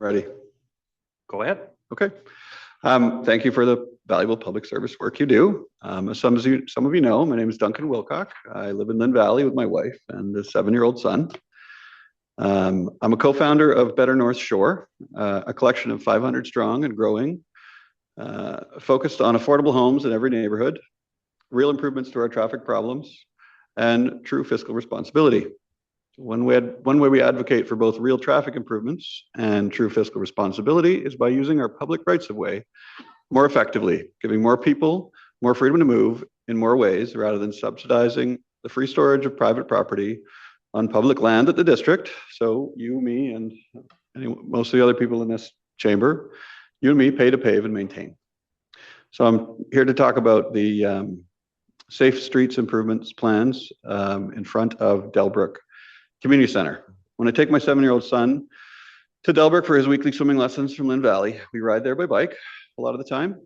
Ready. Go ahead. Okay. Thank you for the valuable public service work you do. As some of you know, my name is Duncan Wilcock. I live in Lynn Valley with my wife and a 7-year-old son. I'm a co-founder of Better North Shore, a collection of 500 strong and growing, focused on affordable homes in every neighborhood, real improvements to our traffic problems, and true fiscal responsibility. One way we advocate for both real traffic improvements and true fiscal responsibility is by using our public rights of way more effectively, giving more people more freedom to move in more ways rather than subsidizing the free storage of private property on public land at the district. So you, me, and most of the other people in this chamber, you and me pay to pave and maintain. So I'm here to talk about the safe streets improvements plans in front of Delbrook Community Center. When I take my 7-year-old son to Delbrook for his weekly swimming lessons from Lynn Valley, we ride there by bike a lot of the time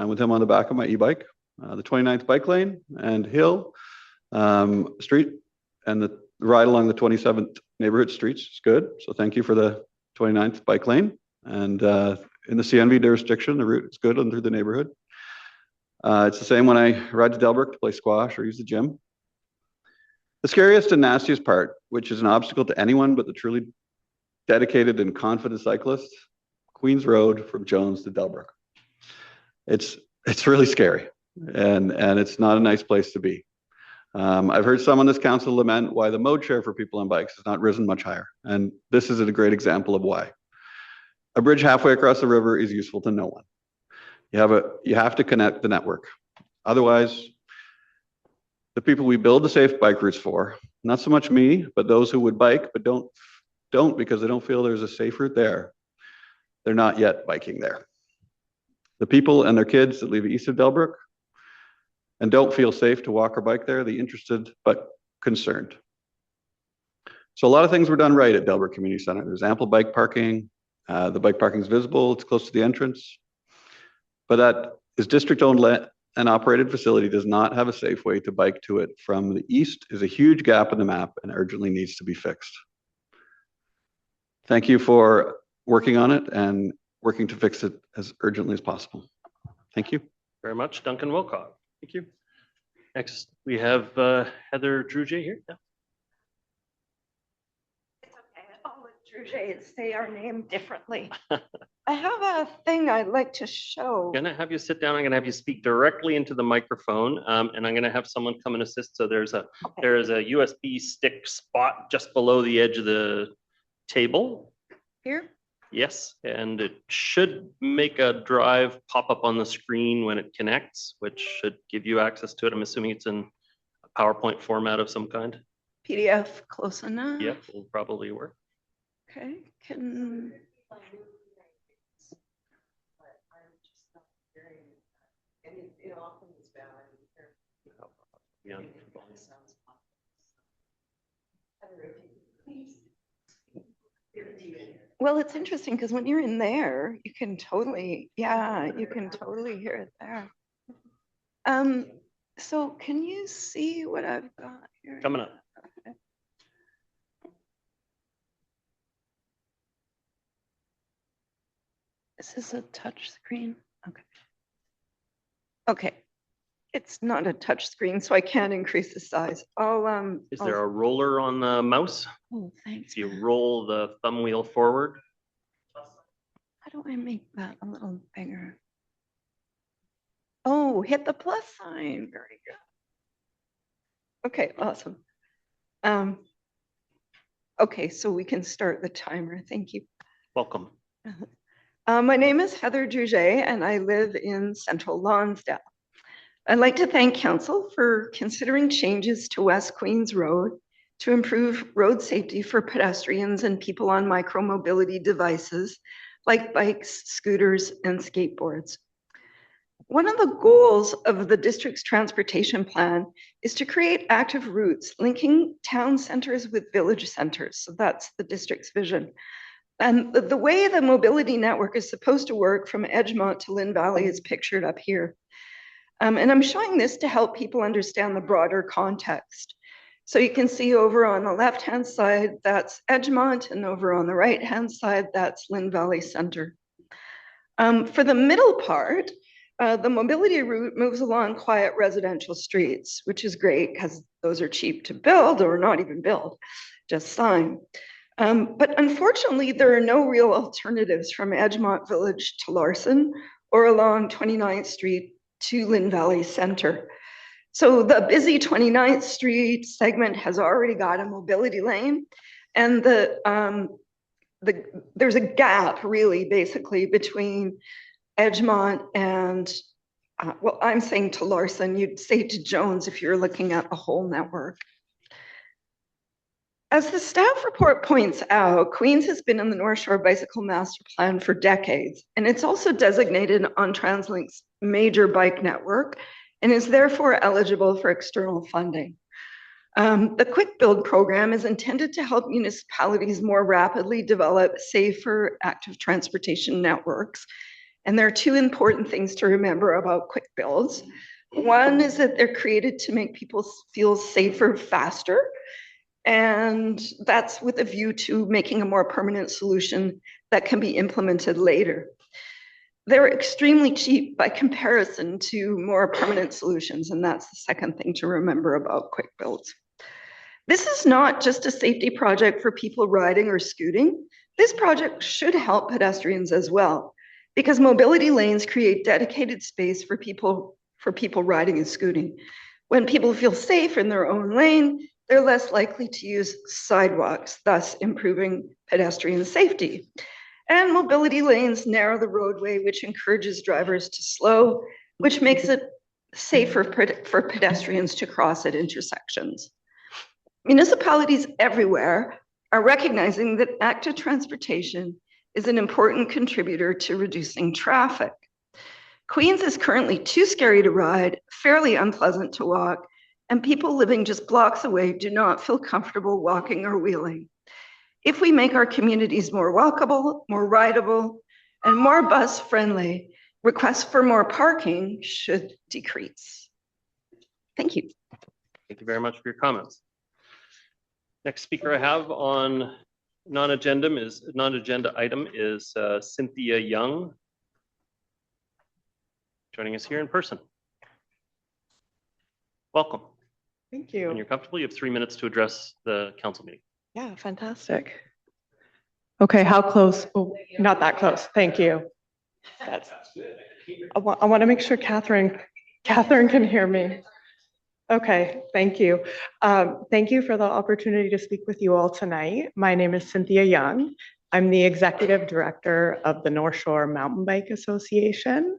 with him on the back of my e-bike, the 29th bike lane and hill street, and the ride along the 27th neighborhood streets is good. So thank you for the 29th bike lane. And in the CNV jurisdiction, the route is good through the neighborhood. It's the same when I ride to Delbrook to play squash or use the gym. The scariest and nastiest part, which is an obstacle to anyone but the truly dedicated and confident cyclist, Queens Road from Jones to Delbrook. It's really scary, and it's not a nice place to be. I've heard some on this council lament why the mode share for people on bikes has not risen much higher, and this is a great example of why. A bridge halfway across the river is useful to no one. You have to connect the network. Otherwise, the people we build the safe bike routes for, not so much me, but those who would bike but don't because they don't feel there's a safe route there, they're not yet biking there. The people and their kids that live east of Delbrook and don't feel safe to walk or bike there, the interested but concerned. So a lot of things were done right at Delbrook Community Center. There's ample bike parking. The bike parking is visible. It's close to the entrance. But that is district-owned and operated facility does not have a safe way to bike to it from the east is a huge gap in the map and urgently needs to be fixed. Thank you for working on it and working to fix it as urgently as possible. Thank you. Very much, Duncan Wilcock. Thank you. Next, we have Heather Druget here. Yeah. It's okay. I'll let Druget say our name differently. I have a thing I'd like to show. I'm gonna have you sit down. I'm gonna have you speak directly into the microphone, and I'm gonna have someone come and assist. So there's a USB stick spot just below the edge of the table. Here? Yes, and it should make a drive pop up on the screen when it connects, which should give you access to it. I'm assuming it's in a PowerPoint format of some kind. PDF close enough. Yeah, will probably work. Okay, can. Yeah. Well, it's interesting because when you're in there, you can totally, you can totally hear it there. So can you see what I've got here? Coming up. Okay. Is this a touch screen? Okay. Okay. It's not a touch screen, so I can't increase the size. Is there a roller on the mouse? Oh, thanks. If you roll the thumb wheel forward. How do I make that a little bigger? Oh, hit the plus sign. Very good. Okay, awesome. Okay, so we can start the timer. Thank you. Welcome. My name is Heather Druget, and I live in Central Lonsdale. I'd like to thank Council for considering changes to West Queens Road to improve road safety for pedestrians and people on micromobility devices like bikes, scooters, and skateboards. One of the goals of the district's transportation plan is to create active routes linking town centers with village centers. So that's the district's vision. And the way the mobility network is supposed to work from Edgemont to Lynn Valley is pictured up here. And I'm showing this to help people understand the broader context. So you can see over on the left-hand side, that's Edgemont, and over on the right-hand side, that's Lynn Valley Center. For the middle part, the mobility route moves along quiet residential streets, which is great because those are cheap to build or not even build, just sign. But unfortunately, there are no real alternatives from Edgemont Village to Larson or along 29th Street to Lynn Valley Center. So the busy 29th Street segment has already got a mobility lane, and there's a gap really basically between Edgemont and, well, I'm saying to Larson, you'd say to Jones if you're looking at the whole network. As the staff report points out, Queens has been in the North Shore Bicycle Master Plan for decades, and it's also designated on TransLink's major bike network and is therefore eligible for external funding. The Quick Build program is intended to help municipalities more rapidly develop safer active transportation networks. And there are two important things to remember about quick builds. One is that they're created to make people feel safer faster. And that's with a view to making a more permanent solution that can be implemented later. They're extremely cheap by comparison to more permanent solutions. And that's the second thing to remember about quick builds. This is not just a safety project for people riding or scooting. This project should help pedestrians as well, because mobility lanes create dedicated space for people riding and scooting. When people feel safe in their own lane, they're less likely to use sidewalks, thus improving pedestrian safety. And mobility lanes narrow the roadway, which encourages drivers to slow, which makes it safer for pedestrians to cross at intersections. Municipalities everywhere are recognizing that active transportation is an important contributor to reducing traffic. Queens is currently too scary to ride, fairly unpleasant to walk, and people living just blocks away do not feel comfortable walking or wheeling. If we make our communities more walkable, more rideable, and more bus friendly, requests for more parking should decrease. Thank you. Thank you very much for your comments. Next speaker I have on non-agenda item is Cynthia Young, joining us here in person. Welcome. Thank you. When you're comfortable, you have 3 minutes to address the council meeting. Yeah, fantastic. Okay, how close? Oh, not that close. Thank you. I want to make sure Catherine can hear me. Okay, thank you. Thank you for the opportunity to speak with you all tonight. My name is Cynthia Young. I'm the executive director of the North Shore Mountain Bike Association.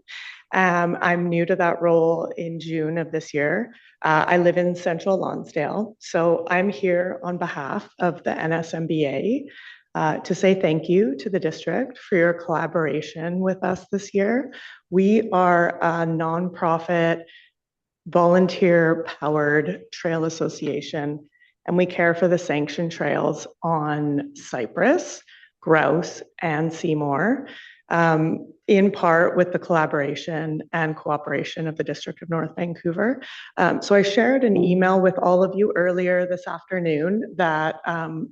I'm new to that role in June of this year. I live in Central Lonsdale, so I'm here on behalf of the NSMBA to say thank you to the district for your collaboration with us this year. We are a nonprofit, volunteer-powered trail association, and we care for the sanctioned trails on Cypress, Grouse, and Seymour, in part with the collaboration and cooperation of the District of North Vancouver. So I shared an email with all of you earlier this afternoon that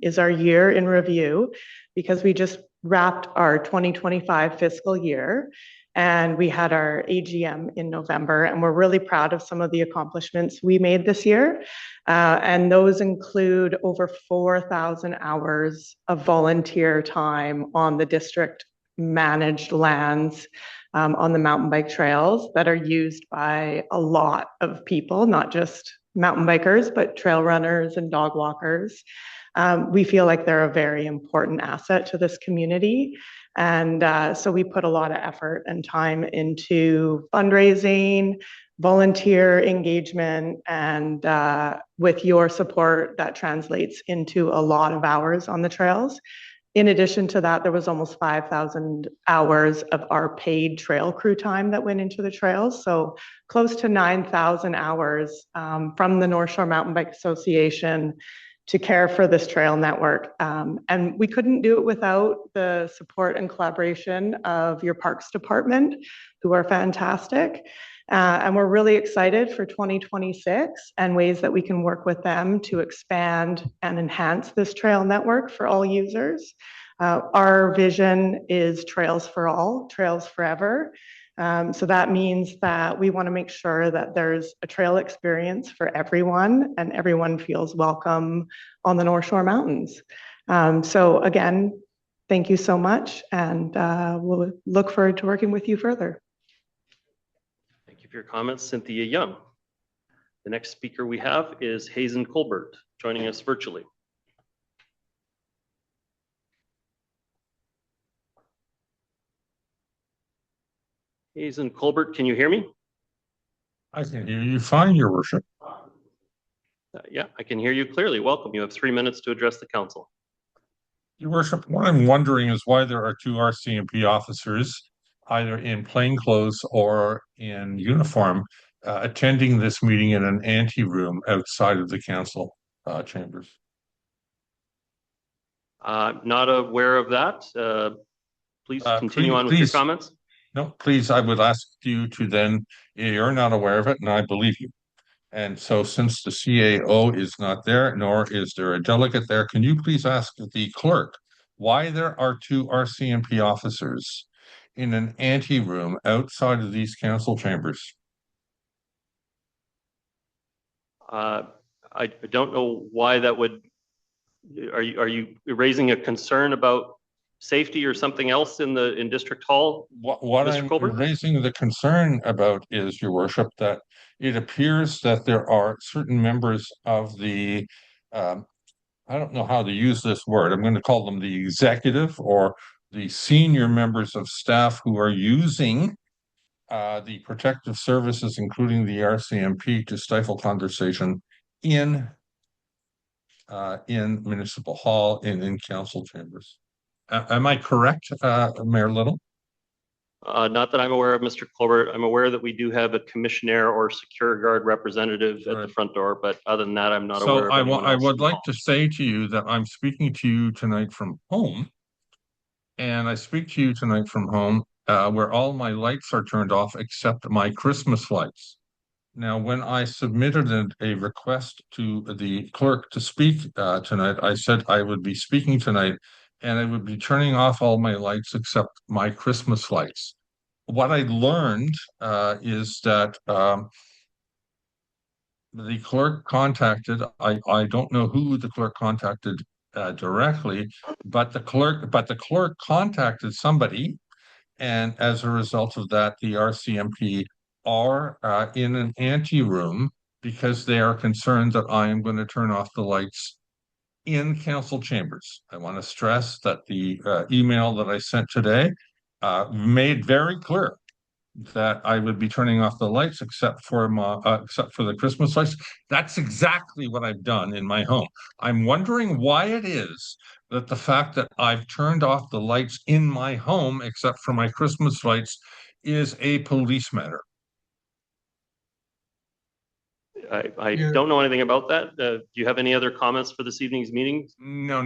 is our year in review, because we just wrapped our 2025 fiscal year. And we had our AGM in November, and we're really proud of some of the accomplishments we made this year. And those include over 4,000 hours of volunteer time on the district managed lands on the mountain bike trails that are used by a lot of people, not just mountain bikers, but trail runners and dog walkers. We feel like they're a very important asset to this community. And so we put a lot of effort and time into fundraising, volunteer engagement, and with your support, that translates into a lot of hours on the trails. In addition to that, there was almost 5,000 hours of our paid trail crew time that went into the trails. So close to 9,000 hours from the North Shore Mountain Bike Association to care for this trail network. And we couldn't do it without the support and collaboration of your Parks Department, who are fantastic. And we're really excited for 2026 and ways that we can work with them to expand and enhance this trail network for all users. Our vision is trails for all, trails forever. So that means that we want to make sure that there's a trail experience for everyone and everyone feels welcome on the North Shore Mountains. So again, thank you so much, and we'll look forward to working with you further. Thank you for your comments, Cynthia Young. The next speaker we have is Hazen Colbert, joining us virtually. Hazen Colbert, can you hear me? I can hear you fine, Your Worship. Yeah, I can hear you clearly. Welcome. You have 3 minutes to address the council. Your Worship, what I'm wondering is why there are two RCMP officers, either in plain clothes or in uniform, attending this meeting in an anteroom outside of the council chambers. Not aware of that. Please continue on with your comments. No, please, I would ask you to then, you're not aware of it, and I believe you. And so since the CAO is not there, nor is there a delegate there, can you please ask the clerk why there are two RCMP officers in an anteroom outside of these council chambers? I don't know why that would, are you raising a concern about safety or something else in District Hall? What I'm raising the concern about is, Your Worship, that it appears that there are certain members of the, I don't know how to use this word, I'm going to call them the executive or the senior members of staff who are using the protective services, including the RCMP, to stifle conversation in Municipal Hall and in council chambers. Am I correct, Mayor Little? Not that I'm aware of, Mr. Colbert. I'm aware that we do have a commissioner or secure guard representative at the front door, but other than that, I'm not aware of anyone else. I would like to say to you that I'm speaking to you tonight from home, and I speak to you tonight from home where all my lights are turned off except my Christmas lights. Now, when I submitted a request to the clerk to speak tonight, I said I would be speaking tonight and I would be turning off all my lights except my Christmas lights. What I learned is that the clerk contacted, I don't know who the clerk contacted directly, but the clerk contacted somebody, and as a result of that, the RCMP are in an anteroom because they are concerned that I am going to turn off the lights in council chambers. I want to stress that the email that I sent today made very clear that I would be turning off the lights except for the Christmas lights. That's exactly what I've done in my home. I'm wondering why it is that the fact that I've turned off the lights in my home except for my Christmas lights is a police matter. I don't know anything about that. Do you have any other comments for this evening's meeting? No.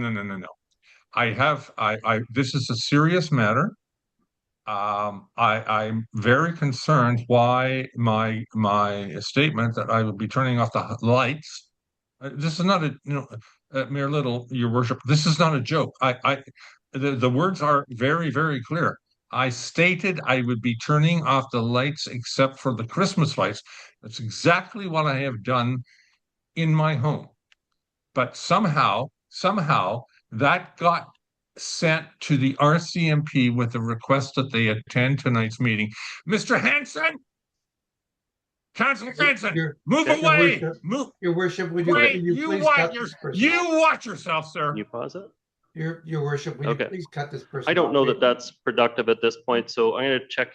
This is a serious matter. I'm very concerned why my statement that I would be turning off the lights. This is not Mayor Little, Your Worship. This is not a joke. The words are very, very clear. I stated I would be turning off the lights except for the Christmas lights. That's exactly what I have done in my home. But somehow that got sent to the RCMP with a request that they attend tonight's meeting. Mr. Hanson, Councilor Hanson, move away. Move. Your Worship, would you please cut this person? You watch yourself, sir. Can you pause it? Your Worship, would you please cut this person? I don't know that that's productive at this point, so I'm going to check.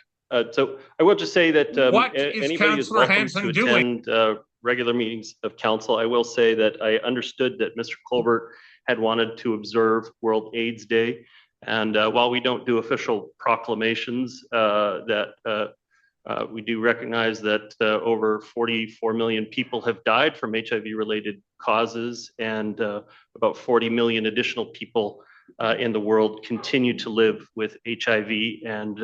So I will just say that anybody is welcome to attend regular meetings of council. I will say that I understood that Mr. Colbert had wanted to observe World AIDS Day. And while we don't do official proclamations, we do recognize that over 44 million people have died from HIV-related causes, and about 40 million additional people in the world continue to live with HIV. And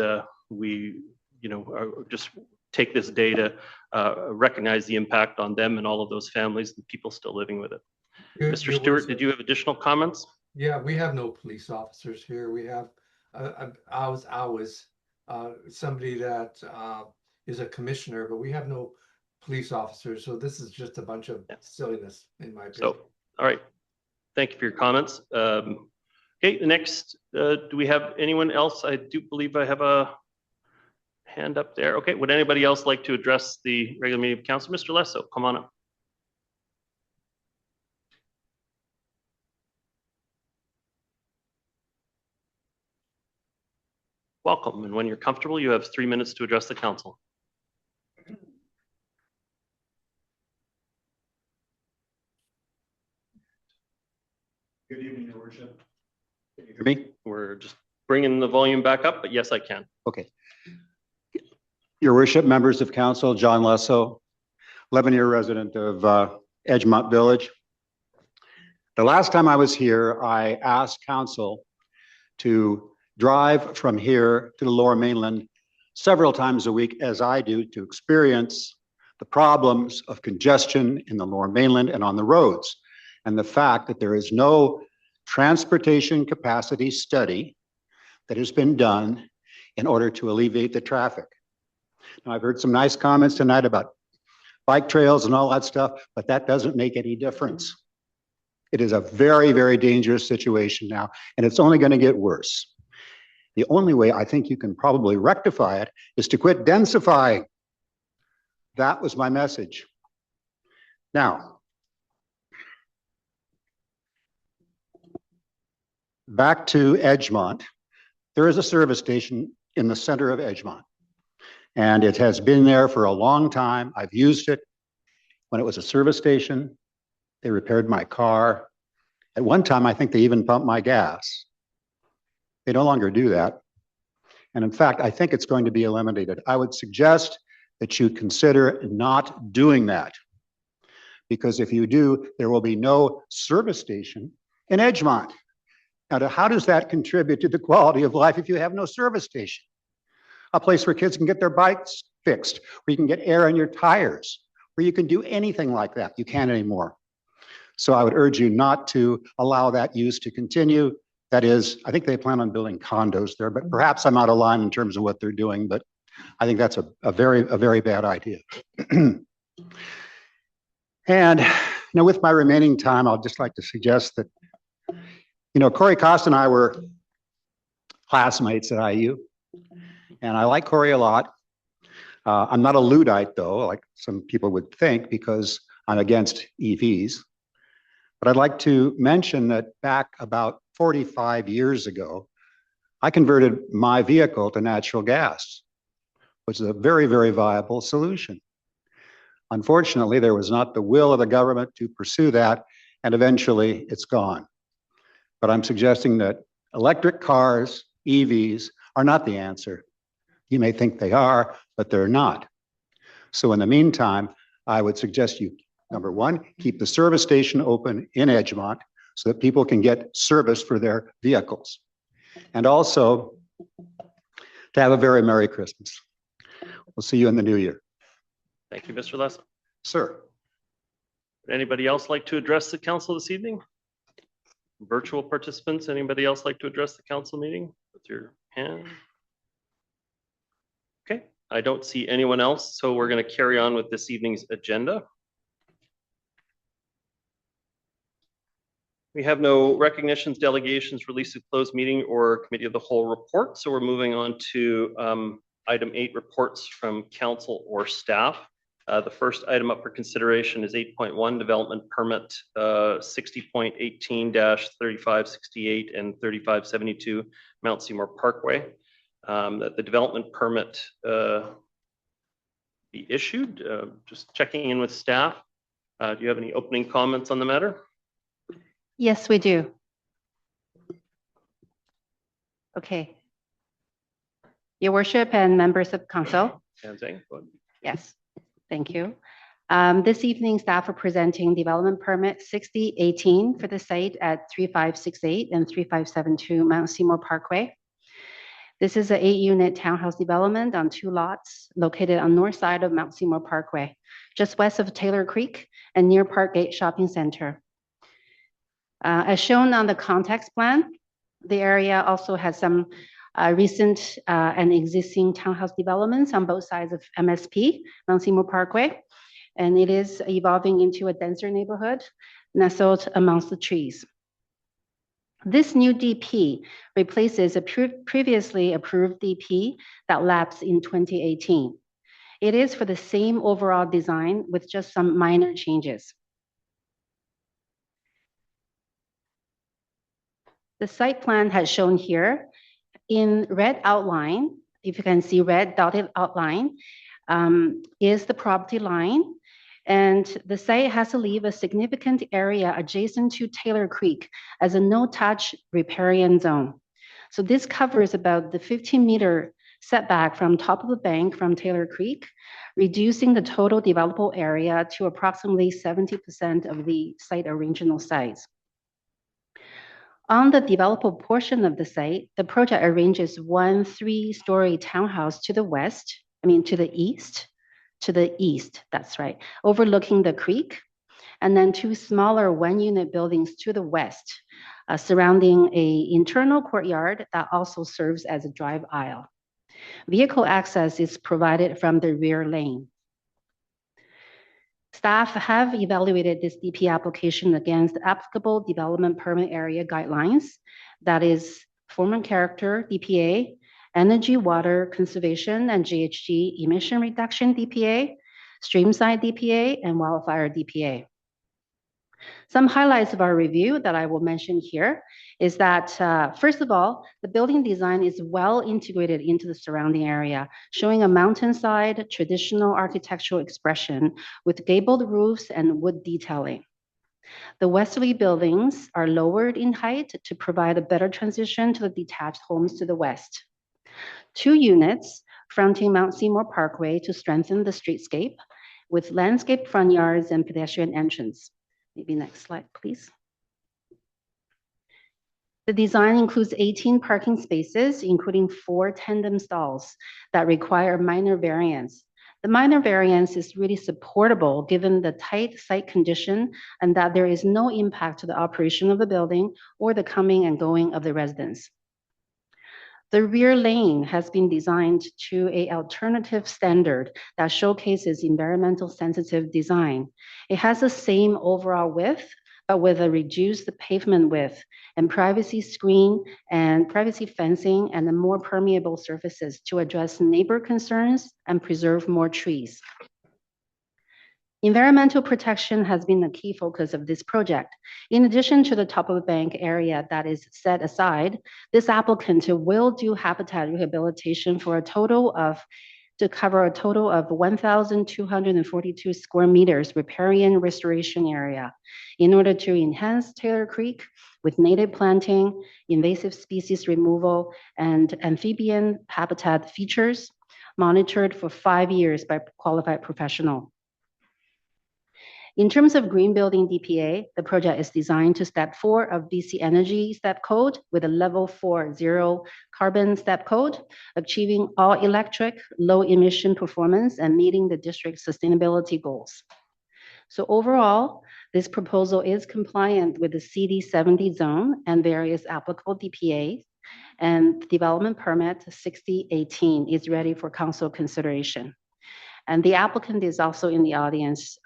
we, are just take this data, recognize the impact on them and all of those families and people still living with it. Mr. Stewart, did you have additional comments? Yeah, we have no police officers here. We have, somebody that is a commissioner, but we have no police officers. So this is just a bunch of silliness, in my opinion. So, all right. Thank you for your comments. Okay, the next, do we have anyone else? I do believe I have a hand up there. Okay, would anybody else like to address the regular meeting of council? Mr. Lesso, come on up. Welcome, and when you're comfortable, you have 3 minutes to address the council. Good evening, Your Worship. Can you hear me? We're just bringing the volume back up, but yes, I can. Okay. Your Worship, members of council, John Lesso, 11-year resident of Edgemont Village. The last time I was here, I asked council to drive from here to the Lower Mainland several times a week, as I do, to experience the problems of congestion in the Lower Mainland and on the roads, and the fact that there is no transportation capacity study that has been done in order to alleviate the traffic. Now, I've heard some nice comments tonight about bike trails and all that stuff, but that doesn't make any difference. It is a very, very dangerous situation now, and it's only going to get worse. The only way I think you can probably rectify it is to quit densifying. That was my message. Now, back to Edgemont. There is a service station in the center of Edgemont, and it has been there for a long time. I've used it when it was a service station. They repaired my car. At one time, I think they even pumped my gas. They no longer do that. And in fact, I think it's going to be eliminated. I would suggest that you consider not doing that, because if you do, there will be no service station in Edgemont. Now, how does that contribute to the quality of life if you have no service station? A place where kids can get their bikes fixed, where you can get air in your tires, where you can do anything like that. You can't anymore. So I would urge you not to allow that use to continue. That is, I think they plan on building condos there, but perhaps I'm out of line in terms of what they're doing, but I think that's a very bad idea. And with my remaining time, I'll just like to suggest that, Corey Costa and I were classmates at IU, and I like Corey a lot. I'm not a Luddite, though, like some people would think, because I'm against EVs. But I'd like to mention that back about 45 years ago, I converted my vehicle to natural gas, which is a very, very viable solution. Unfortunately, there was not the will of the government to pursue that, and eventually it's gone. But I'm suggesting that electric cars, EVs, are not the answer. You may think they are, but they're not. So in the meantime, I would suggest you, number one, keep the service station open in Edgemont so that people can get service for their vehicles. And also to have a very Merry Christmas. We'll see you in the new year. Thank you, Mr. Lesso. Sir. Would anybody else like to address the council this evening? Virtual participants, anybody else like to address the council meeting with your hand? Okay, I don't see anyone else, so we're going to carry on with this evening's agenda. We have no recognitions, delegations, release of closed meeting, or committee of the whole report. So we're moving on to item 8, reports from council or staff. The first item up for consideration is 8.1, development permit 60.18-3568 and 3572 Mount Seymour Parkway. That the development permit be issued. Just checking in with staff. Do you have any opening comments on the matter? Yes, we do. Okay. Your Worship and members of council. Yes, thank you. This evening, staff are presenting development permit 6018 for the site at 3568 and 3572 Mount Seymour Parkway. This is an 8-unit townhouse development on 2 lots located on north side of Mount Seymour Parkway, just west of Taylor Creek and near Parkgate Shopping Center. As shown on the context plan, the area also has some recent and existing townhouse developments on both sides of MSP, Mount Seymour Parkway, and it is evolving into a denser neighborhood nestled amongst the trees. This new DP replaces a previously approved DP that lapsed in 2018. It is for the same overall design with just some minor changes. The site plan has shown here in red outline, if you can see red dotted outline, is the property line. And the site has to leave a significant area adjacent to Taylor Creek as a no-touch riparian zone. So this covers about the 15-meter setback from top of the bank from Taylor Creek, reducing the total developable area to approximately 70% of the site original size. On the developable portion of the site, the project arranges 1 3-story townhouse to the east, that's right, overlooking the creek, and then 2 smaller 1-unit buildings to the west, surrounding an internal courtyard that also serves as a drive aisle. Vehicle access is provided from the rear lane. Staff have evaluated this DP application against applicable development permit area guidelines, that is form and character DPA, energy, water conservation, and GHG emission reduction DPA, streamside DPA, and wildfire DPA. Some highlights of our review that I will mention here is that, first of all, the building design is well integrated into the surrounding area, showing a mountainside traditional architectural expression with gabled roofs and wood detailing. The westerly buildings are lowered in height to provide a better transition to the detached homes to the west. 2 units fronting Mount Seymour Parkway to strengthen the streetscape with landscaped front yards and pedestrian entrance. Maybe next slide, please. The design includes 18 parking spaces, including 4 tandem stalls that require minor variance. The minor variance is really supportable given the tight site condition and that there is no impact to the operation of the building or the coming and going of the residents. The rear lane has been designed to an alternative standard that showcases environmental sensitive design. It has the same overall width, but with a reduced pavement width and privacy screen and privacy fencing and the more permeable surfaces to address neighbor concerns and preserve more trees. Environmental protection has been a key focus of this project. In addition to the top of the bank area that is set aside, this applicant will do habitat rehabilitation for to cover a total of 1,242 square meters riparian restoration area in order to enhance Taylor Creek with native planting, invasive species removal, and amphibian habitat features monitored for 5 years by qualified professional. In terms of green building DPA, the project is designed to step 4 of BC Energy step code with a level 4 zero carbon step code, achieving all electric, low emission performance and meeting the district's sustainability goals. So overall, this proposal is compliant with the CD70 zone and various applicable DPAs, and development permit 6018 is ready for council consideration. And the applicant is also in the audience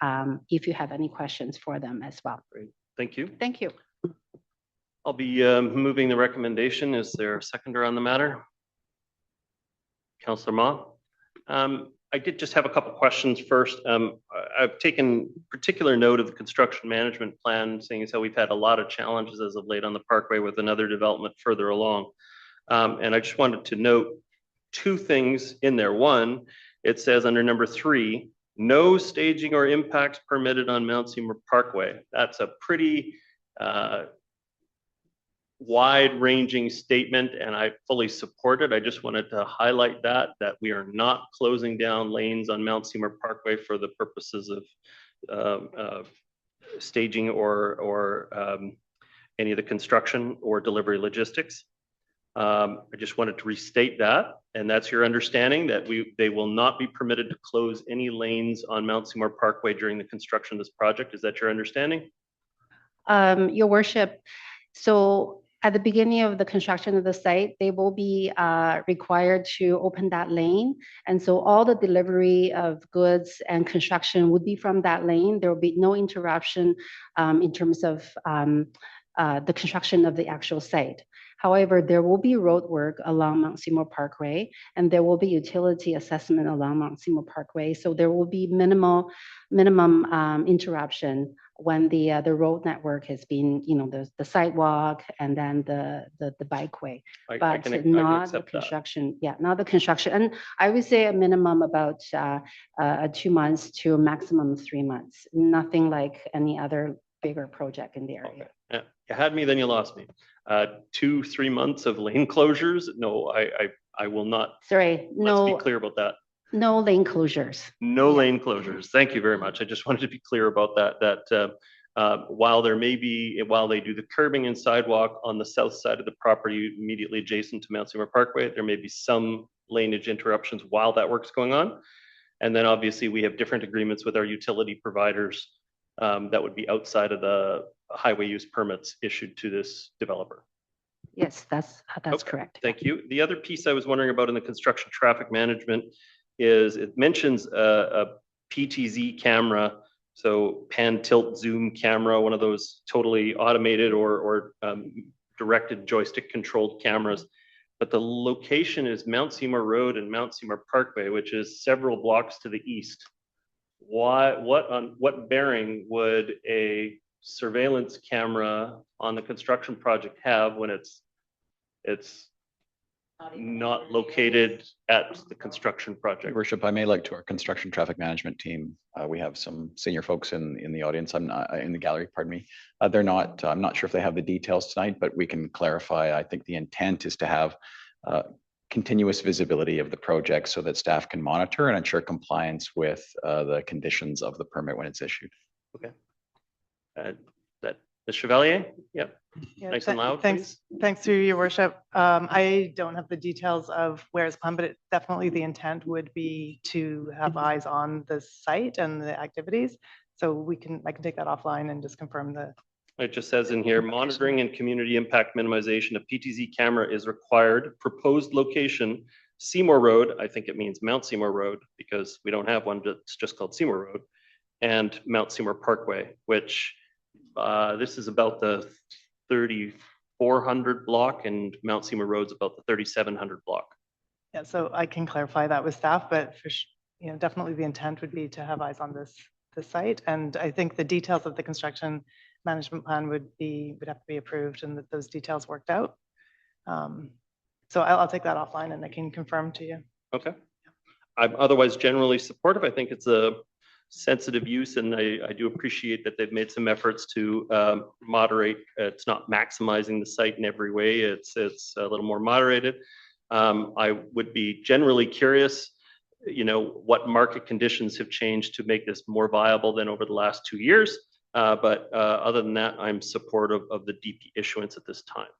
if you have any questions for them as well. Great. Thank you. Thank you. I'll be moving the recommendation. Is there a seconder on the matter? Councillor Ma. I did just have a couple questions first. I've taken particular note of the construction management plan, seeing as how we've had a lot of challenges as of late on the Parkway with another development further along. And I just wanted to note 2 things in there. One, it says under number 3, no staging or impacts permitted on Mount Seymour Parkway. That's a pretty wide-ranging statement, and I fully support it. I just wanted to highlight that we are not closing down lanes on Mount Seymour Parkway for the purposes of staging or any of the construction or delivery logistics. I just wanted to restate that, and that's your understanding that they will not be permitted to close any lanes on Mount Seymour Parkway during the construction of this project. Is that your understanding? Your worship, so at the beginning of the construction of the site, they will be required to open that lane. And so all the delivery of goods and construction would be from that lane. There will be no interruption in terms of the construction of the actual site. However, there will be road work along Mount Seymour Parkway, and there will be utility assessment along Mount Seymour Parkway. So there will be minimum interruption when the road network has been, the sidewalk and then the bikeway, but not the construction. Yeah, not the construction. And I would say a minimum about 2 months to a maximum of 3 months. Nothing like any other bigger project in the area. Okay. Yeah. You had me, then you lost me. 2-3 months of lane closures? No, I will not. Sorry, no. Let's be clear about that. No lane closures. No lane closures. Thank you very much. I just wanted to be clear about that. While they do the curbing and sidewalk on the south side of the property immediately adjacent to Mount Seymour Parkway, there may be some laneage interruptions while that work's going on. And then obviously we have different agreements with our utility providers that would be outside of the highway use permits issued to this developer. Yes, that's Okay, correct. Thank you. The other piece I was wondering about in the construction traffic management is it mentions a PTZ camera, so pan, tilt, zoom camera, one of those totally automated or directed joystick controlled cameras. But the location is Mount Seymour Road and Mount Seymour Parkway, which is several blocks to the east. What bearing would a surveillance camera on the construction project have when it's not located at the construction project? Your Worship, I may like to our construction traffic management team. We have some senior folks in the audience. I'm not in the gallery, pardon me. They're not, I'm not sure if they have the details tonight, but we can clarify. I think the intent is to have continuous visibility of the project so that staff can monitor and ensure compliance with the conditions of the permit when it's issued. Okay. The Chevalier? Yep. Yeah, nice and loud, thanks, please. Thanks through your worship. I don't have the details of where it's planned, but definitely the intent would be to have eyes on the site and the activities. So I can take that offline and just confirm the. It just says in here, monitoring and community impact minimization. A PTZ camera is required. Proposed location, Seymour Road. I think it means Mount Seymour Road because we don't have one that's just called Seymour Road, and Mount Seymour Parkway, which this is about the 3400 block and Mount Seymour Road's about the 3700 block. Yeah, so I can clarify that with staff, but for definitely the intent would be to have eyes on this site. And I think the details of the construction management plan would have to be approved and that those details worked out. So I'll take that offline and I can confirm to you. Okay. I'm otherwise generally supportive. I think it's a sensitive use, and I do appreciate that they've made some efforts to moderate. It's not maximizing the site in every way. It's a little more moderated. I would be generally curious, what market conditions have changed to make this more viable than over the last 2 years. But other than that, I'm supportive of the DP issuance at this time.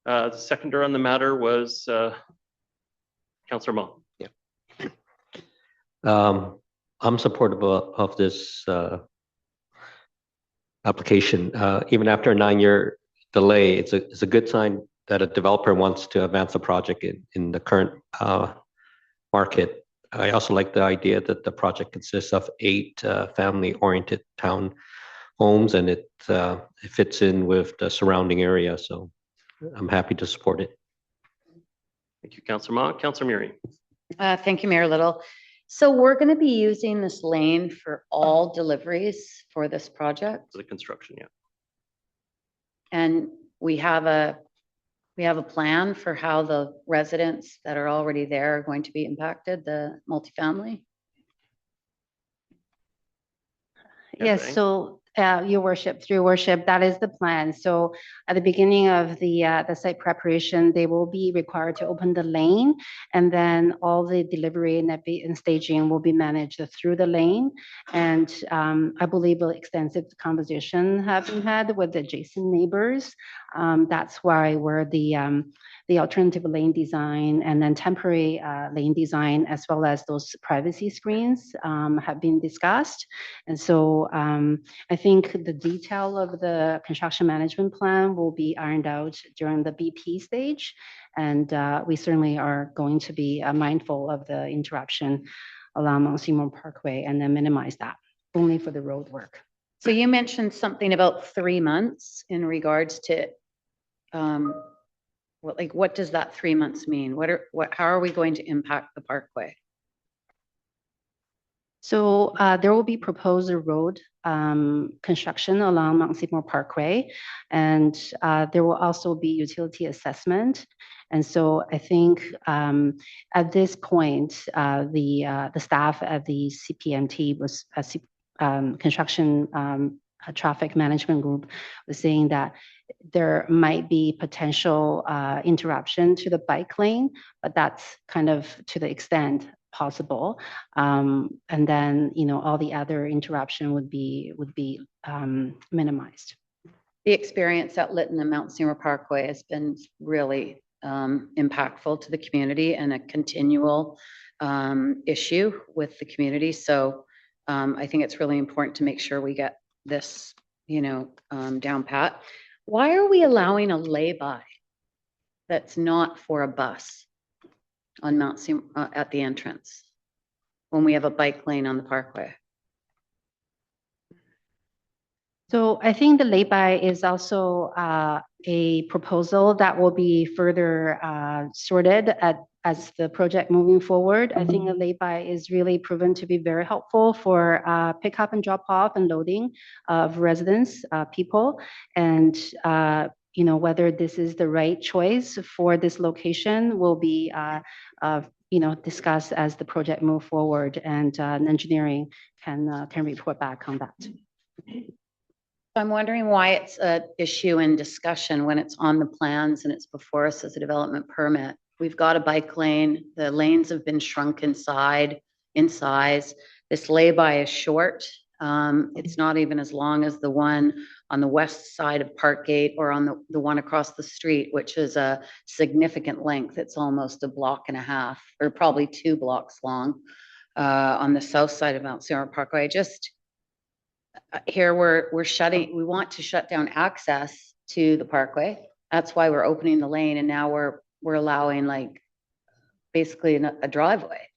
The seconder on the matter was Councillor Mull. Yeah. I'm supportive of this application. Even after a 9-year delay, it's a good sign that a developer wants to advance the project in the current market. I also like the idea that the project consists of 8 family-oriented town homes, and it fits in with the surrounding area. So I'm happy to support it. Thank you, Councillor Ma. Councillor Murray. Thank you, Mayor Little. So we're going to be using this lane for all deliveries for this project. For the construction, yeah. And we have a plan for how the residents that are already there are going to be impacted, the multifamily. Yes, so Your Worship, through Worship, that is the plan. So at the beginning of the site preparation, they will be required to open the lane, and then all the delivery and staging will be managed through the lane. And I believe an extensive conversation have been had with adjacent neighbors That's why where the alternative lane design and then temporary lane design, as well as those privacy screens have been discussed. And so I think the detail of the construction management plan will be ironed out during the BP stage. And we certainly are going to be mindful of the interruption along Mount Seymour Parkway and then minimize that only for the road work. So you mentioned something about 3 months in regards to, what does that 3 months mean? How are we going to impact the Parkway? So there will be proposed road construction along Mount Seymour Parkway, and there will also be utility assessment. And so I think at this point, the staff at the CPMT was construction traffic management group was saying that there might be potential interruption to the bike lane, but that's kind of to the extent possible. And then, all the other interruption would be minimized. The experience at Lytton and Mount Seymour Parkway has been really impactful to the community and a continual issue with the community. So I think it's really important to make sure we get this, down pat. Why are we allowing a lay-by that's not for a bus on Mount Seymour at the entrance when we have a bike lane on the Parkway? So I think the lay-by is also a proposal that will be further sorted as the project moving forward. I think the lay-by is really proven to be very helpful for pickup and drop off and loading of residents, people, and whether this is the right choice for this location will be discussed as the project move forward, and engineering can report back on that. I'm wondering why it's an issue in discussion when it's on the plans and it's before us as a development permit. We've got a bike lane. The lanes have been shrunk in size. This lay-by is short. It's not even as long as the one on the west side of Parkgate or on the one across the street, which is a significant length. It's almost a block and a half, or probably 2 blocks long, on the south side of Mount Seymour Parkway. Here we want to shut down access to the Parkway. That's why we're opening the lane, and now we're allowing basically a driveway.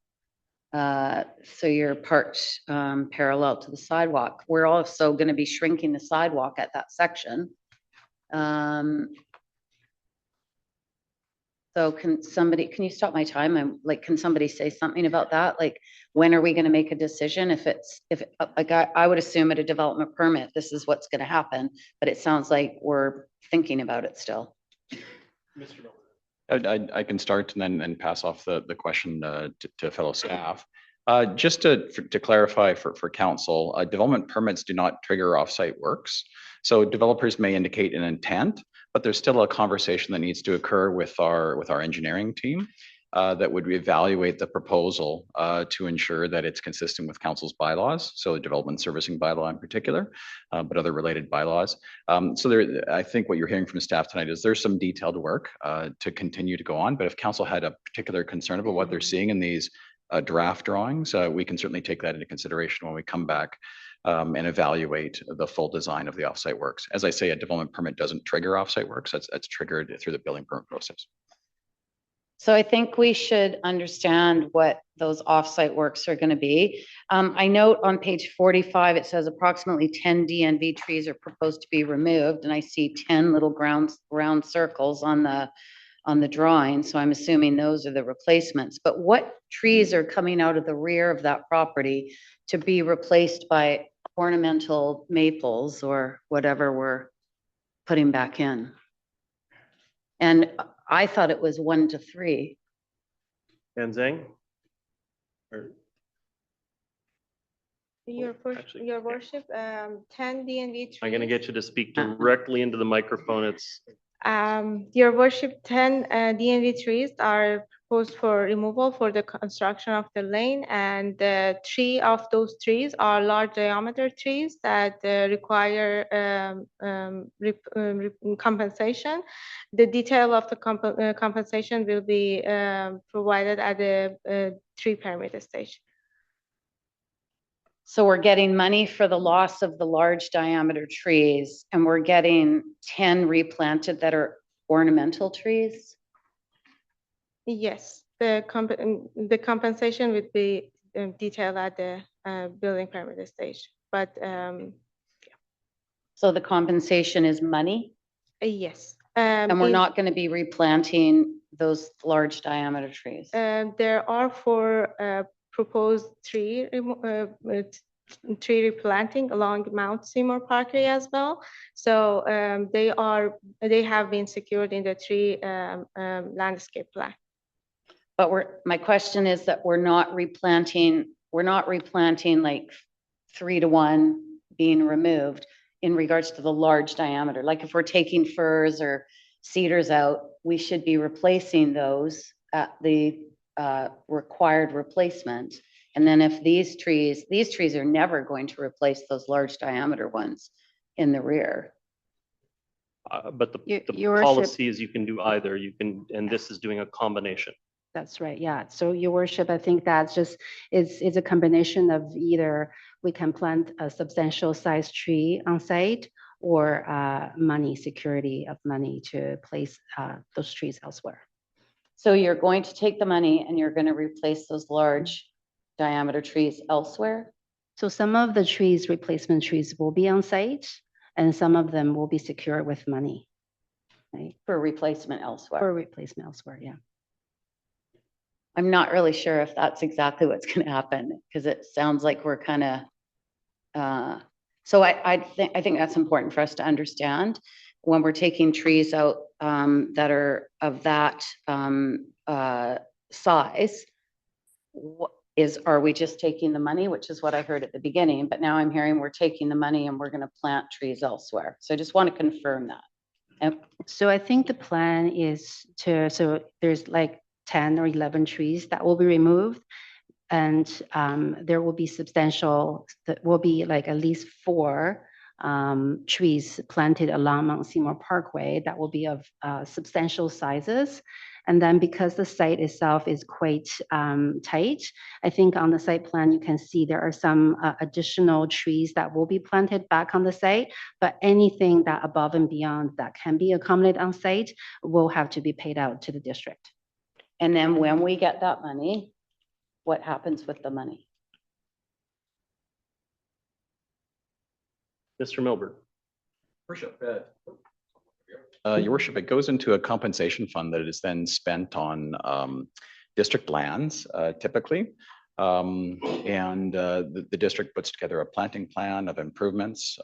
So you're parked parallel to the sidewalk. We're also going to be shrinking the sidewalk at that section. So can you stop my time? Can somebody say something about that? When are we going to make a decision? I would assume at a development permit, this is what's going to happen, but it sounds like we're thinking about it still. I can start and then pass off the question to fellow staff. Just to clarify for council, development permits do not trigger offsite works. So developers may indicate an intent, but there's still a conversation that needs to occur with our engineering team that would evaluate the proposal to ensure that it's consistent with council's bylaws, so the development servicing bylaw in particular, but other related bylaws. I think what you're hearing from staff tonight is there's some detailed work to continue to go on, but if council had a particular concern about what they're seeing in these draft drawings, we can certainly take that into consideration when we come back and evaluate the full design of the offsite works. As I say, a development permit doesn't trigger offsite works. That's triggered through the building permit process. So I think we should understand what those offsite works are going to be. I note on page 45, it says approximately 10 DNV trees are proposed to be removed, and I see 10 little round circles on the drawing. So I'm assuming those are the replacements. But what trees are coming out of the rear of that property to be replaced by ornamental maples or whatever we're putting back in? And I thought it was 1 to 3. Zhang? Your worship, 10 DNV trees. I'm going to get you to speak directly into the microphone. Your worship, 10 DNV trees are proposed for removal for the construction of the lane, and 3 of those trees are large diameter trees that require compensation. The detail of the compensation will be provided at the tree permit stage. So we're getting money for the loss of the large diameter trees, and we're getting 10 replanted that are ornamental trees? Yes, the compensation would be detailed at the building permit stage, but So the compensation is money, yes. and we're not going to be replanting those large diameter trees? There are 4 proposed tree replanting along Mount Seymour Parkway as well. So they have been secured in the tree landscape plan. But my question is that we're not replanting like 3 to 1 being removed in regards to the large diameter. Like if we're taking firs or cedars out, we should be replacing those at the required replacement. And then if these trees are never going to replace those large diameter ones in the rear. But the policy is you can do either. You can, and this is doing a combination. That's right. Yeah. So Your Worship, I think that's just is a combination of either we can plant a substantial size tree on site or security of money to place those trees elsewhere. So you're going to take the money and you're going to replace those large diameter trees elsewhere? So some of the trees, replacement trees, will be on site, and some of them will be secured with money, right? For replacement elsewhere. For replacement elsewhere, yeah. I'm not really sure if that's exactly what's going to happen, because it sounds like we're kind of. So I think that's important for us to understand when we're taking trees out that are of that size. Are we just taking the money, which is what I heard at the beginning, but now I'm hearing we're taking the money and we're going to plant trees elsewhere. So I just want to confirm that. And so I think the plan is so there's like 10 or 11 trees that will be removed, and there will be like at least 4 trees planted along Mount Seymour Parkway that will be of substantial sizes. And then because the site itself is quite tight, I think on the site plan, you can see there are some additional trees that will be planted back on the site, but anything that above and beyond that can be accommodated on site will have to be paid out to the district. And then when we get that money, what happens with the money? Mr. Milburn. Worship, Your Worship, it goes into a compensation fund that is then spent on district lands, typically. The district puts together a planting plan of improvements.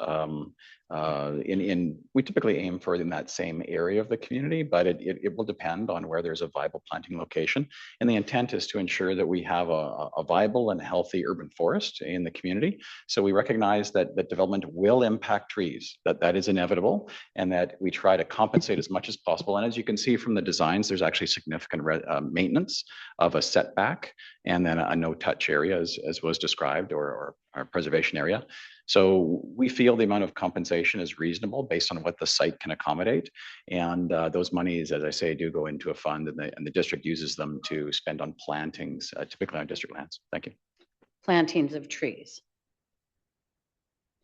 We typically aim for in that same area of the community, but it will depend on where there's a viable planting location. And the intent is to ensure that we have a viable and healthy urban forest in the community. So we recognize that development will impact trees, that is inevitable, and that we try to compensate as much as possible. And as you can see from the designs, there's actually significant maintenance of a setback and then a no-touch area as was described, or our preservation area. So we feel the amount of compensation is reasonable based on what the site can accommodate. And those monies, as I say, do go into a fund, and the district uses them to spend on plantings, typically on district lands. Thank you. Plantings of trees.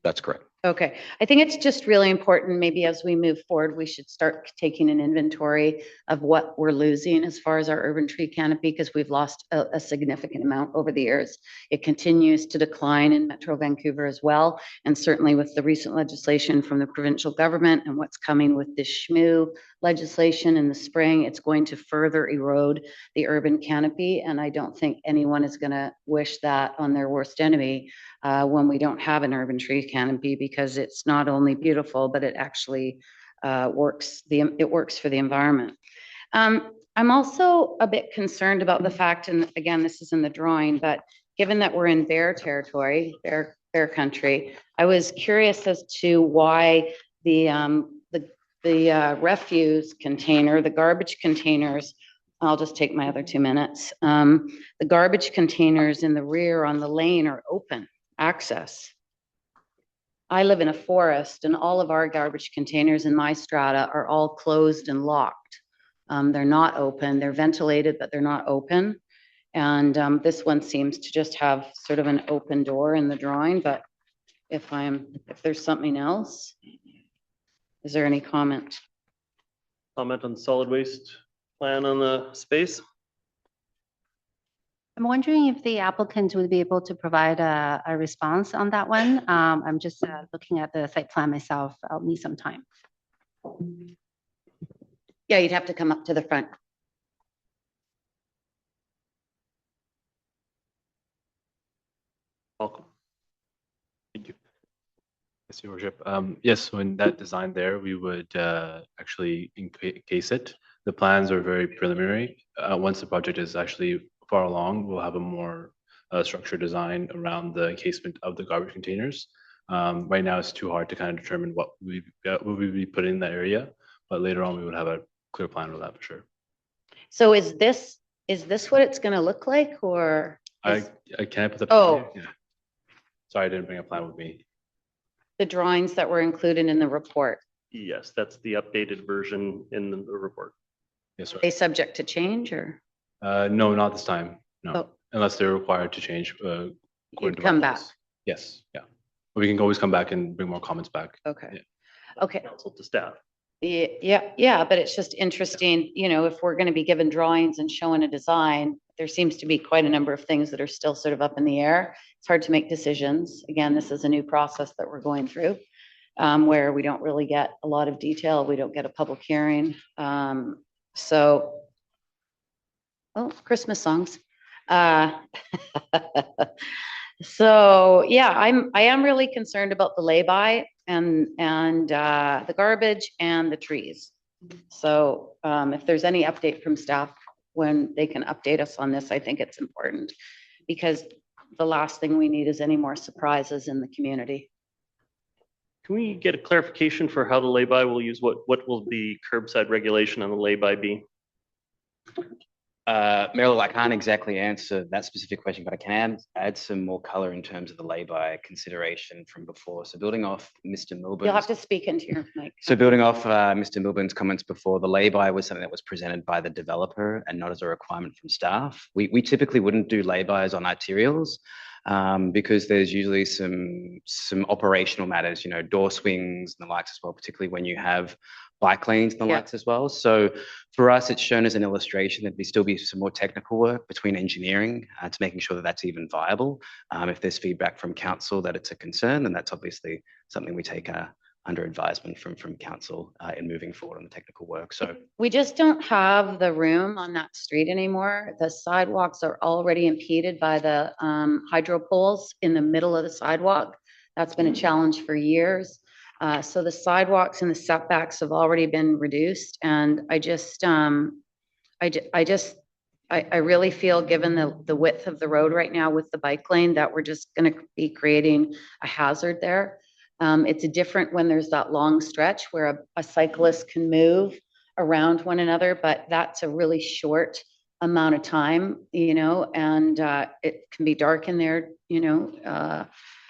That's correct. Okay, I think it's just really important, maybe as we move forward, we should start taking an inventory of what we're losing as far as our urban tree canopy, because we've lost a significant amount over the years. It continues to decline in Metro Vancouver as well, and certainly with the recent legislation from the provincial government and what's coming with this SHMU legislation in the spring, it's going to further erode the urban canopy, and I don't think anyone is going to wish that on their worst enemy when we don't have an urban tree canopy, because it's not only beautiful, but it actually works for the environment. I'm also a bit concerned about the fact, and again, this is in the drawing, but given that we're in bear territory, bear country, I was curious as to why the refuse container, the garbage containers I'll just take my other 2 minutes. The garbage containers in the rear on the lane are open access. I live in a forest and all of our garbage containers in my strata are all closed and locked. They're not open, they're ventilated, but they're not open. And this one seems to just have sort of an open door in the drawing, but if there's something else, is there any comment? Comment on the solid waste plan on the space? I'm wondering if the applicant would be able to provide a response on that one. I'm just looking at the site plan myself. I'll need some time. Yeah, you'd have to come up to the front. Welcome. Thank you. Yes, Your Worship. Yes, so in that design there, we would actually encase it. The plans are very preliminary. Once the project is actually far along, we'll have a more structured design around the encasement of the garbage containers. Right now, it's too hard to kind of determine what we be putting in that area, but later on, we would have a clear plan of that for sure. So is this what it's going to look like, or? I can't put the Oh. plan here. Yeah. Sorry, I didn't bring a plan with me. The drawings that were included in the report, Yes, that's the updated version in the report. Yes, sir. are they subject to change, or? No, not this time. No, Oh. unless they're required to change. You'd according to come bylaws. back. Yes, yeah. We can always come back and bring more comments back. Okay. Yeah. Okay. Council to staff. Yeah, but it's just interesting, if we're going to be given drawings and showing a design, there seems to be quite a number of things that are still sort of up in the air. It's hard to make decisions. Again, this is a new process that we're going through, where we don't really get a lot of detail. We don't get a public hearing. Christmas songs. So yeah, I am really concerned about the lay-by and the garbage and the trees. So if there's any update from staff when they can update us on this, I think it's important, because the last thing we need is any more surprises in the community. Can we get a clarification for how the lay-by will use, what will the curbside regulation on the lay-by be? Marilyn, I can't exactly answer that specific question, but I can add some more color in terms of the lay-by consideration from before. So building off Mr. Milburn's. You'll have to speak into your mic. So building off Mr. Milburn's comments before, the lay-by was something that was presented by the developer and not as a requirement from staff. We typically wouldn't do lay-bys on arterials because there's usually some operational matters, door swings and the likes as well, particularly when you have bike lanes and the likes as well. So for us, it's shown as an illustration that there still be some more technical work between engineering to making sure that that's even viable. If there's feedback from council that it's a concern, then that's obviously something we take under advisement from council in moving forward on the technical work. So we just don't have the room on that street anymore. The sidewalks are already impeded by the hydro poles in the middle of the sidewalk. That's been a challenge for years. So the sidewalks and the setbacks have already been reduced, and I really feel, given the width of the road right now with the bike lane, that we're just going to be creating a hazard there. It's different when there's that long stretch where a cyclist can move around one another, but that's a really short amount of time, and it can be dark in there,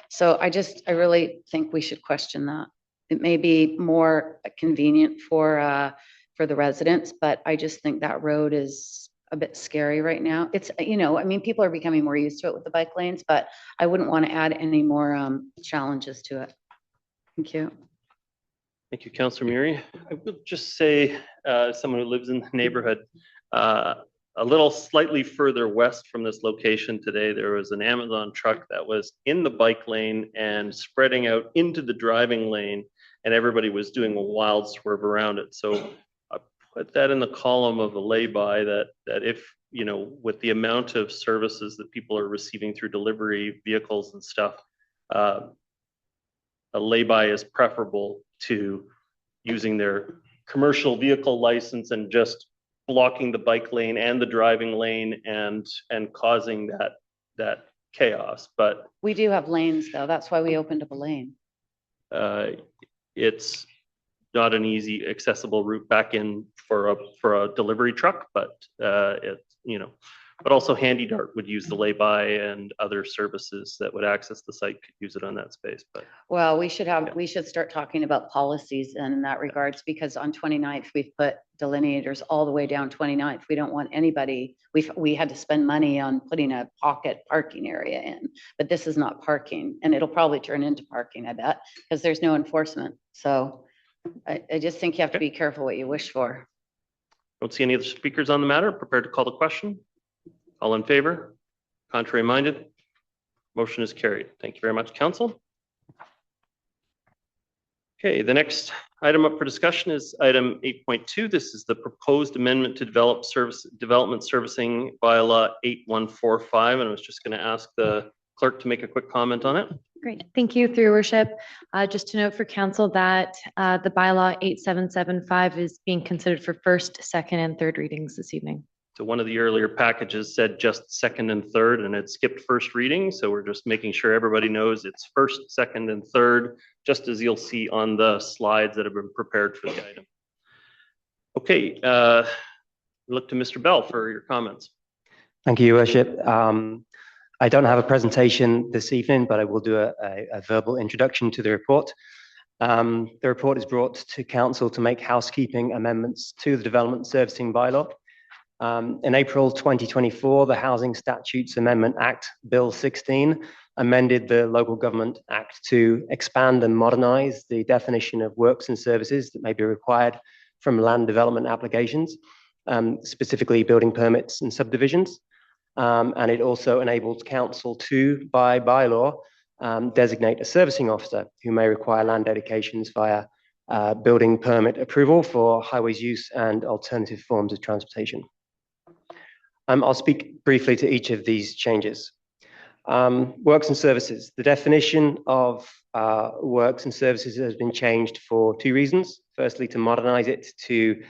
so I really think we should question that. It may be more convenient for the residents, but I just think that road is a bit scary right now. It's, people are becoming more used to it with the bike lanes, but I wouldn't want to add any more challenges to it. Thank you. Thank you, Councillor Murray. I will just say, someone who lives in the neighborhood, a little slightly further west from this location today, there was an Amazon truck that was in the bike lane and spreading out into the driving lane, and everybody was doing a wild swerve around it. So I put that in the column of a lay-by that if, with the amount of services that people are receiving through delivery vehicles and stuff, a lay-by is preferable to using their commercial vehicle license and just blocking the bike lane and the driving lane and causing that chaos. But we do have lanes, though. That's why we opened up a lane. It's not an easy accessible route back in for a delivery truck, but but also Handy Dart would use the lay-by, and other services that would access the site could use it on that space. But well, we should start talking about policies in that regards, because on 29th, we've put delineators all the way down 29th. We don't want anybody, we had to spend money on putting a pocket parking area in, but this is not parking, and it'll probably turn into parking, I bet, because there's no enforcement. So I just think you have to be careful what you wish for. Don't see any other speakers on the matter. Prepared to call the question. All in favor? Contrary minded? Motion is carried. Thank you very much, Council. Okay, the next item up for discussion is item 8.2. This is the proposed amendment to development servicing bylaw 8145. And I was just going to ask the clerk to make a quick comment on it. Great. Thank you, through your worship. Just to note for council that the bylaw 8775 is being considered for first, second, and third readings this evening. So one of the earlier packages said just second and third, and it skipped first reading. So we're just making sure everybody knows it's first, second, and third, just as you'll see on the slides that have been prepared for the item. Okay, look to Mr. Bell for your comments. Thank you, Your Worship. I don't have a presentation this evening, but I will do a verbal introduction to the report. The report is brought to council to make housekeeping amendments to the Development Servicing Bylaw. In April 2024, the Housing Statutes Amendment Act, Bill 16, amended the Local Government Act to expand and modernize the definition of works and services that may be required from land development applications, specifically building permits and subdivisions. And it also enables council to, by bylaw, designate a servicing officer who may require land dedications via building permit approval for highways use and alternative forms of transportation. I'll speak briefly to each of these changes. Works and services. The definition of works and services has been changed for two reasons. Firstly, to modernize it, to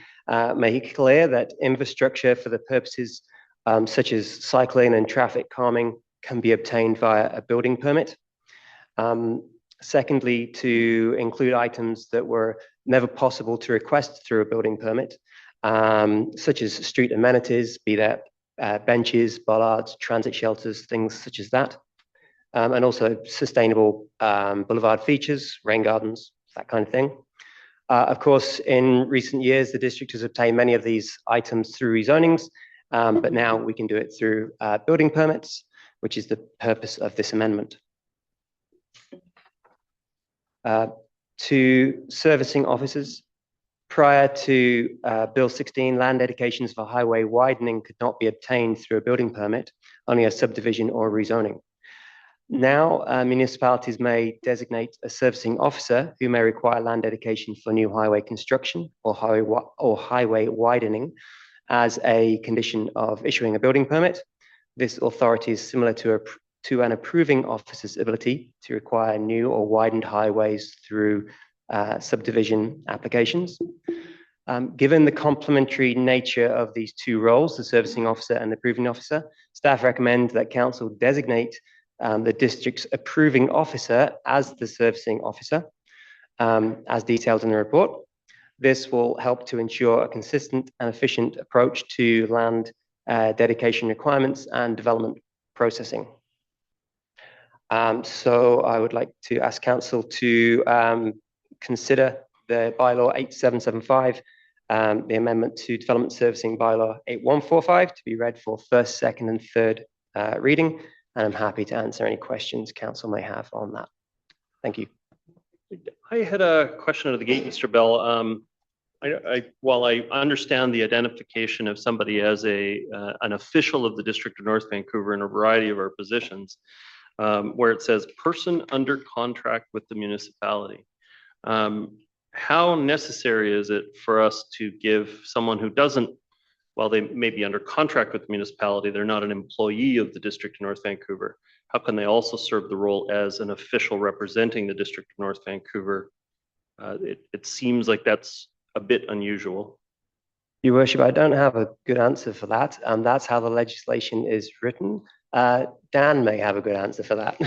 make it clear that infrastructure for the purposes such as cycling and traffic calming can be obtained via a building permit. Secondly, to include items that were never possible to request through a building permit, such as street amenities, be that benches, bollards, transit shelters, things such as that. And also sustainable boulevard features, rain gardens, that kind of thing. Of course, in recent years, the district has obtained many of these items through rezonings, but now we can do it through building permits, which is the purpose of this amendment. To servicing officers, prior to Bill 16, land dedications for highway widening could not be obtained through a building permit, only a subdivision or rezoning. Now, municipalities may designate a servicing officer who may require land dedication for new highway construction or highway widening as a condition of issuing a building permit. This authority is similar to an approving officer's ability to require new or widened highways through subdivision applications. Given the complementary nature of these two roles, the servicing officer and the approving officer, staff recommend that council designate the district's approving officer as the servicing officer, as detailed in the report. This will help to ensure a consistent and efficient approach to land dedication requirements and development processing. So I would like to ask council to consider the bylaw 8775, the amendment to development servicing bylaw 8145 to be read for first, second, and third reading. And I'm happy to answer any questions council may have on that. Thank you. I had a question out of the gate, Mr. Bell. While I understand the identification of somebody as an official of the District of North Vancouver in a variety of our positions, where it says person under contract with the municipality, how necessary is it for us to give someone who doesn't, while they may be under contract with the municipality, they're not an employee of the District of North Vancouver, how can they also serve the role as an official representing the District of North Vancouver? It seems like that's a bit unusual. Your Worship, I don't have a good answer for that. That's how the legislation is written. Dan may have a good answer for that.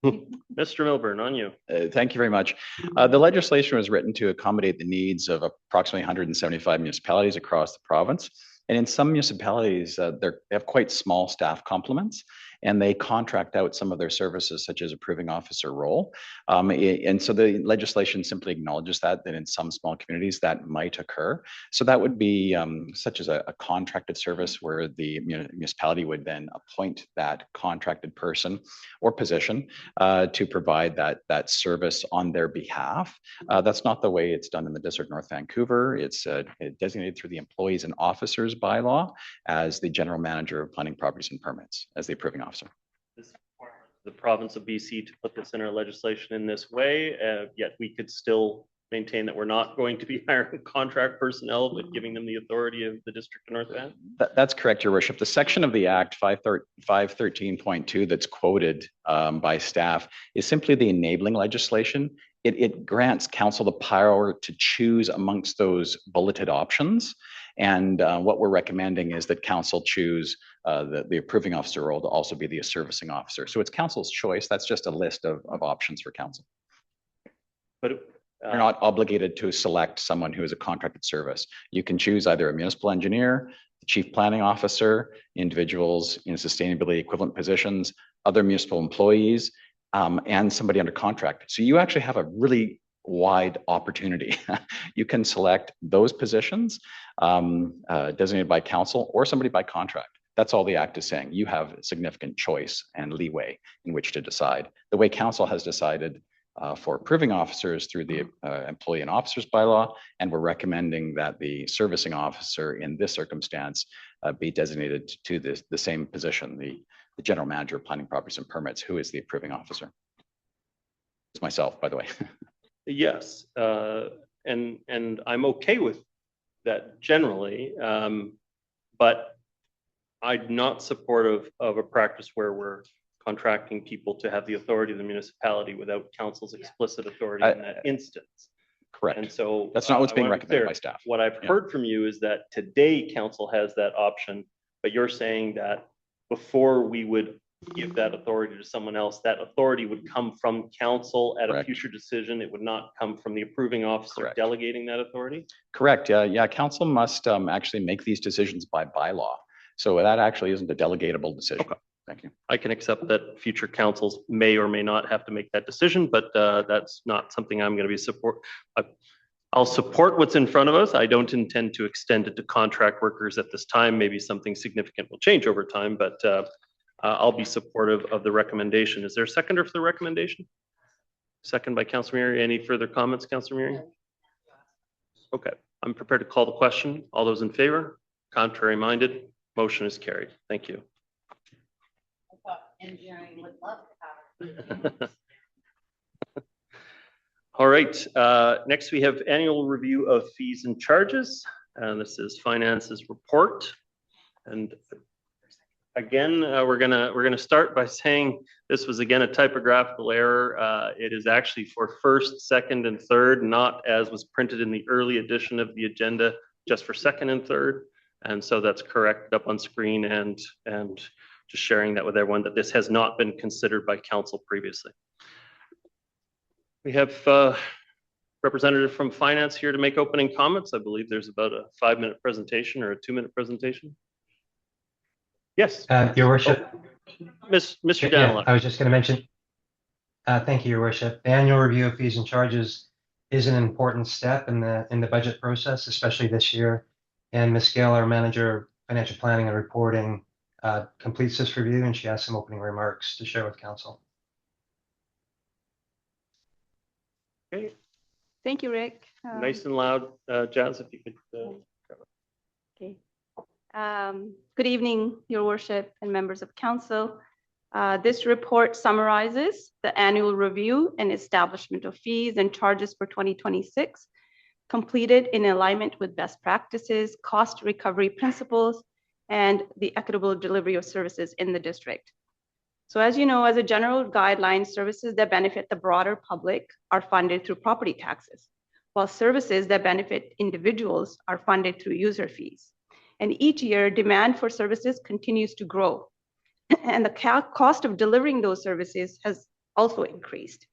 Mr. Milburn, on you. Thank you very much. The legislation was written to accommodate the needs of approximately 175 municipalities across the province. And in some municipalities, they have quite small staff complements, and they contract out some of their services, such as approving officer role. And so the legislation simply acknowledges that in some small communities that might occur. So that would be such as a contracted service where the municipality would then appoint that contracted person or position to provide that service on their behalf. That's not the way it's done in the District North Vancouver. It's designated through the Employees and Officers Bylaw as the General Manager of Planning, Properties and Permits, as the approving officer. The province of BC to put this in our legislation in this way, yet we could still maintain that we're not going to be hiring contract personnel, but giving them the authority of the District of North Van? That's correct, Your Worship. The section of the Act 513.2 that's quoted by staff is simply the enabling legislation. It grants council the power to choose amongst those bulleted options. And what we're recommending is that council choose the approving officer role to also be the servicing officer. So it's council's choice. That's just a list of options for council. But you're not obligated to select someone who is a contracted service. You can choose either a municipal engineer, the chief planning officer, individuals in sustainability equivalent positions, other municipal employees, and somebody under contract. So you actually have a really wide opportunity. You can select those positions designated by council or somebody by contract. That's all the Act is saying. You have significant choice and leeway in which to decide. The way council has decided for approving officers through the Employee and Officers Bylaw, and we're recommending that the servicing officer in this circumstance be designated to the same position, the General Manager of Planning, Properties and Permits, who is the approving officer. It's myself, by the way. Yes, and I'm okay with that generally, but I'm not supportive of a practice where we're contracting people to have the authority of the municipality without council's explicit authority in that instance. Correct. And so that's not what's being recommended by staff. What I've heard from you is that today council has that option, but you're saying that before we would give that authority to someone else, that authority would come from council at a future decision. It would not come from the approving officer delegating that authority? Correct. Yeah, council must actually make these decisions by bylaw. So that actually isn't a delegatable decision. Okay. Thank you. I can accept that future councils may or may not have to make that decision, but that's not something I'm going to be support. I'll support what's in front of us. I don't intend to extend it to contract workers at this time. Maybe something significant will change over time, but I'll be supportive of the recommendation. Is there a seconder for the recommendation? Second by Councillor Murray. Any further comments, Councillor Murray? Okay, I'm prepared to call the question. All those in favor? Contrary minded? Motion is carried. Thank you. Engineering would love to have. All right, next we have annual review of fees and charges. This is finances report. And again, we're gonna start by saying this was again a typographical error. It is actually for first, second, and third, not as was printed in the early edition of the agenda, just for second and third. And so that's corrected up on screen, and just sharing that with everyone that this has not been considered by council previously. We have a representative from finance here to make opening comments. I believe there's about a 5-minute presentation or a 2-minute presentation. Yes. Your Worship. Mr. Daniluk. I was just going to mention, thank you, Your Worship. The annual review of fees and charges is an important step in the budget process, especially this year. And Ms. Gale, our Manager of Financial Planning and Reporting, completes this review, and she has some opening remarks to share with council. Okay. Thank you, Rick. Nice and loud, Jazz, if you could. Okay. Good evening, Your Worship and members of council. This report summarizes the annual review and establishment of fees and charges for 2026, completed in alignment with best practices, cost recovery principles, and the equitable delivery of services in the district. So as you know, as a general guideline, services that benefit the broader public are funded through property taxes, while services that benefit individuals are funded through user fees. And each year, demand for services continues to grow. And the cost of delivering those services has also increased.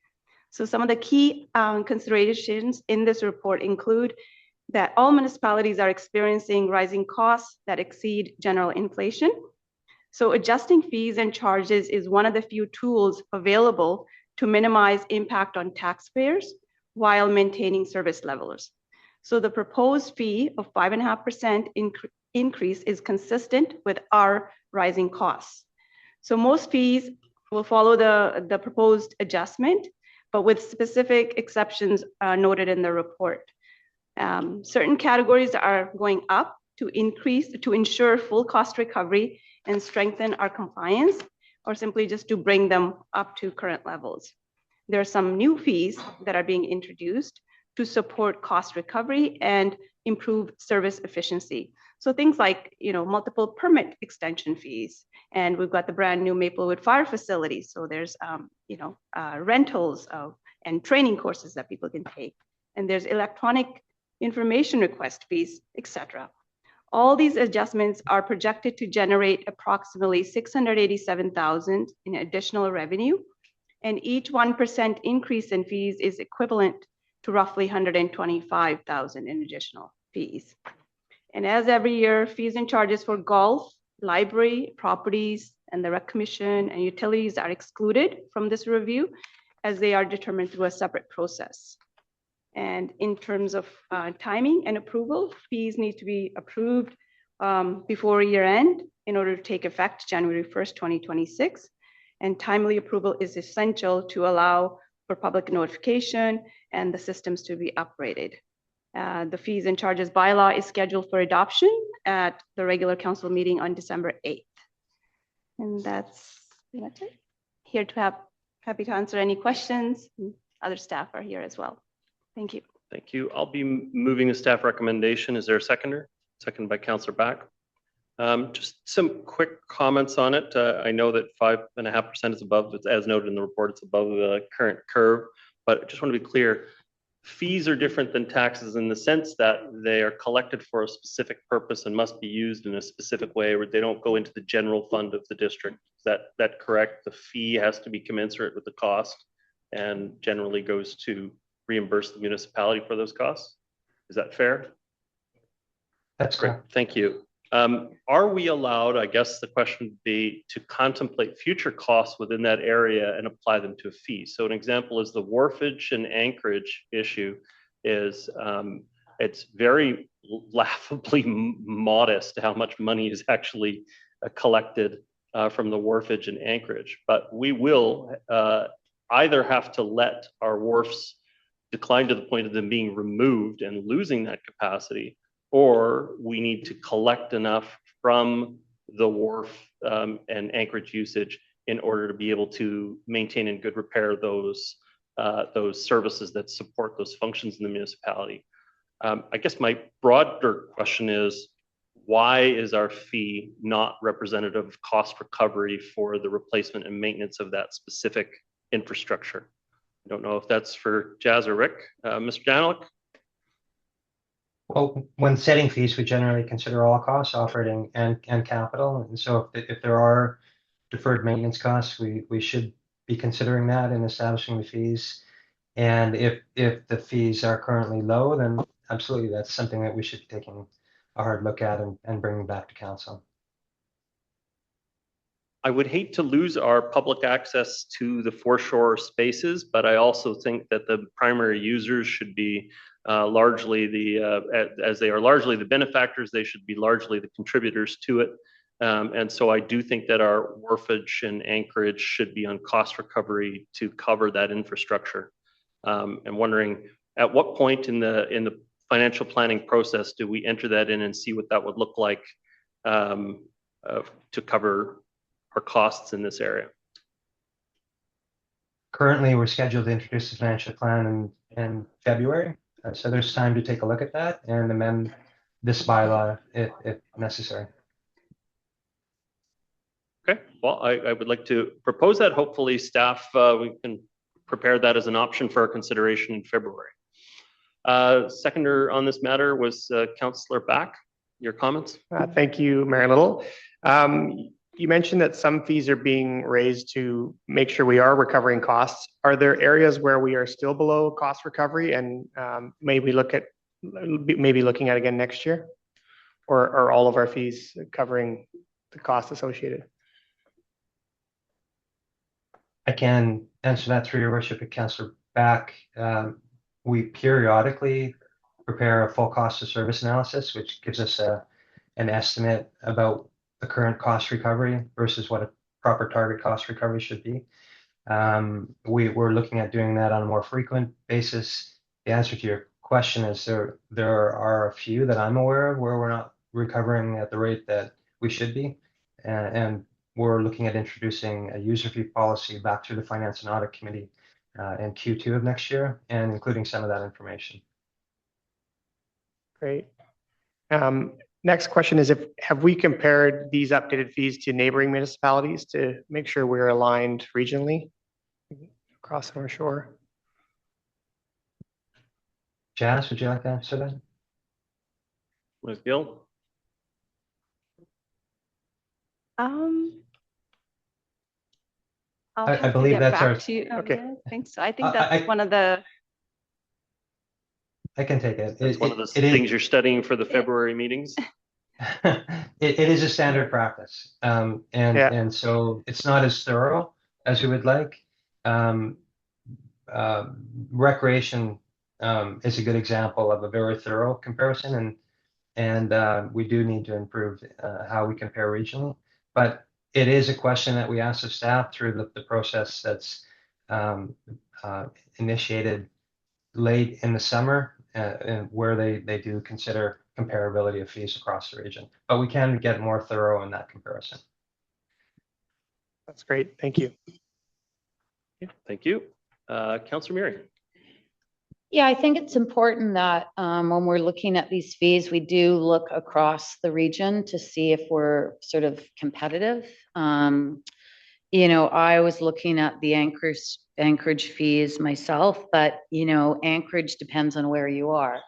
So some of the key considerations in this report include that all municipalities are experiencing rising costs that exceed general inflation. So adjusting fees and charges is one of the few tools available to minimize impact on taxpayers while maintaining service levels. So the proposed fee of 5.5% increase is consistent with our rising costs. So most fees will follow the proposed adjustment, but with specific exceptions noted in the report. Certain categories are going up to ensure full cost recovery and strengthen our compliance, or simply just to bring them up to current levels. There are some new fees that are being introduced to support cost recovery and improve service efficiency. So things like, multiple permit extension fees, and we've got the brand new Maplewood Fire Facility. So there's, rentals and training courses that people can take, and there's electronic information request fees, etc. All these adjustments are projected to generate approximately $687,000 in additional revenue, and each 1% increase in fees is equivalent to roughly $125,000 in additional fees. And as every year, fees and charges for golf, library, properties, and the rec commission and utilities are excluded from this review as they are determined through a separate process. And in terms of timing and approval, fees need to be approved before year end in order to take effect January 1st, 2026. And timely approval is essential to allow for public notification and the systems to be upgraded. The fees and charges bylaw is scheduled for adoption at the regular council meeting on December 8th. And that's pretty much it. Here to happy to answer any questions. Other staff are here as well. Thank you. Thank you. I'll be moving the staff recommendation. Is there a seconder? Seconded by Councillor Back. Just some quick comments on it. I know that 5.5% is above, as noted in the report, it's above the current curve, but I just want to be clear. Fees are different than taxes in the sense that they are collected for a specific purpose and must be used in a specific way, where they don't go into the general fund of the district. Is that correct? The fee has to be commensurate with the cost and generally goes to reimburse the municipality for those costs. Is that fair? That's great. Thank you. Are we allowed, I guess the question would be, to contemplate future costs within that area and apply them to a fee? So an example is the wharfage and anchorage issue is, it's very laughably modest how much money is actually collected from the wharfage and anchorage. But we will either have to let our wharfs decline to the point of them being removed and losing that capacity, or we need to collect enough from the wharf and anchorage usage in order to be able to maintain in good repair those services that support those functions in the municipality. I guess my broader question is, why is our fee not representative of cost recovery for the replacement and maintenance of that specific infrastructure? I don't know if that's for Jazz or Rick. Mr. Daniluk? Well, when setting fees, we generally consider all costs, operating and capital. And so if there are deferred maintenance costs, we should be considering that in establishing the fees. And if the fees are currently low, then absolutely that's something that we should be taking a hard look at and bringing back to council. I would hate to lose our public access to the foreshore spaces, but I also think that the primary users should be largely as they are largely the benefactors, they should be largely the contributors to it. And so I do think that our wharfage and anchorage should be on cost recovery to cover that infrastructure. And wondering at what point in the financial planning process do we enter that in and see what that would look like to cover our costs in this area? Currently, we're scheduled to introduce the financial plan in February. So there's time to take a look at that and amend this bylaw if necessary. Okay, well, I would like to propose that. Hopefully staff, we can prepare that as an option for our consideration in February. Seconder on this matter was Councillor Back. Your comments? Thank you, Mayor Little. you mentioned that some fees are being raised to make sure we are recovering costs. Are there areas where we are still below cost recovery and maybe looking at again next year? Or are all of our fees covering the costs associated? I can answer that through your worship at Councillor Back. We periodically prepare a full cost of service analysis, which gives us an estimate about the current cost recovery versus what a proper target cost recovery should be. We're looking at doing that on a more frequent basis. The answer to your question is there are a few that I'm aware of where we're not recovering at the rate that we should be. And we're looking at introducing a user fee policy back through the Finance and Audit Committee in Q2 of next year, and including some of that information. Great. Next question is, have we compared these updated fees to neighboring municipalities to make sure we're aligned regionally across North Shore? Janice, would you like to answer that? Ms. Gill? I believe that's our. Okay. I think so. I think that's one of the. I can take it. It's one of the things you're studying for the February meetings. It is a standard practice, and so it's not as thorough as we would like. Recreation is a good example of a very thorough comparison, and we do need to improve how we compare regionally. But it is a question that we ask the staff through the process that's initiated late in the summer, and where they do consider comparability of fees across the region. But we can get more thorough in that comparison. That's great. Thank you. Yeah, thank you. Councillor Murray. Yeah, I think it's important that when we're looking at these fees, we do look across the region to see if we're sort of competitive. I was looking at the Anchorage fees myself, but Anchorage depends on where you are.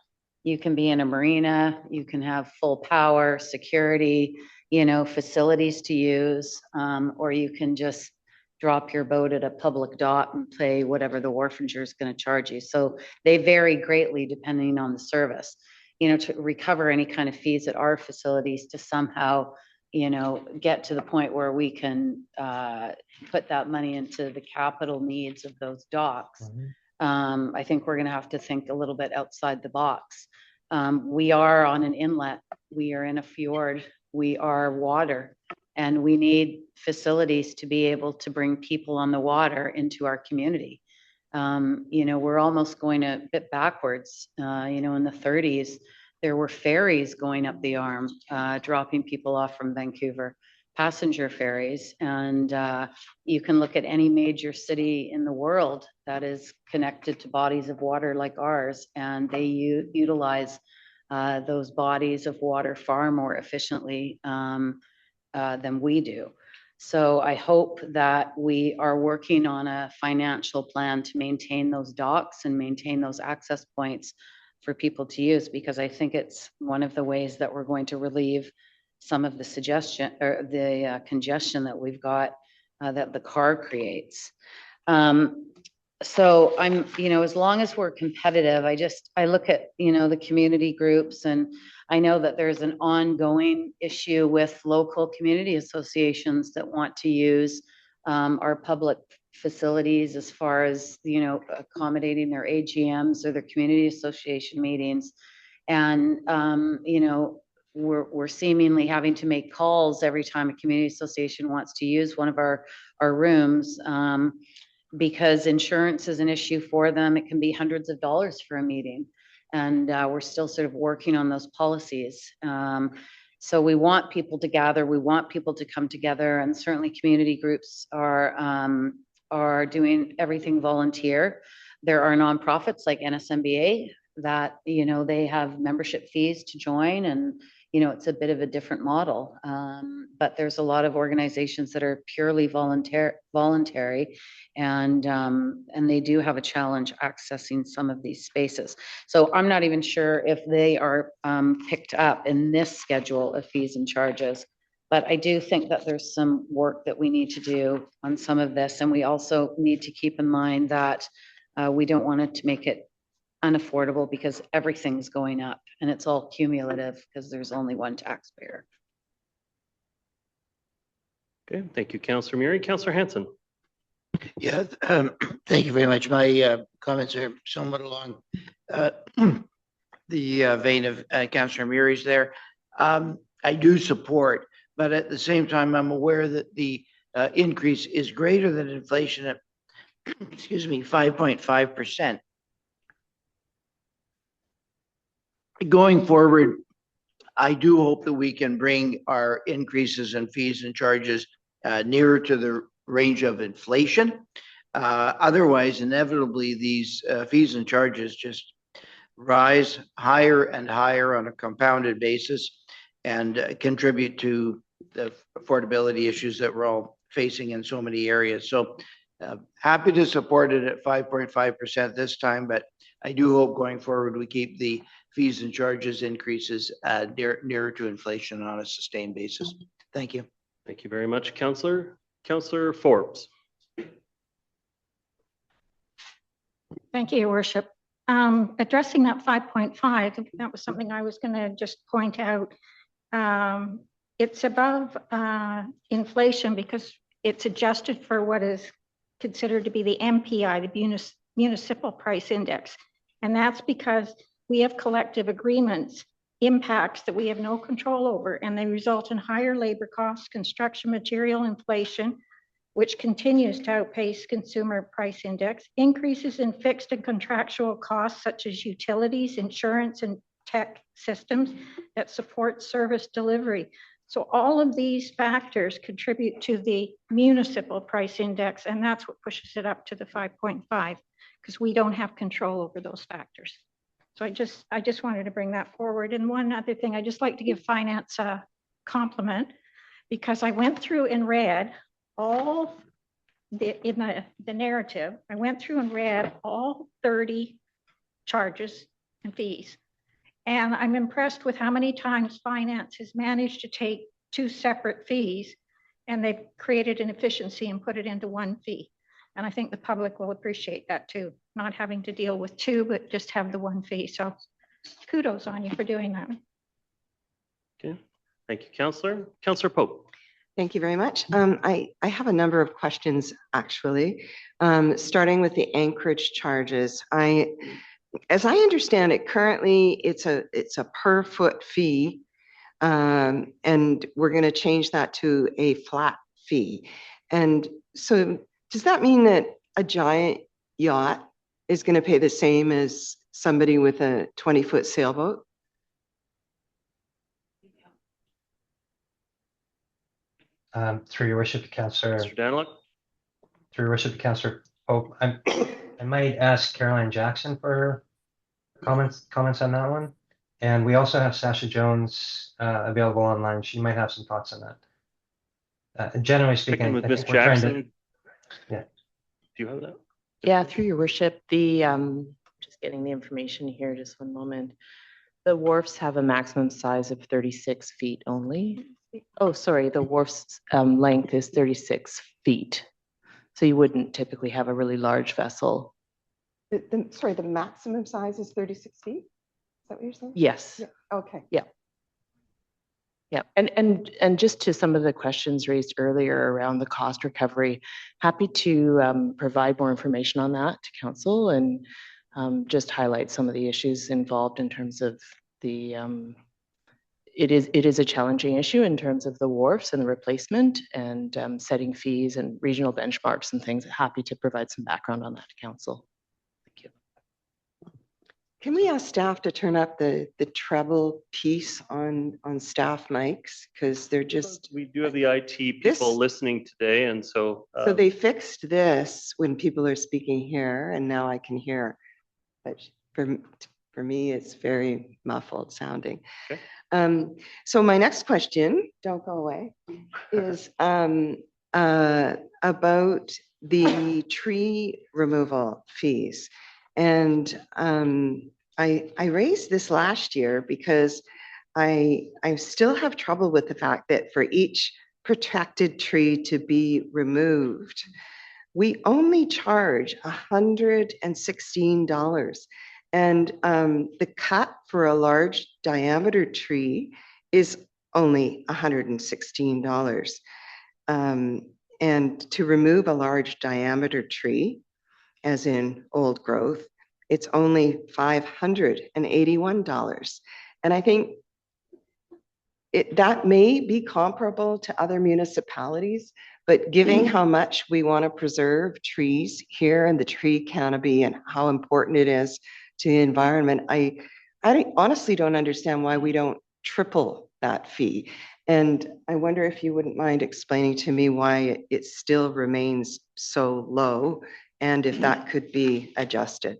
You can be in a marina, you can have full power, security, facilities to use, or you can just drop your boat at a public dock and pay whatever the wharfinger is going to charge you. So they vary greatly depending on the service. To recover any kind of fees at our facilities to somehow, get to the point where we can put that money into the capital needs of those docks. I think we're going to have to think a little bit outside the box. We are on an inlet, we are in a fjord, we are water, and we need facilities to be able to bring people on the water into our community. We're almost going a bit backwards. In the 30s, there were ferries going up the arm, dropping people off from Vancouver, passenger ferries. And you can look at any major city in the world that is connected to bodies of water like ours, and they utilize those bodies of water far more efficiently than we do. So I hope that we are working on a financial plan to maintain those docks and maintain those access points for people to use, because I think it's one of the ways that we're going to relieve some of the congestion that we've got that the car creates. So I'm, as long as we're competitive, I look at, the community groups, and I know that there's an ongoing issue with local community associations that want to use our public facilities as far as, accommodating their AGMs or their community association meetings. And, we're seemingly having to make calls every time a community association wants to use one of our rooms. Because insurance is an issue for them. It can be hundreds of dollars for a meeting. And we're still sort of working on those policies. So we want people to gather, we want people to come together, and certainly community groups are doing everything volunteer. There are nonprofits like NSMBA that, they have membership fees to join, and it's a bit of a different model. But there's a lot of organizations that are purely voluntary, and they do have a challenge accessing some of these spaces. So I'm not even sure if they are picked up in this schedule of fees and charges. But I do think that there's some work that we need to do on some of this. And we also need to keep in mind that we don't want it to make it unaffordable because everything's going up and it's all cumulative because there's only one taxpayer. Okay, thank you, Councillor Murray. Councillor Hanson. Yeah, thank you very much. My comments are somewhat along the vein of Councillor Murray's there. I do support, but at the same time, I'm aware that the increase is greater than inflation at, excuse me, 5.5%. Going forward, I do hope that we can bring our increases in fees and charges nearer to the range of inflation. Otherwise, inevitably, these fees and charges just rise higher and higher on a compounded basis and contribute to the affordability issues that we're all facing in so many areas. So happy to support it at 5.5% this time, but I do hope going forward we keep the fees and charges increases nearer to inflation on a sustained basis. Thank you. Thank you very much, Councillor. Councillor Forbes. Thank you, Your Worship. Addressing that 5.5, that was something I was going to just point out. It's above inflation because it's adjusted for what is considered to be the MPI, the Municipal Price Index. And that's because we have collective agreements, impacts that we have no control over, and they result in higher labor costs, construction material inflation, which continues to outpace consumer price index, increases in fixed and contractual costs such as utilities, insurance, and tech systems that support service delivery. So all of these factors contribute to the municipal price index, and that's what pushes it up to the 5.5, because we don't have control over those factors. So I just wanted to bring that forward. And one other thing, I just like to give finance a compliment, because I went through and read all in the narrative, I went through and read all 30 charges and fees. And I'm impressed with how many times finance has managed to take two separate fees and they've created an efficiency and put it into one fee. And I think the public will appreciate that too, not having to deal with two, but just have the one fee. So kudos on you for doing that. Okay, thank you, Councillor. Councillor Pope. Thank you very much. I have a number of questions, actually, starting with the anchorage charges. As I understand it, currently it's a per foot fee, and we're going to change that to a flat fee. And so does that mean that a giant yacht is going to pay the same as somebody with a 20-foot sailboat? Through your worship, Councillor. Mr. Daniluk. Through your worship, Councillor Pope. I might ask Caroline Jackson for her comments on that one. And we also have Sasha Jones available online. She might have some thoughts on that. Generally speaking, with I Ms. think we're trying Jackson. to, yeah. Do you have that? Yeah, through your worship, the just getting the information here, just one moment. The wharfs have a maximum size of 36 feet only. Oh, sorry, the wharf's length is 36 feet. So you wouldn't typically have a really large vessel. Sorry, the maximum size is 36 feet? Is that what you're saying? Yes. Yeah. Okay. Yeah. Yeah, and just to some of the questions raised earlier around the cost recovery, happy to provide more information on that to council and just highlight some of the issues involved in terms of the, it is a challenging issue in terms of the wharfs and the replacement and setting fees and regional benchmarks and things. Happy to provide some background on that to council. Thank you. Can we ask staff to turn up the treble piece on staff mics? Because they're just. We do have the IT people listening today, and so. So they fixed this when people are speaking here, and now I can hear. But for me, it's very muffled sounding. Okay. So my next question, don't go away, is about the tree removal fees. And I raised this last year because I still have trouble with the fact that for each protected tree to be removed, we only charge $116. And the cut for a large diameter tree is only $116. And to remove a large diameter tree, as in old growth, it's only $581. And I think that may be comparable to other municipalities, but given how much we want to preserve trees here and the tree canopy and how important it is to the environment, I honestly don't understand why we don't triple that fee. And I wonder if you wouldn't mind explaining to me why it still remains so low and if that could be adjusted.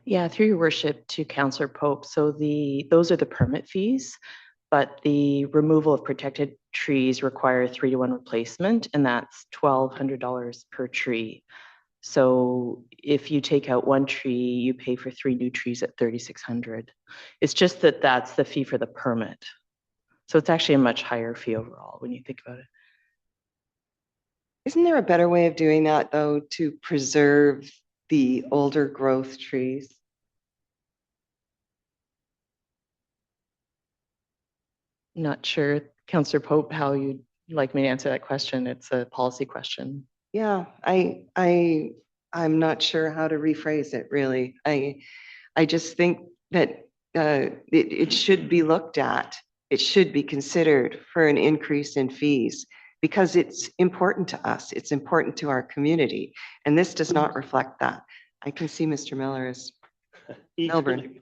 Yeah, through your worship to Councillor Pope. So those are the permit fees, but the removal of protected trees require a 3-to-1 replacement, and that's $1,200 per tree. So if you take out one tree, you pay for 3 new trees at $3,600. It's just that that's the fee for the permit. So it's actually a much higher fee overall when you think about it. Isn't there a better way of doing that, though, to preserve the older growth trees? Not sure, Councillor Pope, how you'd like me to answer that question. It's a policy question. Yeah, I'm not sure how to rephrase it, really. I just think that it should be looked at. It should be considered for an increase in fees because it's important to us. It's important to our community. And this does not reflect that. I can see Mr. Miller is Milburn.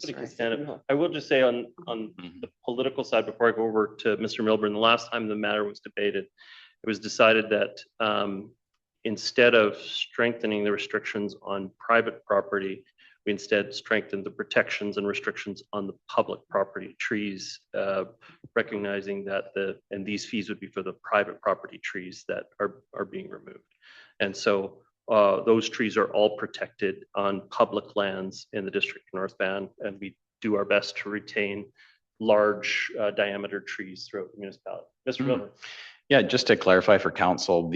I will just say on the political side, before I go over to Mr. Milburn, the last time the matter was debated, it was decided that instead of strengthening the restrictions on private property, we instead strengthened the protections and restrictions on the public property trees, recognizing that these fees would be for the private property trees that are being removed. And so those trees are all protected on public lands in the District of North Van, and we do our best to retain large diameter trees throughout the municipality. Mr. Miller. Yeah, just to clarify for council,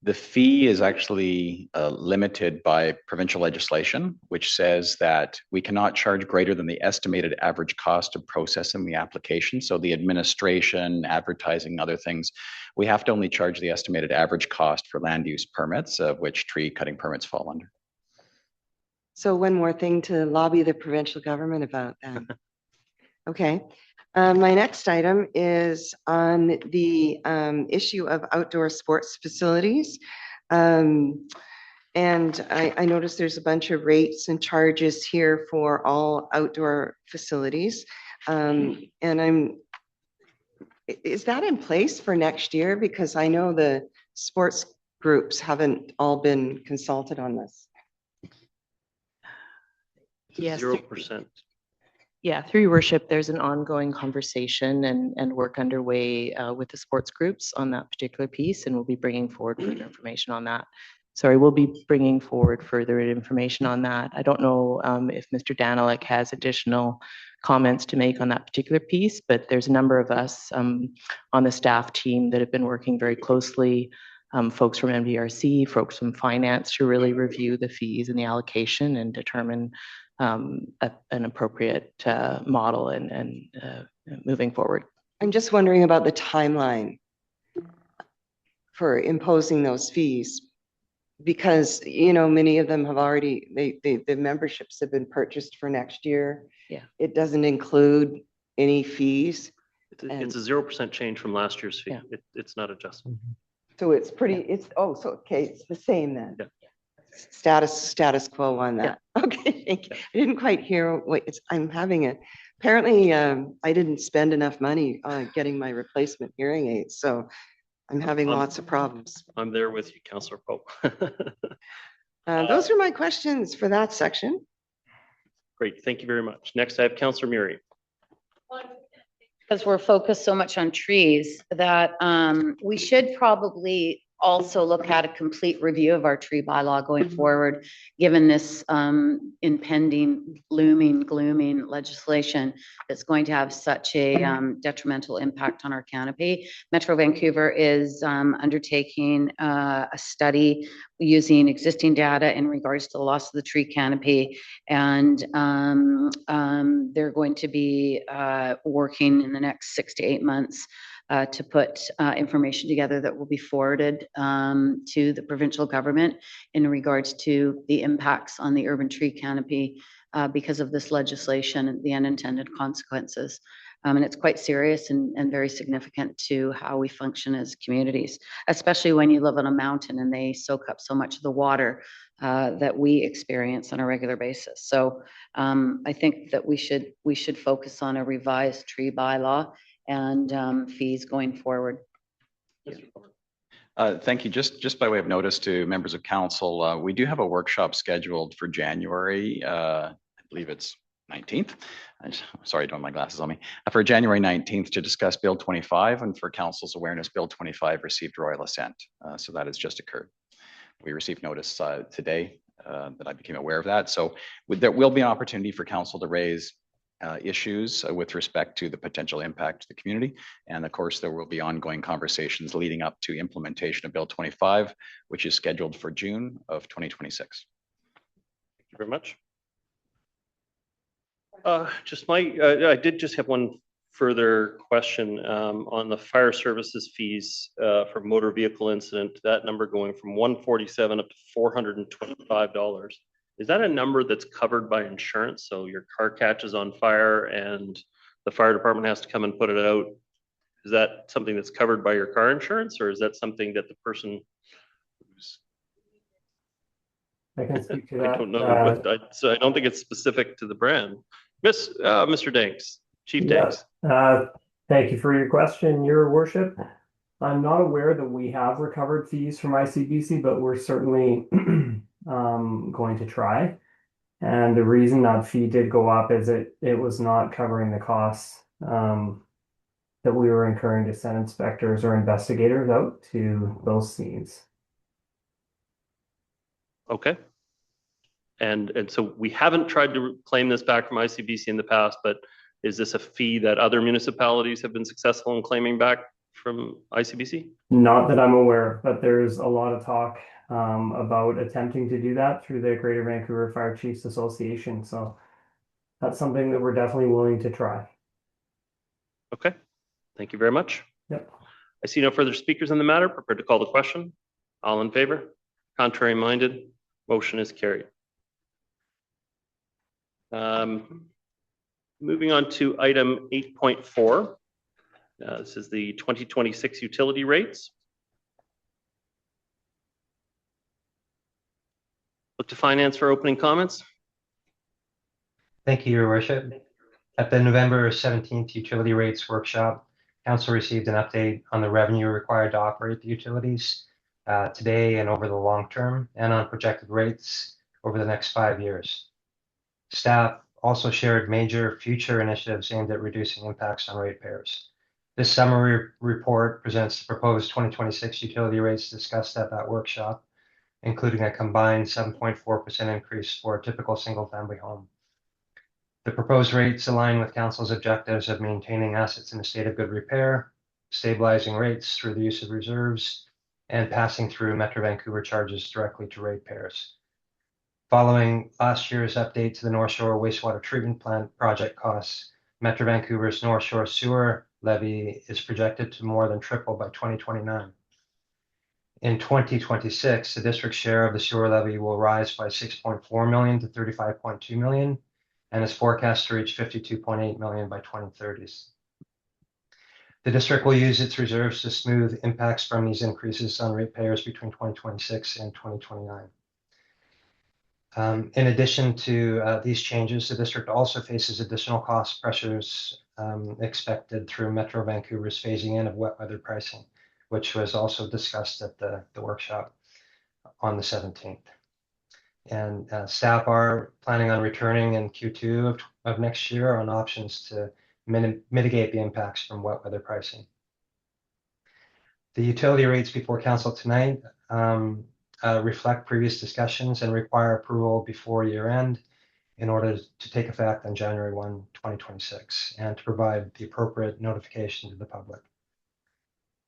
the fee is actually limited by provincial legislation, which says that we cannot charge greater than the estimated average cost of processing the application. So the administration, advertising, other things, we have to only charge the estimated average cost for land use permits, of which tree cutting permits fall under. So one more thing to lobby the provincial government about then. Okay. My next item is on the issue of outdoor sports facilities. And I noticed there's a bunch of rates and charges here for all outdoor facilities. And is that in place for next year? Because I know the sports groups haven't all been consulted on this. Yes. 0%. Yeah, through your worship, there's an ongoing conversation and work underway with the sports groups on that particular piece, and we'll be bringing forward further information on that. Sorry, we'll be bringing forward further information on that. I don't know if Mr. Danilek has additional comments to make on that particular piece, but there's a number of us on the staff team that have been working very closely, folks from MDRC, folks from finance, to really review the fees and the allocation and determine an appropriate model and moving forward. I'm just wondering about the timeline for imposing those fees, because many of them have already the memberships have been purchased for next year. Yeah, it doesn't include any fees. It's a 0% change from last year's fee. Yeah. It's not adjustable. So it's pretty. It's the same then. Yeah. Status quo on that. Yeah. Okay, thank you. I didn't quite hear what I'm having it. Apparently, I didn't spend enough money on getting my replacement hearing aids, so I'm having lots of problems. I'm there with you, Councillor Pope. Those are my questions for that section. Great, thank you very much. Next, I have Councillor Murray. Because we're focused so much on trees that we should probably also look at a complete review of our tree bylaw going forward, given this impending, looming, glooming legislation that's going to have such a detrimental impact on our canopy. Metro Vancouver is undertaking a study using existing data in regards to the loss of the tree canopy, and they're going to be working in the next 6 to 8 months to put information together that will be forwarded to the provincial government in regards to the impacts on the urban tree canopy because of this legislation and the unintended consequences. And it's quite serious and very significant to how we function as communities, especially when you live on a mountain and they soak up so much of the water that we experience on a regular basis. So I think that we should focus on a revised tree bylaw and fees going forward. Thank you. Just by way of notice to members of council, we do have a workshop scheduled for January. I believe it's 19th. Sorry, I don't have my glasses on me. For January 19th to discuss Bill 25, and for council's awareness, Bill 25 received royal assent. So that has just occurred. We received notice today that I became aware of that. So there will be an opportunity for council to raise issues with respect to the potential impact to the community. And of course, there will be ongoing conversations leading up to implementation of Bill 25, which is scheduled for June of 2026. Thank you very much. I did just have one further question on the fire services fees for motor vehicle incident, that number going from $147 up to $425. Is that a number that's covered by insurance? So your car catches on fire and the fire department has to come and put it out. Is that something that's covered by your car insurance, or is that something that the person who's... I can speak to that. I don't know, but so I don't think it's specific to the brand. Mr. Danks, Chief Danks. Thank you for your question, Your Worship. I'm not aware that we have recovered fees from ICBC, but we're certainly going to try. And the reason that fee did go up is it was not covering the costs that we were incurring to send inspectors or investigators out to those scenes. Okay. And so we haven't tried to claim this back from ICBC in the past, but is this a fee that other municipalities have been successful in claiming back from ICBC? Not that I'm aware of, but there's a lot of talk about attempting to do that through the Greater Vancouver Fire Chiefs Association. So that's something that we're definitely willing to try. Okay, thank you very much. Yep. I see no further speakers on the matter. Prepared to call the question. All in favor? Contrary minded? Motion is carried. Moving on to item 8.4. This is the 2026 utility rates. Look to finance for opening comments. Thank you, Your Worship. At the November 17th utility rates workshop, Council received an update on the revenue required to operate the utilities today and over the long term, and on projected rates over the next 5 years. Staff also shared major future initiatives aimed at reducing impacts on ratepayers. This summary report presents the proposed 2026 utility rates discussed at that workshop, including a combined 7.4% increase for a typical single-family home. The proposed rates align with Council's objectives of maintaining assets in a state of good repair, stabilizing rates through the use of reserves, and passing through Metro Vancouver charges directly to ratepayers. Following last year's update to the North Shore Wastewater Treatment Plant project costs, Metro Vancouver's North Shore Sewer levy is projected to more than triple by 2029. In 2026, the district's share of the sewer levy will rise by 6.4 million to 35.2 million, and is forecast to reach 52.8 million by 2030. The district will use its reserves to smooth impacts from these increases on ratepayers between 2026 and 2029. In addition to these changes, the district also faces additional cost pressures expected through Metro Vancouver's phasing in of wet weather pricing, which was also discussed at the workshop on the 17th. And staff are planning on returning in Q2 of next year on options to mitigate the impacts from wet weather pricing. The utility rates before council tonight reflect previous discussions and require approval before year end in order to take effect on January 1, 2026, and to provide the appropriate notification to the public.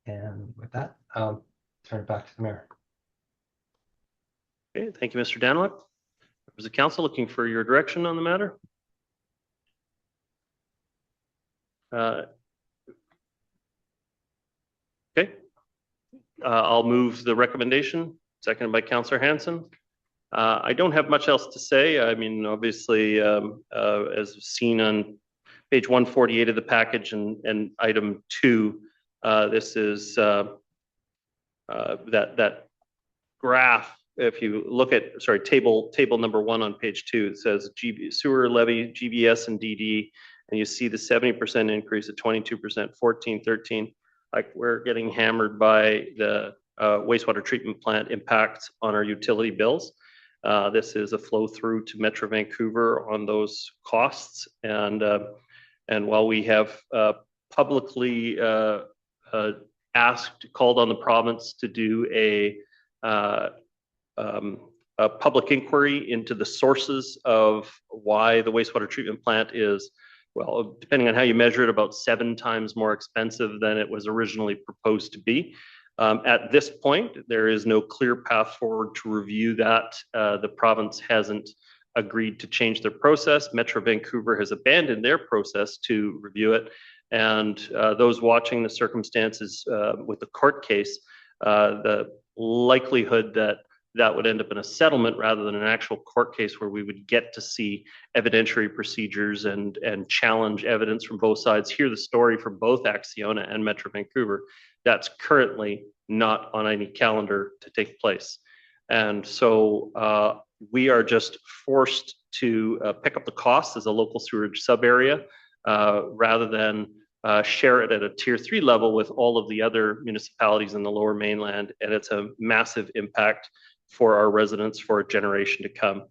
And with that, I'll turn it back to the mayor. Okay, thank you, Mr. Daniluk. Members of council looking for your direction on the matter. Okay, I'll move the recommendation, seconded by Councillor Hanson. I don't have much else to say. I mean, obviously, as seen on page 148 of the package and item 2, this is that graph. If you look at, table number 1 on page 2, it says sewer levy, GBS and DD, and you see the 70% increase at 22%, 14, 13. Like, we're getting hammered by the wastewater treatment plant impacts on our utility bills. This is a flow through to Metro Vancouver on those costs. And while we have publicly called on the province to do a public inquiry into the sources of why the wastewater treatment plant is, well, depending on how you measure it, about 7 times more expensive than it was originally proposed to be. At this point, there is no clear path forward to review that. The province hasn't agreed to change their process. Metro Vancouver has abandoned their process to review it. And those watching the circumstances with the court case, the likelihood that that would end up in a settlement rather than an actual court case where we would get to see evidentiary procedures and challenge evidence from both sides, hear the story from both Acciona and Metro Vancouver. That's currently not on any calendar to take place. And so we are just forced to pick up the costs as a local sewerage sub area rather than share it at a tier 3 level with all of the other municipalities in the lower mainland. And it's a massive impact for our residents for a generation to come.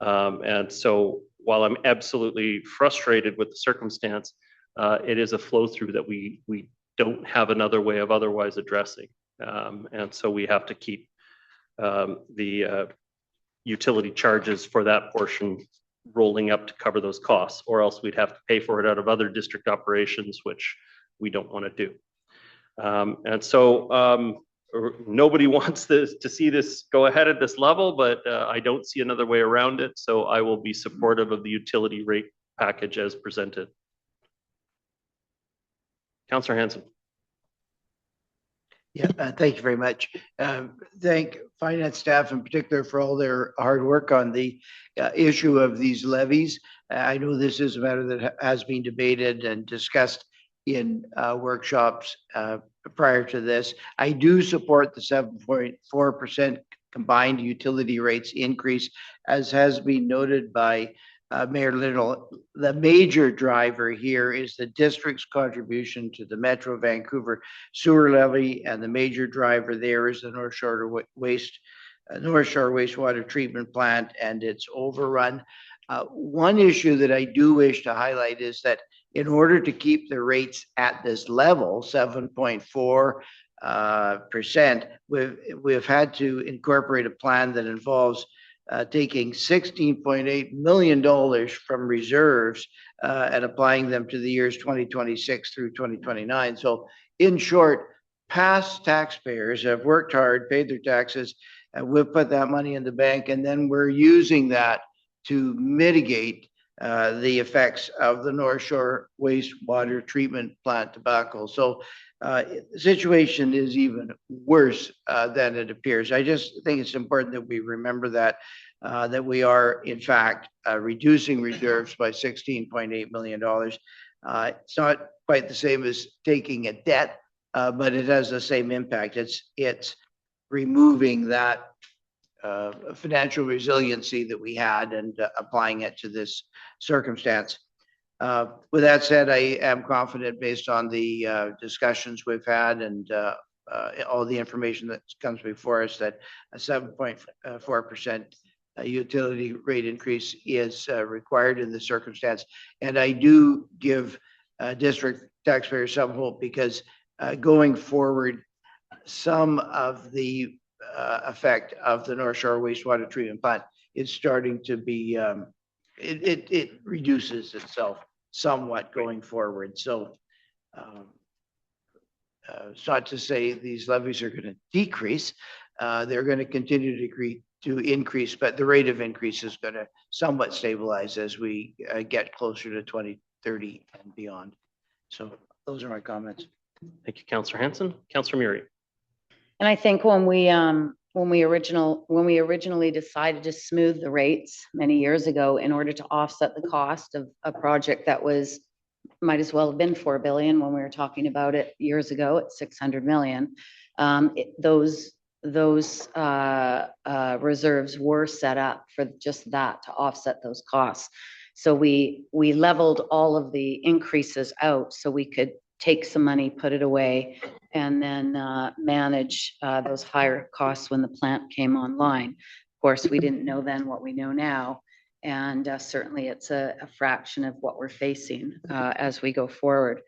And so while I'm absolutely frustrated with the circumstance, it is a flow through that we don't have another way of otherwise addressing. And so we have to keep the utility charges for that portion rolling up to cover those costs, or else we'd have to pay for it out of other district operations, which we don't want to do. And so nobody wants to see this go ahead at this level, but I don't see another way around it. So I will be supportive of the utility rate package as presented. Councillor Hanson. Yeah, thank you very much. Thank finance staff in particular for all their hard work on the issue of these levies. I know this is a matter that has been debated and discussed in workshops prior to this. I do support the 7.4% combined utility rates increase, as has been noted by Mayor Little. The major driver here is the district's contribution to the Metro Vancouver sewer levy, and the major driver there is the North Shore wastewater treatment plant and its overrun. One issue that I do wish to highlight is that in order to keep the rates at this level, 7.4%, we've had to incorporate a plan that involves taking $16.8 million from reserves and applying them to the years 2026 through 2029. So in short, past taxpayers have worked hard, paid their taxes, and we've put that money in the bank, and then we're using that to mitigate the effects of the North Shore wastewater treatment plant debacle. So the situation is even worse than it appears. I just think it's important that we remember that we are in fact reducing reserves by $16.8 million. It's not quite the same as taking a debt, but it has the same impact. It's removing that financial resiliency that we had and applying it to this circumstance. With that said, I am confident based on the discussions we've had and all the information that comes before us that a 7.4% utility rate increase is required in the circumstance. And I do give district taxpayers some hope, because going forward, some of the effect of the North Shore wastewater treatment plant is starting to be, it reduces itself somewhat going forward. So it's not to say these levies are going to decrease. They're going to continue to increase, but the rate of increase is going to somewhat stabilize as we get closer to 2030 and beyond. So those are my comments. Thank you, Councillor Hanson. Councillor Murray. And I think when we originally decided to smooth the rates many years ago in order to offset the cost of a project that might as well have been 4 billion when we were talking about it years ago at 600 million. Those reserves were set up for just that, to offset those costs. So we leveled all of the increases out so we could take some money, put it away, and then manage those higher costs when the plant came online. Of course, we didn't know then what we know now. And certainly it's a fraction of what we're facing as we go forward.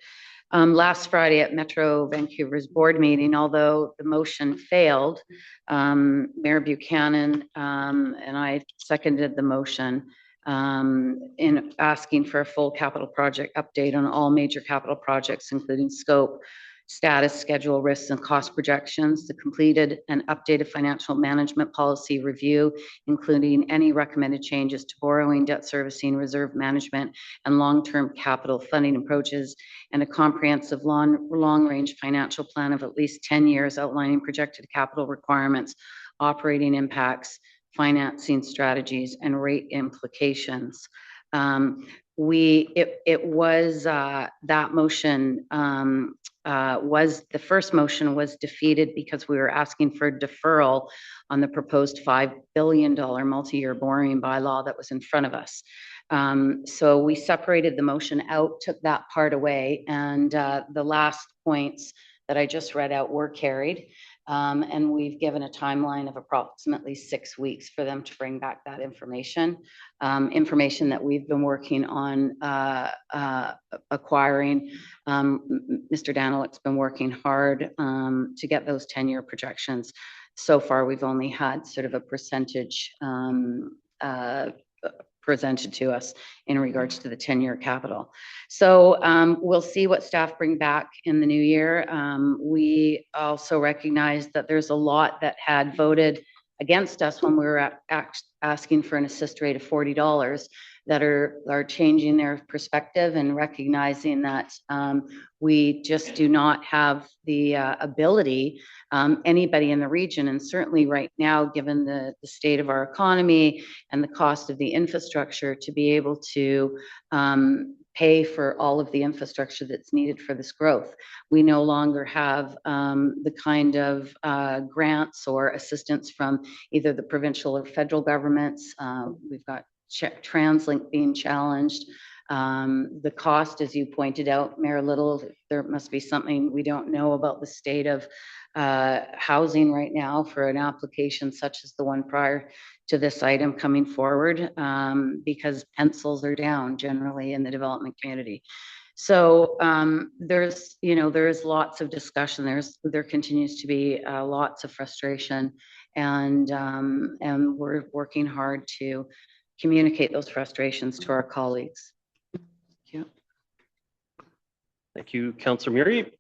Last Friday at Metro Vancouver's board meeting, although the motion failed, Mayor Buchanan and I seconded the motion in asking for a full capital project update on all major capital projects, including scope, status, schedule, risks, and cost projections, the completed and updated financial management policy review, including any recommended changes to borrowing, debt servicing, reserve management, and long-term capital funding approaches, and a comprehensive long-range financial plan of at least 10 years outlining projected capital requirements, operating impacts, financing strategies, and rate implications. That motion the first motion was defeated because we were asking for deferral on the proposed $5 billion multi-year borrowing bylaw that was in front of us. So we separated the motion out, took that part away, and the last points that I just read out were carried. And we've given a timeline of approximately 6 weeks for them to bring back that information that we've been working on acquiring. Mr. Daniluk's been working hard to get those 10-year projections. So far, we've only had sort of a percentage presented to us in regards to the 10-year capital. So we'll see what staff bring back in the new year. We also recognize that there's a lot that had voted against us when we were asking for an assist rate of $40 that are changing their perspective and recognizing that we just do not have the ability, anybody in the region, and certainly right now, given the state of our economy and the cost of the infrastructure, to be able to pay for all of the infrastructure that's needed for this growth. We no longer have the kind of grants or assistance from either the provincial or federal governments. We've got TransLink being challenged. The cost, as you pointed out, Mayor Little, there must be something we don't know about the state of housing right now for an application such as the one prior to this item coming forward, because pencils are down generally in the development community. So there's lots of discussion. There continues to be lots of frustration, and we're working hard to communicate those frustrations to our colleagues. Thank you. Thank you, Councillor Murray.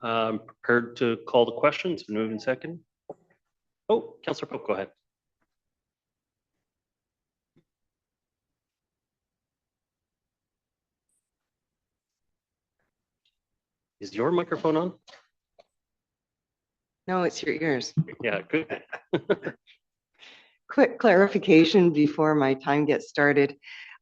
Prepared to call the questions and move in second. Oh, Councillor Pope, go ahead. Is your microphone on? No, it's your ears. Yeah, good. Quick clarification before my time gets started.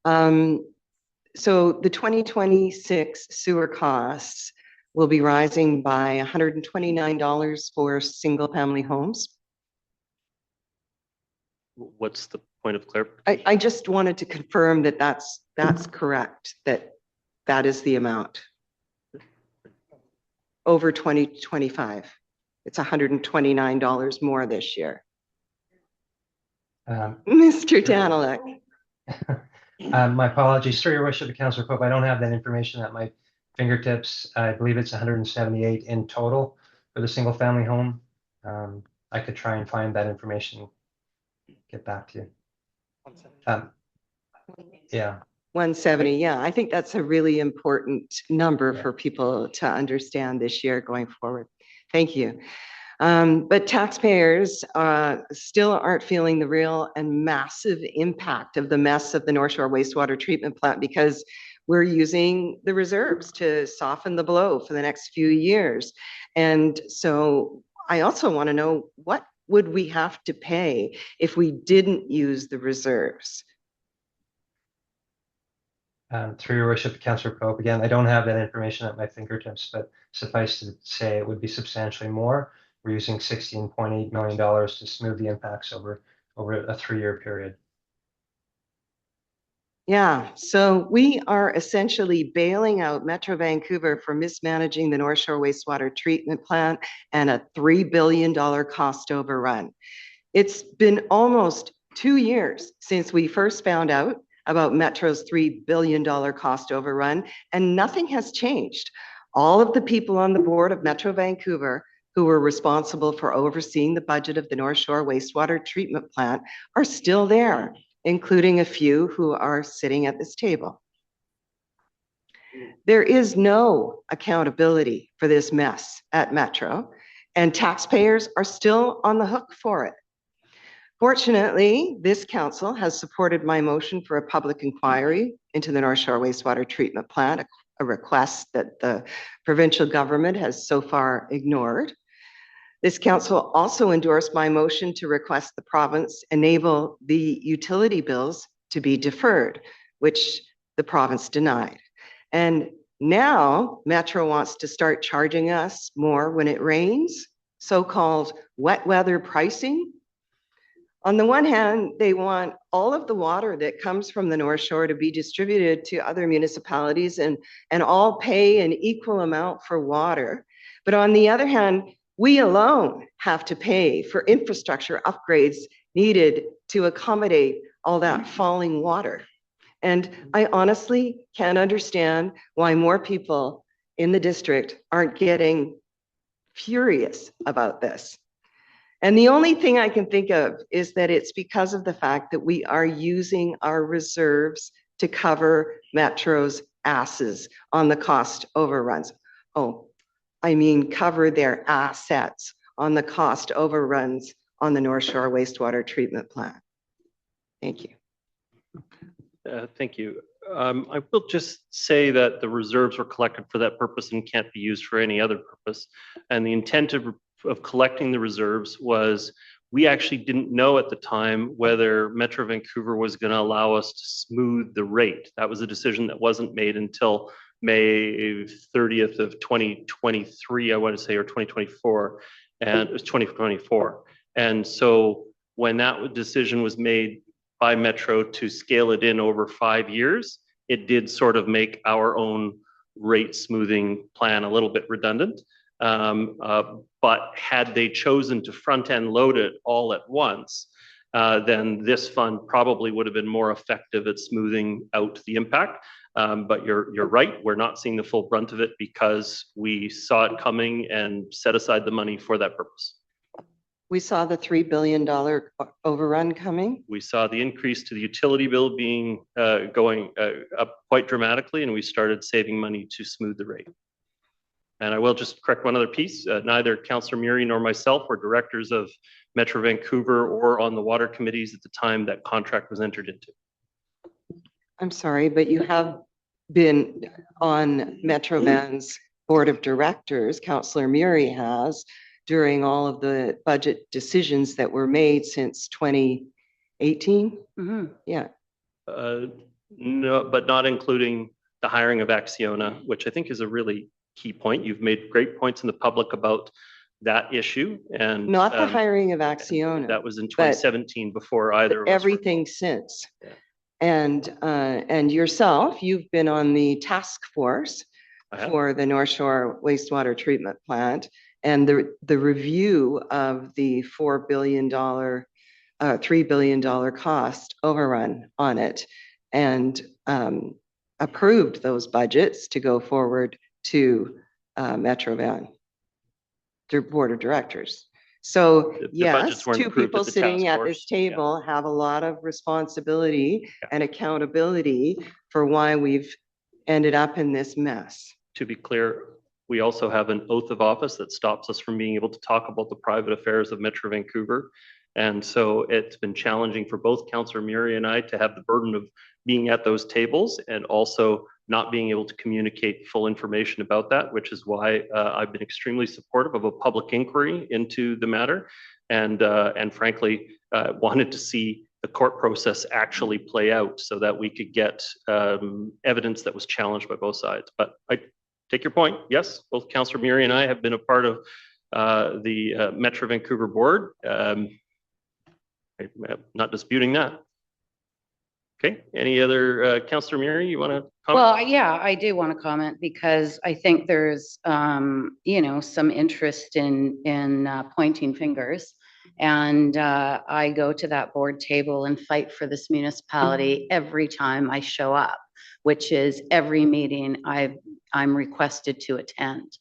So the 2026 sewer costs will be rising by $129 for single family homes. What's the point of clarification? I just wanted to confirm that that's correct, that is the amount. Over 2025. It's $129 more this year. Mr. Daniluk. My apologies, through your worship, Councillor Pope. I don't have that information at my fingertips. I believe it's 178 in total for the single family home. I could try and find that information, get back to you. Yeah. 170, yeah, I think that's a really important number for people to understand this year going forward. Thank you. But taxpayers still aren't feeling the real and massive impact of the mess of the North Shore wastewater treatment plant because we're using the reserves to soften the blow for the next few years. And so I also want to know, what would we have to pay if we didn't use the reserves? Through your worship, Councillor Pope, again, I don't have that information at my fingertips, but suffice to say it would be substantially more. We're using $16.8 million to smooth the impacts over a 3-year period. Yeah, so we are essentially bailing out Metro Vancouver for mismanaging the North Shore wastewater treatment plant and a $3 billion cost overrun. It's been almost 2 years since we first found out about Metro's $3 billion cost overrun, and nothing has changed. All of the people on the board of Metro Vancouver who were responsible for overseeing the budget of the North Shore wastewater treatment plant are still there, including a few who are sitting at this table. There is no accountability for this mess at Metro, and taxpayers are still on the hook for it. Fortunately, this council has supported my motion for a public inquiry into the North Shore wastewater treatment plant, a request that the provincial government has so far ignored. This council also endorsed my motion to request the province enable the utility bills to be deferred, which the province denied. And now Metro wants to start charging us more when it rains, so-called wet weather pricing. On the one hand, they want all of the water that comes from the North Shore to be distributed to other municipalities and all pay an equal amount for water. But on the other hand, we alone have to pay for infrastructure upgrades needed to accommodate all that falling water. And I honestly can't understand why more people in the district aren't getting furious about this. And the only thing I can think of is that it's because of the fact that we are using our reserves to cover Metro's asses on the cost overruns. Oh, I mean, cover their assets on the cost overruns on the North Shore wastewater treatment plant. Thank you. Thank you. I will just say that the reserves were collected for that purpose and can't be used for any other purpose. And the intent of collecting the reserves was, we actually didn't know at the time whether Metro Vancouver was going to allow us to smooth the rate. That was a decision that wasn't made until May 30th of 2023, I want to say, or 2024, and it was 2024. And so when that decision was made by Metro to scale it in over 5 years, it did sort of make our own rate smoothing plan a little bit redundant. But had they chosen to front end load it all at once, then this fund probably would have been more effective at smoothing out the impact. But you're right, we're not seeing the full brunt of it because we saw it coming and set aside the money for that purpose. We saw the $3 billion overrun coming. We saw the increase to the utility bill being going up quite dramatically, and we started saving money to smooth the rate. And I will just correct one other piece. Neither Councillor Murray nor myself were directors of Metro Vancouver or on the water committees at the time that contract was entered into. I'm sorry, but you have been on Metro Van's board of directors. Councillor Murray has, during all of the budget decisions that were made since 2018. Mm-hmm. Yeah. No, but not including the hiring of Acciona, which I think is a really key point. You've made great points in the public about that issue, and not the hiring of Acciona. That was in 2017, before either of us. Everything since. Yeah. And yourself, you've been on the task force for the North Shore wastewater treatment plant, and the review of the $3 billion cost overrun on it, and approved those budgets to go forward to Metro Van. board of directors. So The budgets yes, weren't two approved people at the sitting task at force. this table have a lot of responsibility and accountability for why we've ended up in this mess. To be clear, we also have an oath of office that stops us from being able to talk about the private affairs of Metro Vancouver. And so it's been challenging for both Councillor Murray and I to have the burden of being at those tables and also not being able to communicate full information about that, which is why I've been extremely supportive of a public inquiry into the matter, and frankly wanted to see the court process actually play out so that we could get evidence that was challenged by both sides. But I take your point. Yes, both Councillor Murray and I have been a part of the Metro Vancouver board. I'm not disputing that. Okay, any other, Councillor Murray, you want to comment? Well, yeah, I do want to comment because I think there's, you know, some interest in pointing fingers. And I go to that board table and fight for this municipality every time I show up, which is every meeting I'm requested to attend.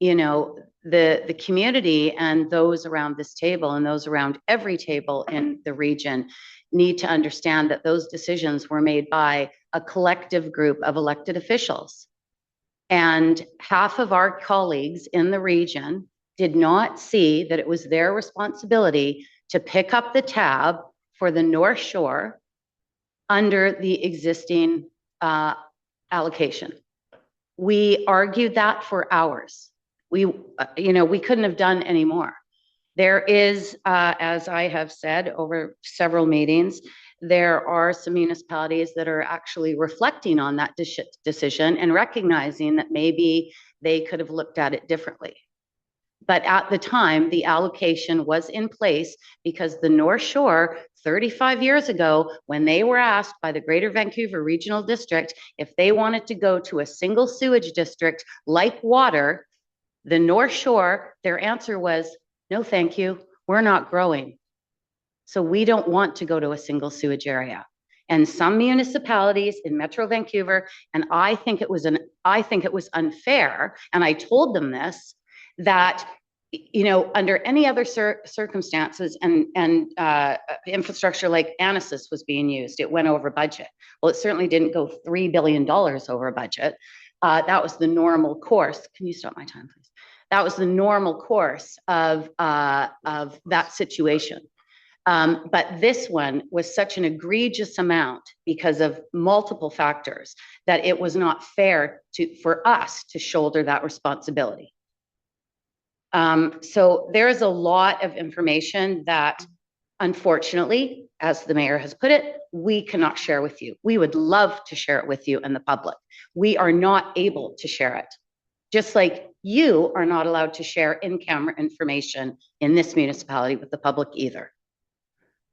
You know, the community and those around this table and those around every table in the region need to understand that those decisions were made by a collective group of elected officials. And half of our colleagues in the region did not see that it was their responsibility to pick up the tab for the North Shore under the existing allocation. We argued that for hours. We, you know, we couldn't have done any more. There is, as I have said over several meetings, there are some municipalities that are actually reflecting on that decision and recognizing that maybe they could have looked at it differently. But at the time, the allocation was in place because the North Shore 35 years ago, when they were asked by the Greater Vancouver Regional District if they wanted to go to a single sewage district like water, the North Shore, their answer was, no, thank you. We're not growing. So we don't want to go to a single sewage area. And some municipalities in Metro Vancouver, and I think it was unfair, and I told them this, that, you know, under any other circumstances and infrastructure like Anasis was being used, it went over budget. Well, it certainly didn't go $3 billion over budget. That was the normal course. Can you stop my time, please? That was the normal course of that situation. But this one was such an egregious amount because of multiple factors that it was not fair for us to shoulder that responsibility. So there's a lot of information that, unfortunately, as the mayor has put it, we cannot share with you. We would love to share it with you and the public. We are not able to share it. Just like you are not allowed to share in-camera information in this municipality with the public either.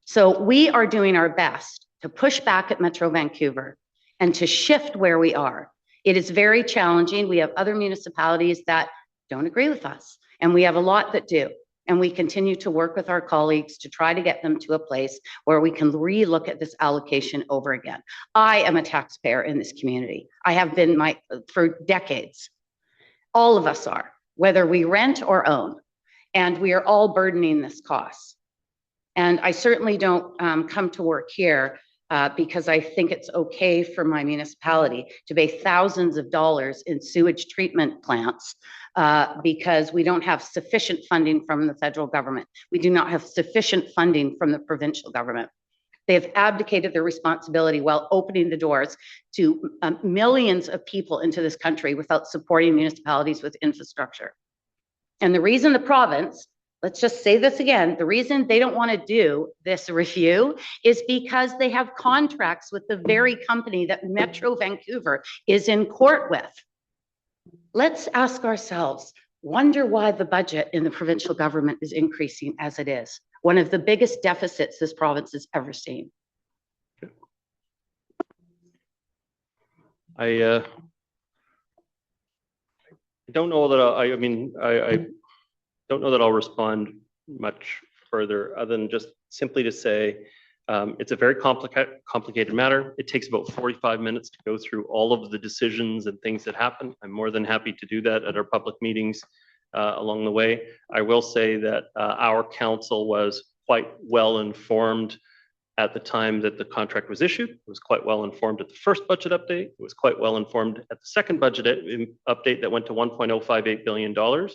So we are doing our best to push back at Metro Vancouver and to shift where we are. It is very challenging. We have other municipalities that don't agree with us, and we have a lot that do. And we continue to work with our colleagues to try to get them to a place where we can relook at this allocation over again. I am a taxpayer in this community. I have been for decades. All of us are, whether we rent or own, and we are all burdening this cost. And I certainly don't come to work here because I think it's okay for my municipality to pay thousands of dollars in sewage treatment plants because we don't have sufficient funding from the federal government. We do not have sufficient funding from the provincial government. They have abdicated their responsibility while opening the doors to millions of people into this country without supporting municipalities with infrastructure. And the reason the province, let's just say this again, the reason they don't want to do this review is because they have contracts with the very company that Metro Vancouver is in court with. Let's ask ourselves, wonder why the budget in the provincial government is increasing as it is. One of the biggest deficits this province has ever seen. I don't know that I don't know that I'll respond much further other than just simply to say it's a very complicated matter. It takes about 45 minutes to go through all of the decisions and things that happen. I'm more than happy to do that at our public meetings along the way. I will say that our council was quite well informed at the time that the contract was issued. It was quite well informed at the first budget update. It was quite well informed at the second budget update that went to $1.058 billion.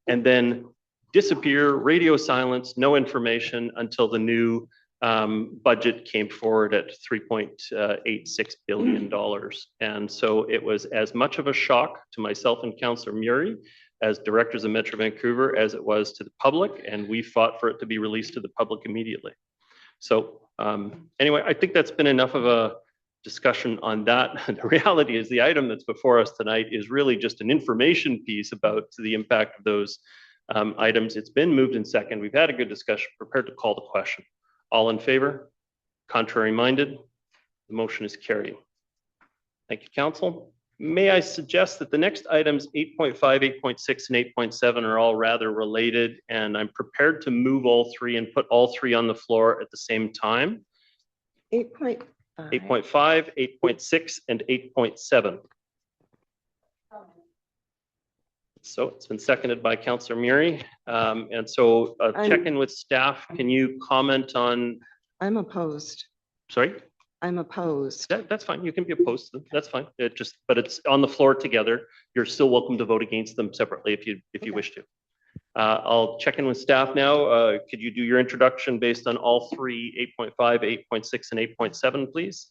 And then disappear, radio silence, no information until the new budget came forward at $3.86 billion. And so it was as much of a shock to myself and Councillor Murray as directors of Metro Vancouver as it was to the public, and we fought for it to be released to the public immediately. So anyway, I think that's been enough of a discussion on that. The reality is the item that's before us tonight is really just an information piece about the impact of those items. It's been moved in second. We've had a good discussion, prepared to call the question. All in favor? Contrary minded? The motion is carried. Thank you, Council. May I suggest that the next items 8.5, 8.6, and 8.7 are all rather related, and I'm prepared to move all three and put all three on the floor at the same time. 8.5. 8.5, 8.6, and 8.7. So it's been seconded by Councillor Murray. And so check in with staff. Can you comment on? I'm opposed. Sorry? I'm opposed. That's fine. You can be opposed to them. That's fine. But it's on the floor together. You're still welcome to vote against them separately if you wish to. I'll check in with staff now. Could you do your introduction based on all three, 8.5, 8.6, and 8.7, please?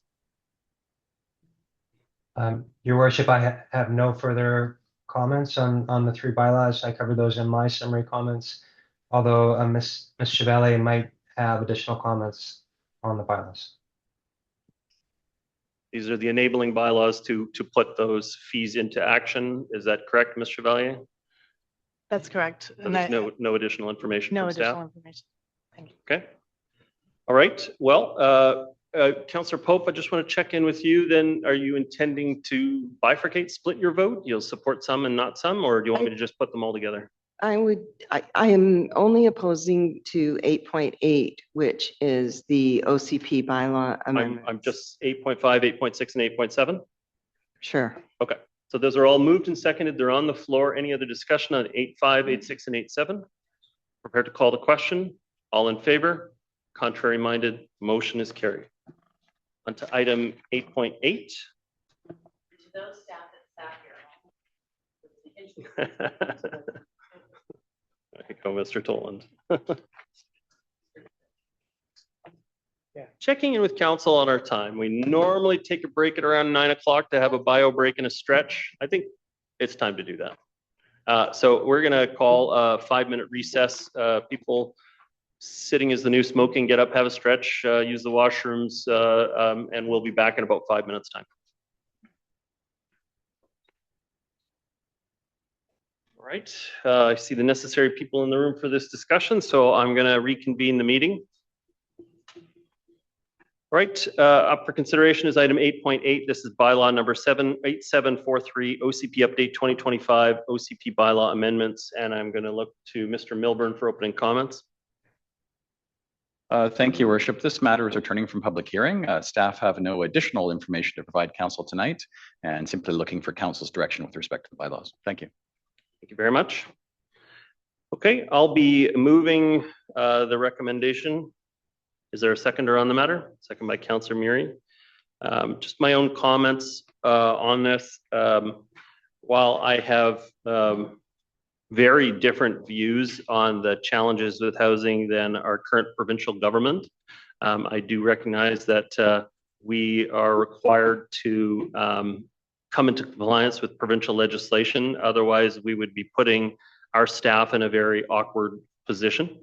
Your Worship, I have no further comments on the three bylaws. I covered those in my summary comments, although Ms. Chevalier might have additional comments on the bylaws. These are the enabling bylaws to put those fees into action. Is that correct, Ms. Chevalier? That's correct. And there's no additional information no from additional staff? Information. Thank you. Okay. All right. Well, Councillor Pope, I just want to check in with you. Then, are you intending to bifurcate, split your vote? You'll support some and not some, or do you want me to just put them all together? I am only opposing to 8.8, which is the OCP bylaw amendment. I'm just 8.5, 8.6, and 8.7? Sure. Okay. So those are all moved and seconded. They're on the floor. Any other discussion on 8.5, 8.6, and 8.7? Prepared to call the question. All in favor? Contrary minded? Motion is carried. On to item 8.8. To those staff that sat here. There you go, Mr. Toland. Yeah. Checking in with council on our time. We normally take a break at around 9 o'clock to have a bio break and a stretch. I think it's time to do that. So we're going to call a 5-minute recess. People sitting is the new smoking. Get up, have a stretch, use the washrooms, and we'll be back in about 5 minutes time. All right, I see the necessary people in the room for this discussion, so I'm going to reconvene the meeting. All right, up for consideration is item 8.8. This is bylaw number 8743, OCP update 2025, OCP bylaw amendments, and I'm going to look to Mr. Milburn for opening comments. Thank you, Worship. This matter is returning from public hearing. Staff have no additional information to provide council tonight and simply looking for council's direction with respect to the bylaws. Thank you. Thank you very much. Okay, I'll be moving the recommendation. Is there a seconder on the matter? Second by Councillor Murray. Just my own comments on this. While I have very different views on the challenges with housing than our current provincial government, I do recognize that we are required to come into compliance with provincial legislation. Otherwise, we would be putting our staff in a very awkward position.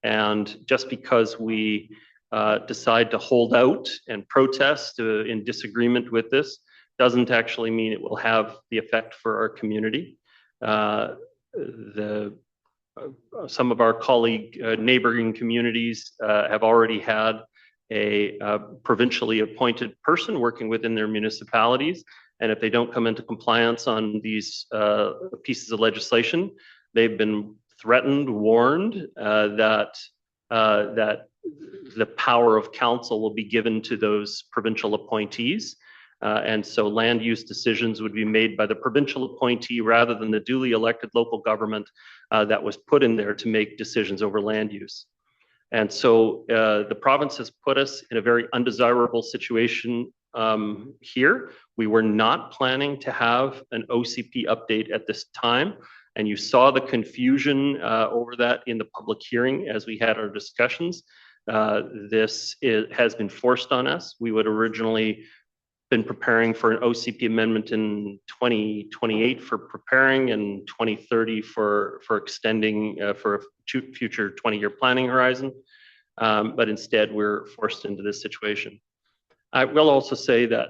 And just because we decide to hold out and protest in disagreement with this doesn't actually mean it will have the effect for our community. Some of our colleague neighboring communities have already had a provincially appointed person working within their municipalities. And if they don't come into compliance on these pieces of legislation, they've been threatened, warned that the power of council will be given to those provincial appointees. And so land use decisions would be made by the provincial appointee rather than the duly elected local government that was put in there to make decisions over land use. And so the province has put us in a very undesirable situation here. We were not planning to have an OCP update at this time. And you saw the confusion over that in the public hearing as we had our discussions. This has been forced on us. We would originally been preparing for an OCP amendment in 2028 for preparing and 2030 for extending for a future 20-year planning horizon. But instead, we're forced into this situation. I will also say that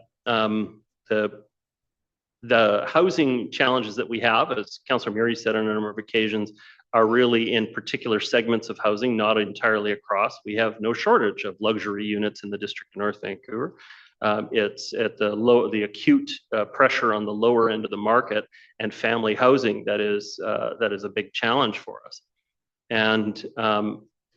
the housing challenges that we have, as Councillor Murray said on a number of occasions, are really in particular segments of housing, not entirely across. We have no shortage of luxury units in the District of North Vancouver. It's at the acute pressure on the lower end of the market and family housing that is a big challenge for us. And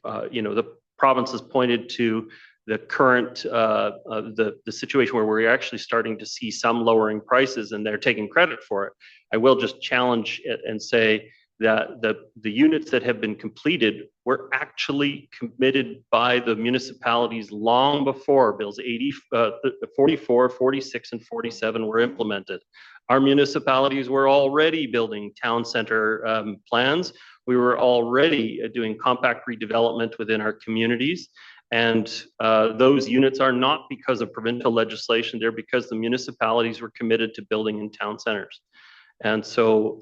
the province has pointed to the current the situation where we're actually starting to see some lowering prices, and they're taking credit for it. I will just challenge it and say that the units that have been completed were actually committed by the municipalities long before bills 44, 46, and 47 were implemented. Our municipalities were already building town center plans. We were already doing compact redevelopment within our communities. And those units are not because of provincial legislation, they're because the municipalities were committed to building in town centers. And so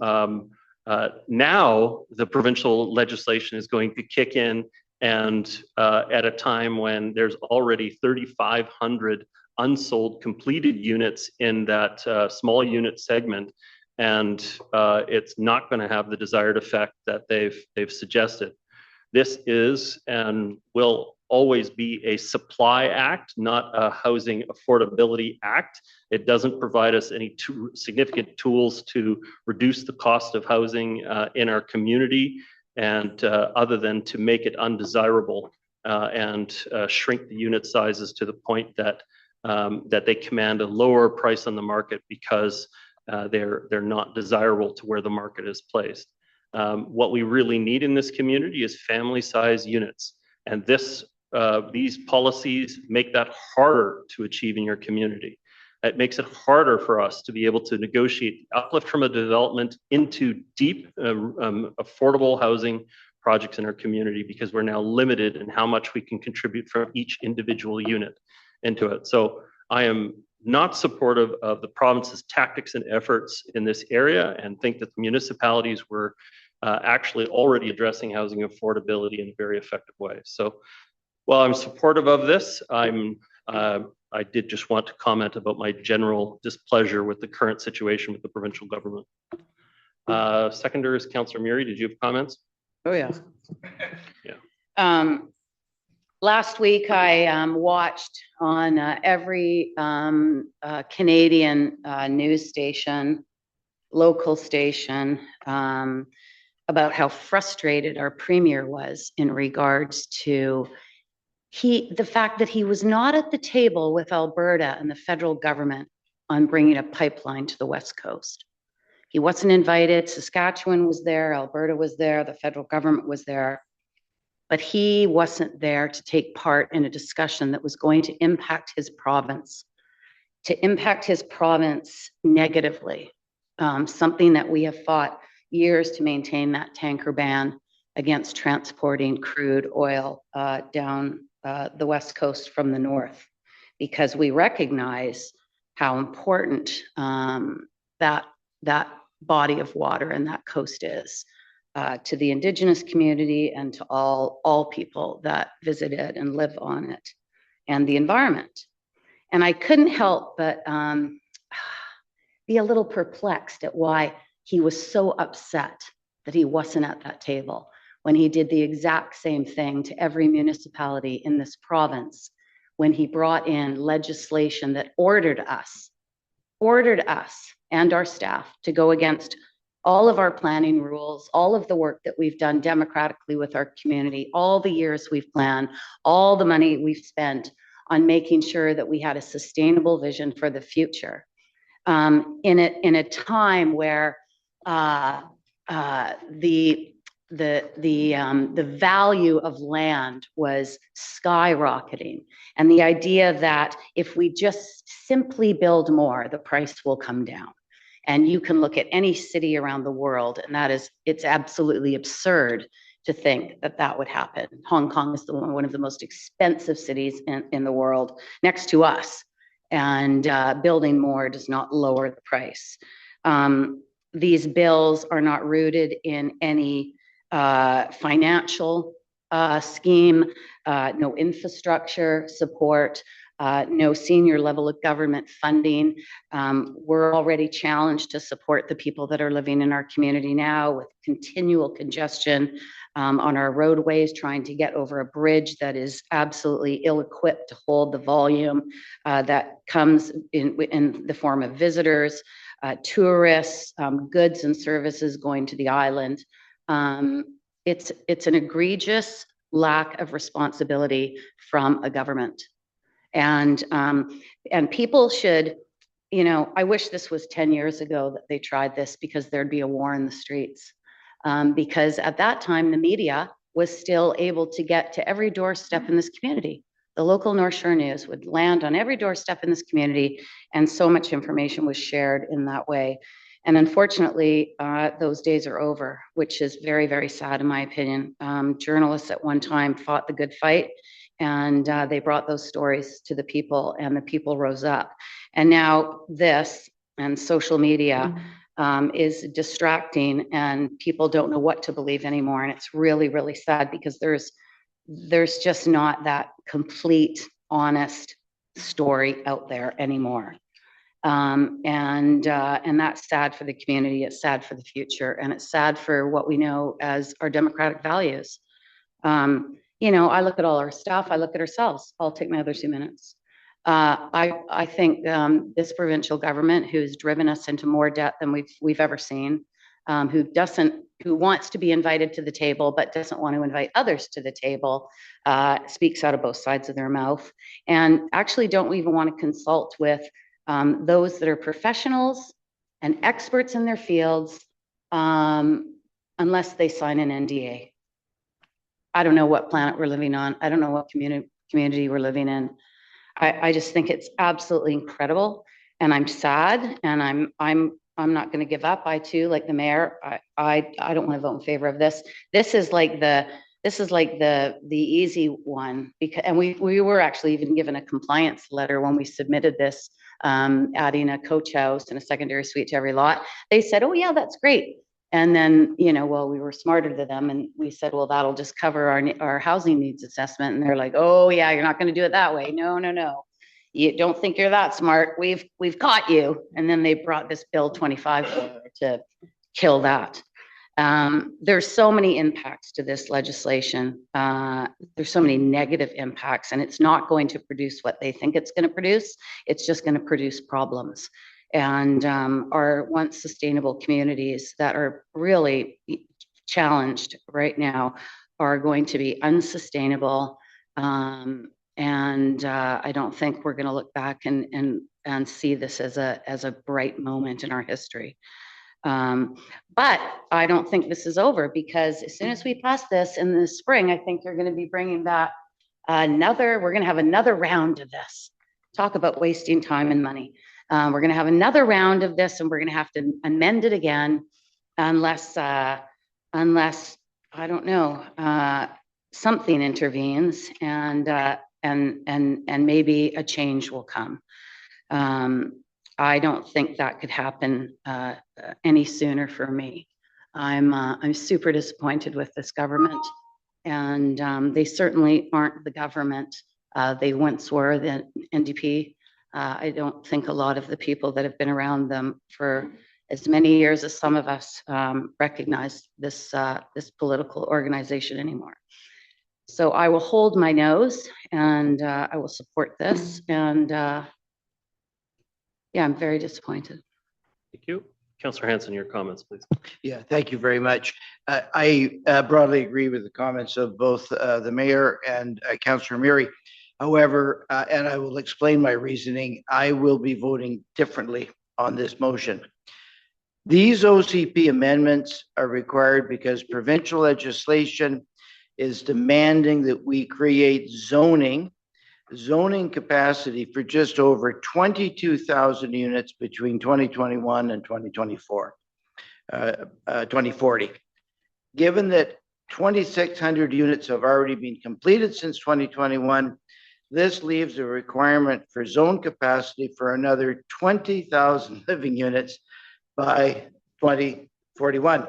now the provincial legislation is going to kick in, and at a time when there's already 3,500 unsold completed units in that small unit segment, and it's not going to have the desired effect that they've suggested. This is and will always be a supply act, not a housing affordability act. It doesn't provide us any significant tools to reduce the cost of housing in our community, and other than to make it undesirable and shrink the unit sizes to the point that they command a lower price on the market because they're not desirable to where the market is placed. What we really need in this community is family size units, and these policies make that harder to achieve in your community. It makes it harder for us to be able to negotiate uplift from a development into deep, affordable housing projects in our community, because we're now limited in how much we can contribute from each individual unit into it. So I am not supportive of the province's tactics and efforts in this area, and think that the municipalities were actually already addressing housing affordability in a very effective way. So while I'm supportive of this, I did just want to comment about my general displeasure with the current situation with the provincial government. Seconder is Councillor Murray. Did you have comments? Oh, yeah. Yeah. Last week, I watched on every Canadian news station, local station, about how frustrated our premier was in regards to the fact that he was not at the table with Alberta and the federal government on bringing a pipeline to the West Coast. He wasn't invited. Saskatchewan was there, Alberta was there, the federal government was there, but he wasn't there to take part in a discussion that was going to impact his province, negatively. Something that we have fought years to maintain, that tanker ban against transporting crude oil down the West Coast from the north, because we recognize how important that body of water and that coast is to the Indigenous community and to all people that visit it and live on it, and the environment. And I couldn't help but be a little perplexed at why he was so upset that he wasn't at that table, when he did the exact same thing to every municipality in this province, when he brought in legislation that ordered us and our staff to go against all of our planning rules, all of the work that we've done democratically with our community, all the years we've planned, all the money we've spent on making sure that we had a sustainable vision for the future. In a time where the value of land was skyrocketing, and the idea that if we just simply build more, the price will come down. And you can look at any city around the world, and it's absolutely absurd to think that that would happen. Hong Kong is one of the most expensive cities in the world, next to us, and building more does not lower the price. These bills are not rooted in any financial scheme, no infrastructure support, no senior level of government funding. We're already challenged to support the people that are living in our community now with continual congestion on our roadways, trying to get over a bridge that is absolutely ill-equipped to hold the volume that comes in the form of visitors, tourists, goods and services going to the island. It's an egregious lack of responsibility from a government. And people should, I wish this was 10 years ago that they tried this, because there'd be a war in the streets. Because at that time, the media was still able to get to every doorstep in this community. The local North Shore News would land on every doorstep in this community, and so much information was shared in that way. And unfortunately, those days are over, which is very, very sad in my opinion. Journalists at one time fought the good fight, and they brought those stories to the people, and the people rose up. And now this and social media is distracting, and people don't know what to believe anymore. And it's really, really sad, because there's just not that complete, honest story out there anymore. And that's sad for the community. It's sad for the future, and it's sad for what we know as our democratic values. I look at all our staff, I look at ourselves. I'll take my other 2 minutes. I think this provincial government, who's driven us into more debt than we've ever seen, who wants to be invited to the table but doesn't want to invite others to the table, speaks out of both sides of their mouth, and actually don't even want to consult with those that are professionals and experts in their fields, unless they sign an NDA. I don't know what planet we're living on. I don't know what community we're living in. I just think it's absolutely incredible, and I'm sad, and I'm not going to give up. I too, like the mayor, I don't want to vote in favor of this. This is like the easy one, because, and we were actually even given a compliance letter when we submitted this, adding a coach house and a secondary suite to every lot. They said, "Oh yeah, that's great." And then, well, we were smarter than them, and we said, "Well, that'll just cover our housing needs assessment." And they're like, "Oh yeah, you're not going to do it that way. No. You don't think you're that smart. We've caught you." And then they brought this Bill 25 to kill that. There's so many impacts to this legislation. There's so many negative impacts, and it's not going to produce what they think it's going to produce. It's just going to produce problems. And our once sustainable communities that are really challenged right now are going to be unsustainable. And I don't think we're going to look back and see this as a bright moment in our history. But I don't think this is over, because as soon as we pass this in the spring, I think you're going to be bringing back we're going to have another round of this. Talk about wasting time and money. We're going to have another round of this, and we're going to have to amend it again, unless I don't know, something intervenes, and maybe a change will come. I don't think that could happen any sooner for me. I'm super disappointed with this government, and they certainly aren't the government they once were, the NDP. I don't think a lot of the people that have been around them for as many years as some of us recognize this political organization anymore. So I will hold my nose, and I will support this. And yeah, I'm very disappointed. Thank you. Councillor Hanson, your comments, please. Yeah, thank you very much. I broadly agree with the comments of both the mayor and Councillor Murray. However, and I will explain my reasoning, I will be voting differently on this motion. These OCP amendments are required because provincial legislation is demanding that we create zoning capacity for just over 22,000 units between 2021 and 2040. Given that 2,600 units have already been completed since 2021, this leaves a requirement for zone capacity for another 20,000 living units by 2041.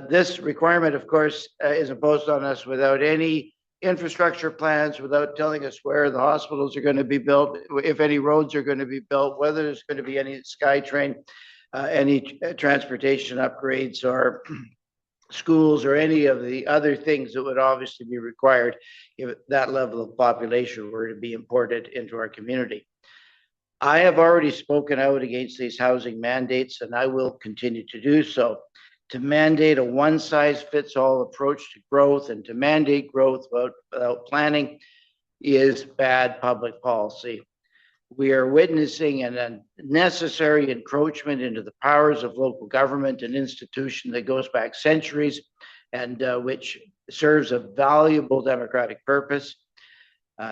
This requirement, of course, is imposed on us without any infrastructure plans, without telling us where the hospitals are going to be built, if any roads are going to be built, whether there's going to be any SkyTrain, any transportation upgrades or schools or any of the other things that would obviously be required if that level of population were to be imported into our community. I have already spoken out against these housing mandates, and I will continue to do so. To mandate a one-size-fits-all approach to growth and to mandate growth without planning is bad public policy. We are witnessing an unnecessary encroachment into the powers of local government, an institution that goes back centuries and which serves a valuable democratic purpose.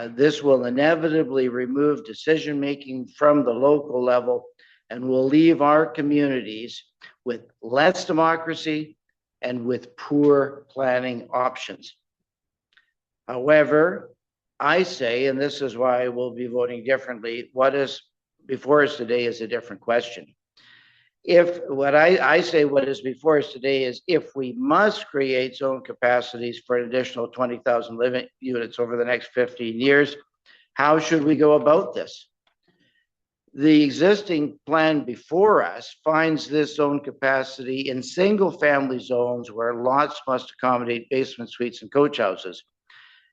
This will inevitably remove decision-making from the local level and will leave our communities with less democracy and with poor planning options. However, I say, and this is why I will be voting differently, what is before us today is a different question. If what I say what is before us today is if we must create zone capacities for an additional 20,000 living units over the next 15 years, how should we go about this? The existing plan before us finds this zone capacity in single family zones where lots must accommodate basement suites and coach houses.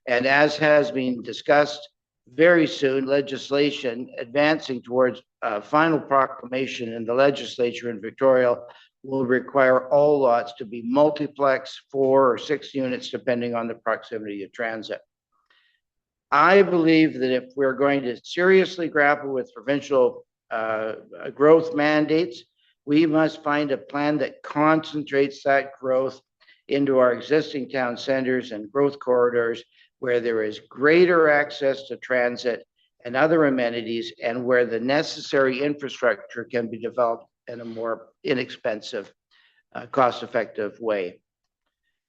And as has been discussed, very soon legislation advancing towards final proclamation in the legislature in Victoria will require all lots to be multiplex 4 or 6 units depending on the proximity of transit. I believe that if we're going to seriously grapple with provincial growth mandates, we must find a plan that concentrates that growth into our existing town centers and growth corridors where there is greater access to transit and other amenities and where the necessary infrastructure can be developed in a more inexpensive, cost-effective way.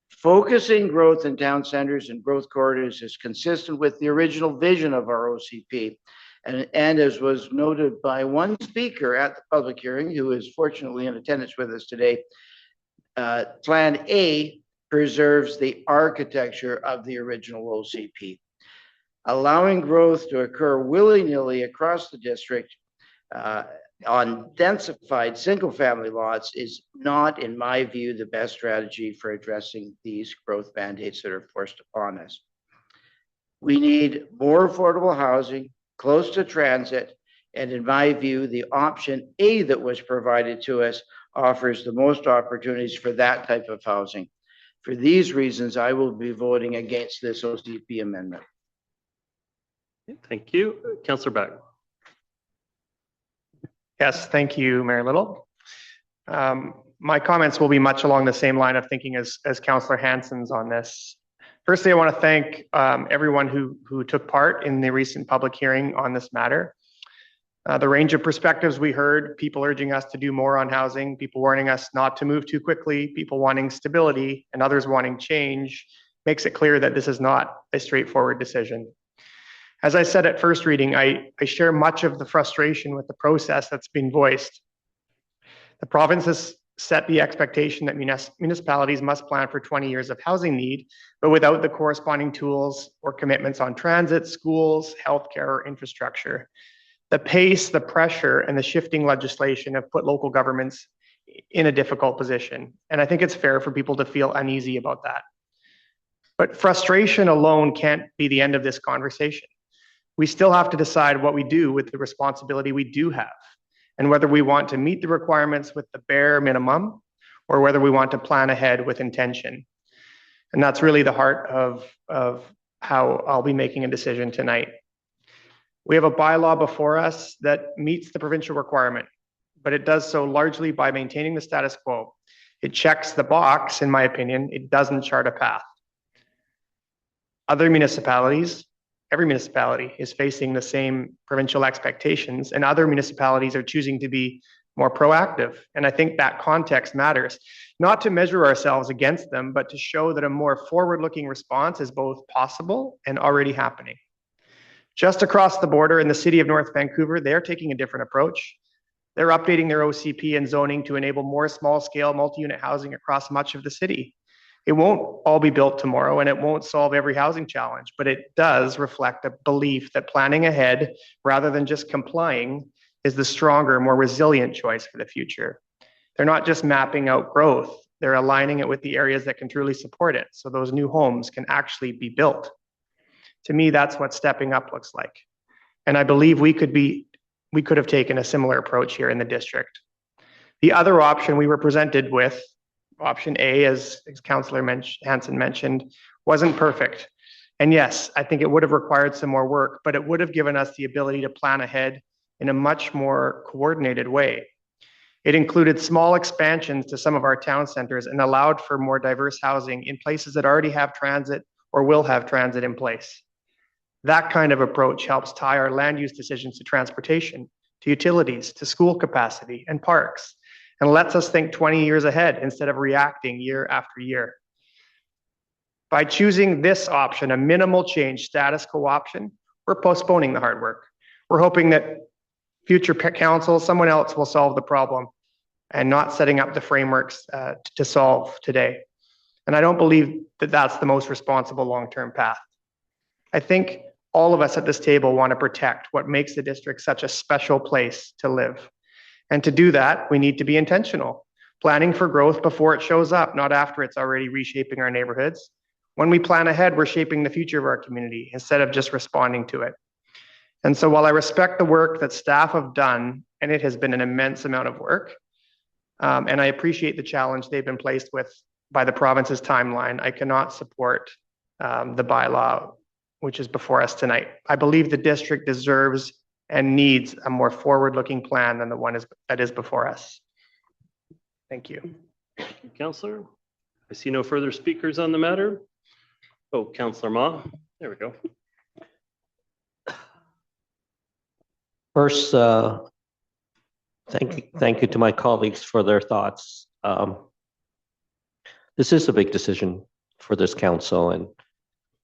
Focusing growth in town centers and growth corridors is consistent with the original vision of our OCP. And as was noted by one speaker at the public hearing, who is fortunately in attendance with us today, Plan A preserves the architecture of the original OCP. Allowing growth to occur willy-nilly across the district on densified single-family lots is not, in my view, the best strategy for addressing these growth mandates that are forced upon us. We need more affordable housing, close to transit, and in my view, the option A that was provided to us offers the most opportunities for that type of housing. For these reasons, I will be voting against this OCP amendment. Thank you. Councillor Beck. Yes, thank you, Mayor Little. My comments will be much along the same line of thinking as Councillor Hansen's on this. Firstly, I want to thank everyone who took part in the recent public hearing on this matter. The range of perspectives we heard, people urging us to do more on housing, people warning us not to move too quickly, people wanting stability, and others wanting change, makes it clear that this is not a straightforward decision. As I said at first reading, I share much of the frustration with the process that's been voiced. The province has set the expectation that municipalities must plan for 20 years of housing need, but without the corresponding tools or commitments on transit, schools, healthcare, or infrastructure. The pace, the pressure, and the shifting legislation have put local governments in a difficult position. And I think it's fair for people to feel uneasy about that. But frustration alone can't be the end of this conversation. We still have to decide what we do with the responsibility we do have, and whether we want to meet the requirements with the bare minimum, or whether we want to plan ahead with intention. And that's really the heart of how I'll be making a decision tonight. We have a bylaw before us that meets the provincial requirement, but it does so largely by maintaining the status quo. It checks the box, in my opinion. It doesn't chart a path. Other municipalities, every municipality is facing the same provincial expectations, and other municipalities are choosing to be more proactive. And I think that context matters, not to measure ourselves against them, but to show that a more forward-looking response is both possible and already happening. Just across the border in the city of North Vancouver, they're taking a different approach. They're updating their OCP and zoning to enable more small-scale multi-unit housing across much of the city. It won't all be built tomorrow, and it won't solve every housing challenge, but it does reflect a belief that planning ahead rather than just complying is the stronger, more resilient choice for the future. They're not just mapping out growth, they're aligning it with the areas that can truly support it, so those new homes can actually be built. To me, that's what stepping up looks like. And I believe we could have taken a similar approach here in the district. The other option we were presented with, option A, as Councillor Hansen mentioned, wasn't perfect. And yes, I think it would have required some more work, but it would have given us the ability to plan ahead in a much more coordinated way. It included small expansions to some of our town centers and allowed for more diverse housing in places that already have transit or will have transit in place. That kind of approach helps tie our land use decisions to transportation, to utilities, to school capacity and parks, and lets us think 20 years ahead instead of reacting year after year. By choosing this option, a minimal change status quo option, we're postponing the hard work. We're hoping that future council, someone else will solve the problem and not setting up the frameworks to solve today. And I don't believe that that's the most responsible long-term path. I think all of us at this table want to protect what makes the district such a special place to live. And to do that, we need to be intentional, planning for growth before it shows up, not after it's already reshaping our neighborhoods. When we plan ahead, we're shaping the future of our community instead of just responding to it. And so while I respect the work that staff have done, and it has been an immense amount of work, and I appreciate the challenge they've been placed with by the province's timeline, I cannot support the bylaw which is before us tonight. I believe the district deserves and needs a more forward-looking plan than the one that is before us. Thank you. Thank you, Councillor. I see no further speakers on the matter. Oh, Councillor Ma, there we go. First, thank you to my colleagues for their thoughts. This is a big decision for this council and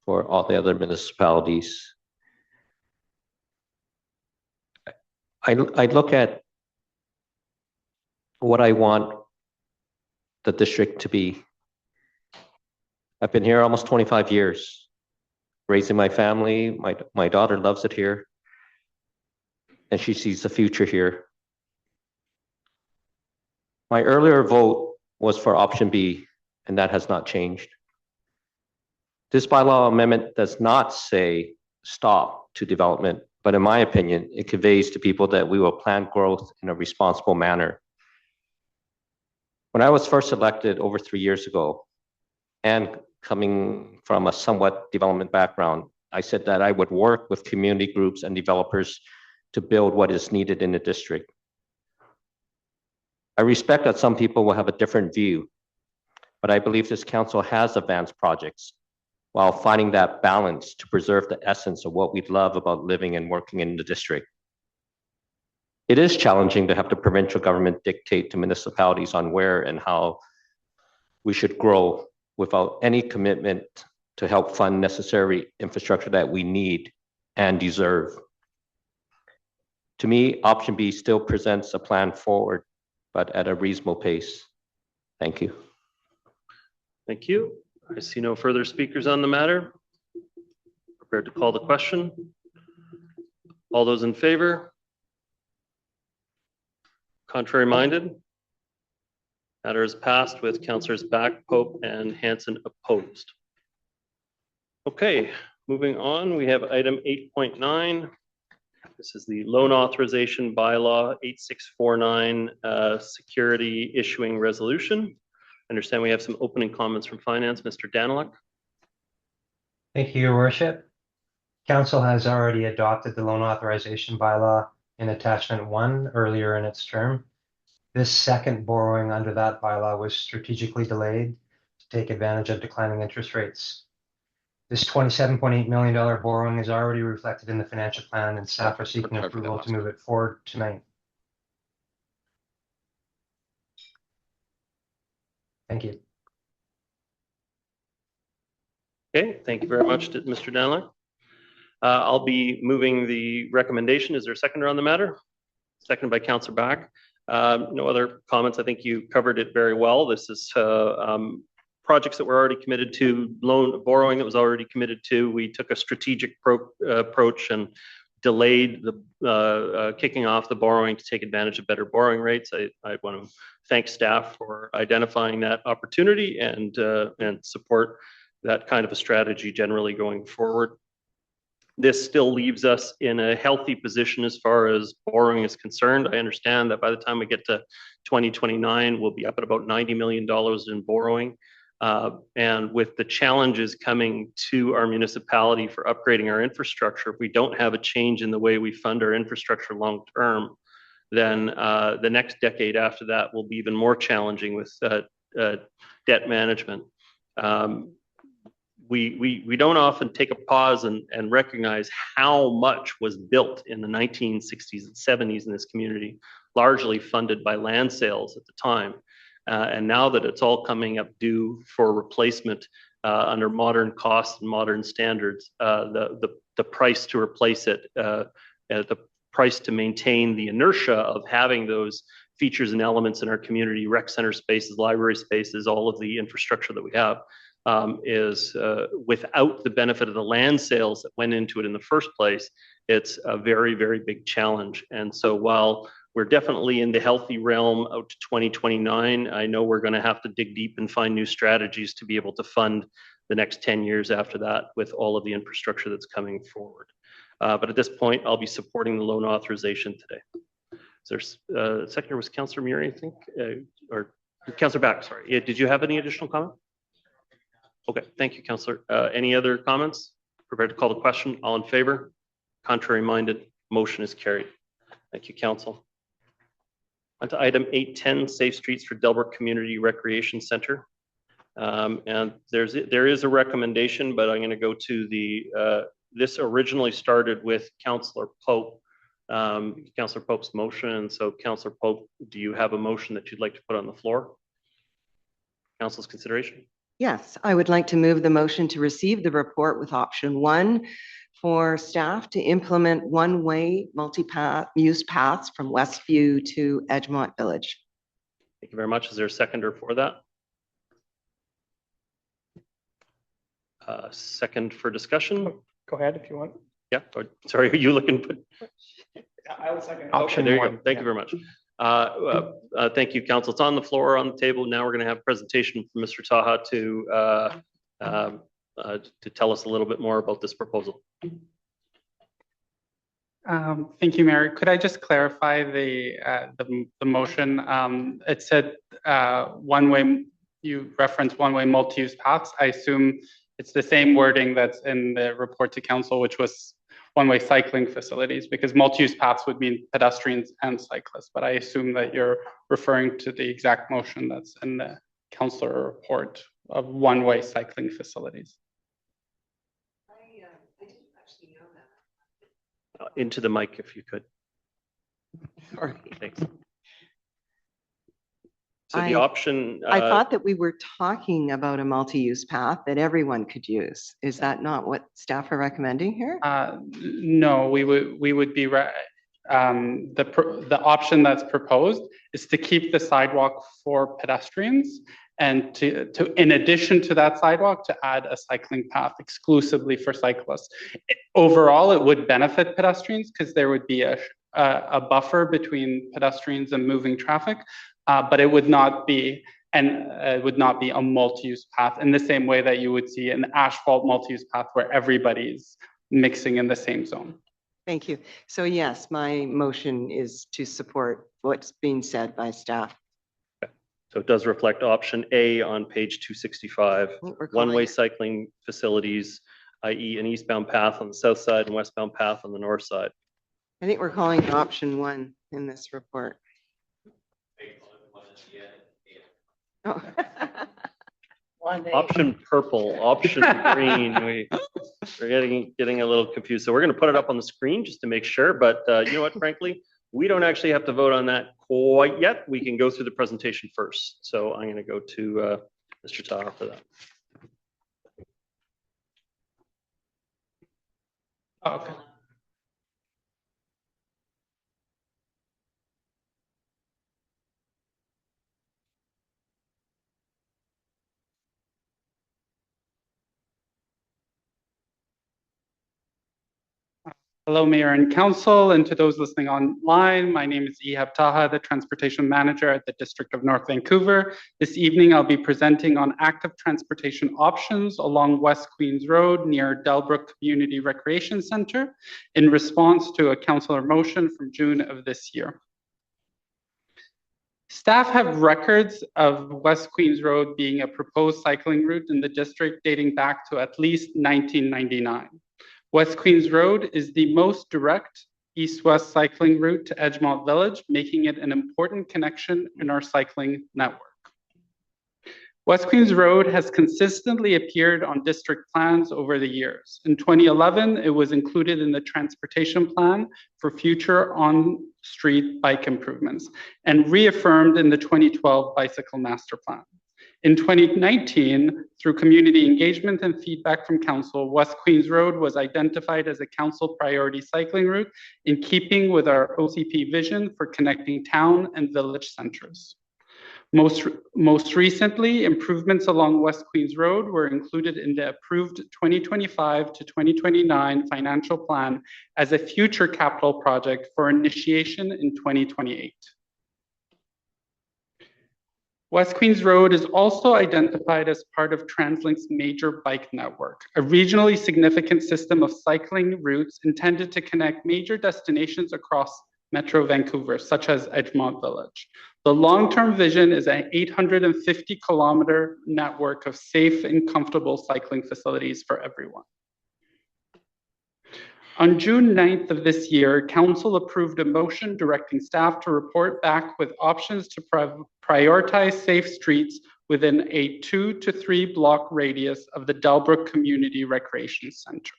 for all the other municipalities. I look at what I want the district to be. I've been here almost 25 years, raising my family. My daughter loves it here, and she sees the future here. My earlier vote was for option B, and that has not changed. This bylaw amendment does not say stop to development, but in my opinion, it conveys to people that we will plan growth in a responsible manner. When I was first elected over 3 years ago, and coming from a somewhat development background, I said that I would work with community groups and developers to build what is needed in the district. I respect that some people will have a different view, but I believe this council has advanced projects while finding that balance to preserve the essence of what we love about living and working in the district. It is challenging to have the provincial government dictate to municipalities on where and how we should grow without any commitment to help fund necessary infrastructure that we need and deserve. To me, option B still presents a plan forward, but at a reasonable pace. Thank you. Thank you. I see no further speakers on the matter. Prepared to call the question. All those in favor? Contrary minded? Matter is passed with Councillors Back, Pope, and Hansen opposed. Okay, moving on, we have item 8.9. This is the loan authorization bylaw 8649 security issuing resolution. I understand we have some opening comments from finance. Mr. Daniluk. Thank you, Your Worship. Council has already adopted the loan authorization bylaw in attachment 1 earlier in its term. This second borrowing under that bylaw was strategically delayed to take advantage of declining interest rates. This $27.8 million borrowing is already reflected in the financial plan, and staff are seeking approval to move it forward tonight. Thank you. Okay, thank you very much, Mr. Danler. I'll be moving the recommendation. Is there a seconder on the matter? Seconded by Councillor Back. No other comments. I think you covered it very well. This is projects that were already committed to, borrowing that was already committed to. We took a strategic approach and delayed the kicking off the borrowing to take advantage of better borrowing rates. I want to thank staff for identifying that opportunity and support that kind of a strategy generally going forward. This still leaves us in a healthy position as far as borrowing is concerned. I understand that by the time we get to 2029, we'll be up at about $90 million in borrowing. And with the challenges coming to our municipality for upgrading our infrastructure, if we don't have a change in the way we fund our infrastructure long term, then the next decade after that will be even more challenging with debt management. We don't often take a pause and recognize how much was built in the 1960s and 70s in this community, largely funded by land sales at the time. And now that it's all coming up due for replacement under modern costs and modern standards, the price to replace it, the price to maintain the inertia of having those features and elements in our community, rec center spaces, library spaces, all of the infrastructure that we have, is without the benefit of the land sales that went into it in the first place, it's a very, very big challenge. And so while we're definitely in the healthy realm out to 2029, I know we're going to have to dig deep and find new strategies to be able to fund the next 10 years after that with all of the infrastructure that's coming forward. But at this point, I'll be supporting the loan authorization today. Is there seconder was Councillor Murray, I think, or Councillor Back, sorry. Yeah, did you have any additional comment? Okay, thank you, Councillor. Any other comments? Prepared to call the question. All in favor? Contrary minded? Motion is carried. Thank you, Council. On to item 810, Safe Streets for Delbrook Community Recreation Center. And there is a recommendation, but I'm going to go to the, this originally started with Councillor Pope, Councillor Pope's motion. And so Councillor Pope, do you have a motion that you'd like to put on the floor? Council's consideration? Yes, I would like to move the motion to receive the report with option 1 for staff to implement one-way multi-path use paths from Westview to Edgemont Village. Thank you very much. Is there a seconder for that? Second for discussion? Go ahead if you want. Yeah, sorry, are you looking? I will second. Option there you go. Thank you very much. Thank you, Council. It's on the floor, on the table. Now we're going to have a presentation from Mr. Taha to tell us a little bit more about this proposal. Thank you, Mayor. Could I just clarify the motion? It said one-way, you referenced one-way multi-use paths. I assume it's the same wording that's in the report to Council, which was one-way cycling facilities, because multi-use paths would mean pedestrians and cyclists. But I assume that you're referring to the exact motion that's in the Councillor report of one-way cycling facilities. I didn't actually know that. Into the mic, if you could. Sorry. Thanks. So the option. I thought that we were talking about a multi-use path that everyone could use. Is that not what staff are recommending here? No, we would be the option that's proposed is to keep the sidewalk for pedestrians and to in addition to that sidewalk to add a cycling path exclusively for cyclists. Overall, it would benefit pedestrians because there would be a buffer between pedestrians and moving traffic. But it would not be a multi-use path in the same way that you would see an asphalt multi-use path where everybody's mixing in the same zone. Thank you. So yes, my motion is to support what's being said by staff. Okay. So it does reflect option A on page 265, one-way cycling facilities i.e. an eastbound path on the south side and westbound path on the north side. I think we're calling it option 1 in this report. Oh. Option purple, option green. We're getting a little confused. So we're going to put it up on the screen just to make sure. But you know what, frankly, we don't actually have to vote on that quite yet. We can go through the presentation first. So I'm going to go to Mr. Taha for that. Okay. Hello, Mayor and Council, and to those listening online. My name is Ihab Taha, the Transportation Manager at the District of North Vancouver. This evening, I'll be presenting on active transportation options along West Queens Road near Delbrook Community Recreation Center in response to a councillor motion from June of this year. Staff have records of West Queens Road being a proposed cycling route in the district dating back to at least 1999. West Queens Road is the most direct east-west cycling route to Edgemont Village, making it an important connection in our cycling network. West Queens Road has consistently appeared on district plans over the years. In 2011, it was included in the transportation plan for future on-street bike improvements and reaffirmed in the 2012 bicycle master plan. In 2019, through community engagement and feedback from council, West Queens Road was identified as a council priority cycling route in keeping with our OCP vision for connecting town and village centers. Most recently, improvements along West Queens Road were included in the approved 2025 to 2029 financial plan as a future capital project for initiation in 2028. West Queens Road is also identified as part of TransLink's major bike network, a regionally significant system of cycling routes intended to connect major destinations across Metro Vancouver, such as Edgemont Village. The long-term vision is an 850-kilometer network of safe and comfortable cycling facilities for everyone. On June 9th of this year, Council approved a motion directing staff to report back with options to prioritize safe streets within a 2 to 3 block radius of the Delbrook Community Recreation Center.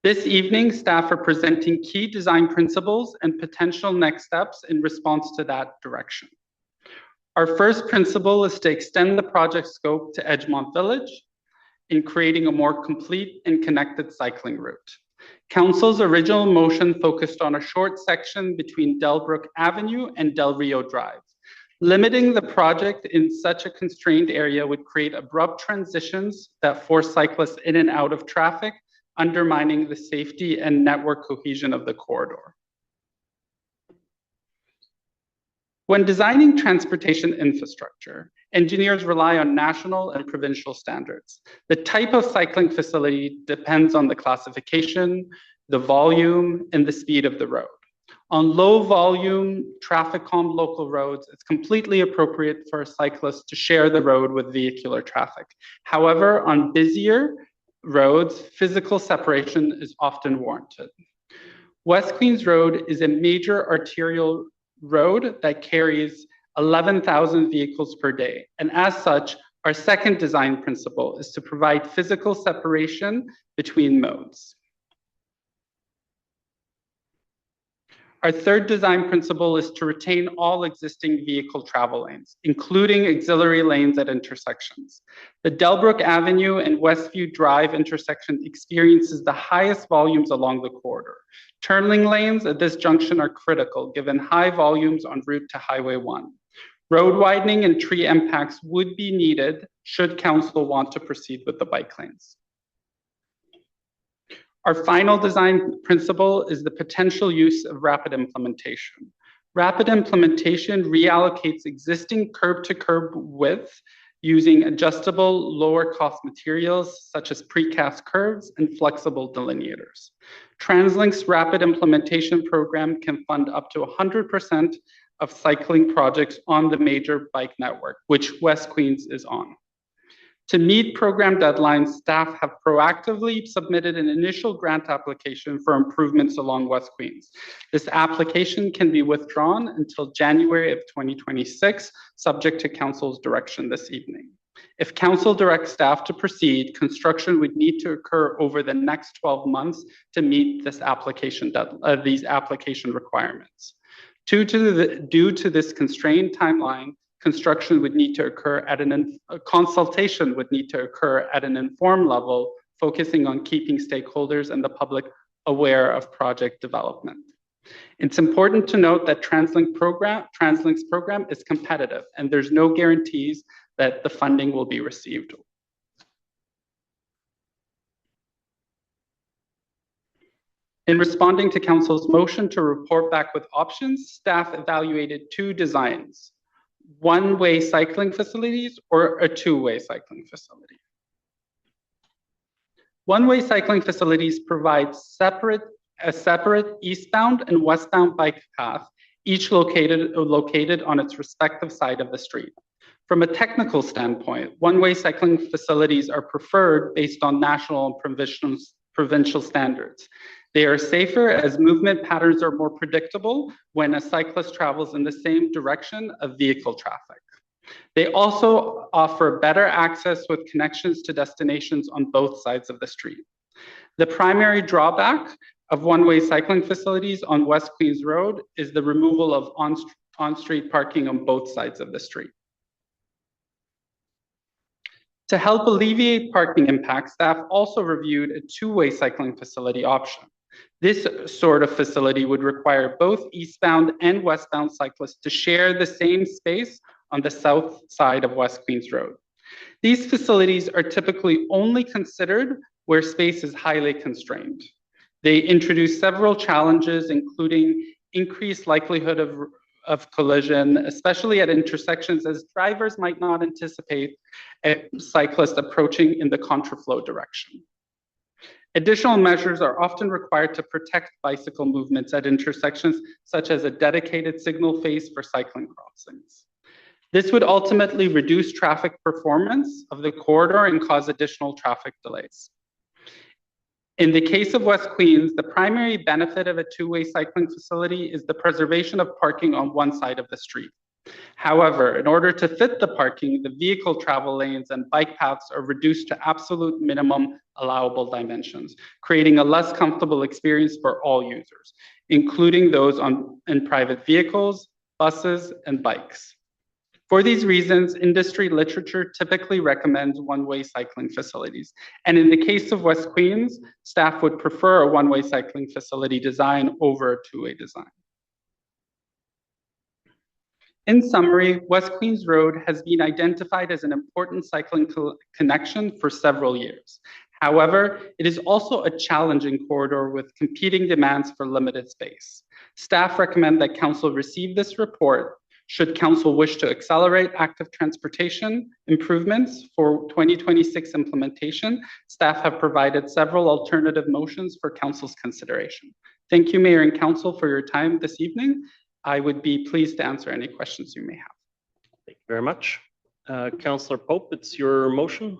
This evening, staff are presenting key design principles and potential next steps in response to that direction. Our first principle is to extend the project scope to Edgemont Village in creating a more complete and connected cycling route. Council's original motion focused on a short section between Delbrook Avenue and Del Rio Drive. Limiting the project in such a constrained area would create abrupt transitions that force cyclists in and out of traffic, undermining the safety and network cohesion of the corridor. When designing transportation infrastructure, engineers rely on national and provincial standards. The type of cycling facility depends on the classification, the volume, and the speed of the road. On low volume, traffic-calm local roads, it's completely appropriate for a cyclist to share the road with vehicular traffic. However, on busier roads, physical separation is often warranted. West Queens Road is a major arterial road that carries 11,000 vehicles per day. And as such, our second design principle is to provide physical separation between modes. Our third design principle is to retain all existing vehicle travel lanes, including auxiliary lanes at intersections. The Delbrook Avenue and Westview Drive intersection experiences the highest volumes along the corridor. Turning lanes at this junction are critical given high volumes en route to Highway 1. Road widening and tree impacts would be needed should council want to proceed with the bike lanes. Our final design principle is the potential use of rapid implementation. Rapid implementation reallocates existing curb-to-curb width using adjustable lower cost materials such as precast curves and flexible delineators. TransLink's rapid implementation program can fund up to 100% of cycling projects on the major bike network, which West Queens is on. To meet program deadlines, staff have proactively submitted an initial grant application for improvements along West Queens. This application can be withdrawn until January of 2026, subject to council's direction this evening. If council directs staff to proceed, construction would need to occur over the next 12 months to meet this these application requirements. Due to this constrained timeline, construction would need to occur at a consultation would need to occur at an informed level, focusing on keeping stakeholders and the public aware of project development. It's important to note that TransLink's program is competitive, and there's no guarantees that the funding will be received. In responding to council's motion to report back with options, staff evaluated two designs: one-way cycling facilities or a two-way cycling facility. One-way cycling facilities provide a separate eastbound and westbound bike path, each located on its respective side of the street. From a technical standpoint, one-way cycling facilities are preferred based on national and provincial standards. They are safer as movement patterns are more predictable when a cyclist travels in the same direction of vehicle traffic. They also offer better access with connections to destinations on both sides of the street. The primary drawback of one-way cycling facilities on West Queens Road is the removal of on-street parking on both sides of the street. To help alleviate parking impacts, staff also reviewed a two-way cycling facility option. This sort of facility would require both eastbound and westbound cyclists to share the same space on the south side of West Queens Road. These facilities are typically only considered where space is highly constrained. They introduce several challenges, including increased likelihood of collision, especially at intersections, as drivers might not anticipate a cyclist approaching in the contraflow direction. Additional measures are often required to protect bicycle movements at intersections, such as a dedicated signal face for cycling crossings. This would ultimately reduce traffic performance of the corridor and cause additional traffic delays. In the case of West Queens, the primary benefit of a two-way cycling facility is the preservation of parking on one side of the street. However, in order to fit the parking, the vehicle travel lanes and bike paths are reduced to absolute minimum allowable dimensions, creating a less comfortable experience for all users, including those in private vehicles, buses, and bikes. For these reasons, industry literature typically recommends one-way cycling facilities. And in the case of West Queens, staff would prefer a one-way cycling facility design over a two-way design. In summary, West Queens Road has been identified as an important cycling connection for several years. However, it is also a challenging corridor with competing demands for limited space. Staff recommend that council receive this report should council wish to accelerate active transportation improvements for 2026 implementation. Staff have provided several alternative motions for council's consideration. Thank you, Mayor and Council, for your time this evening. I would be pleased to answer any questions you may have. Thank you very much. Councillor Pope, it's your motion.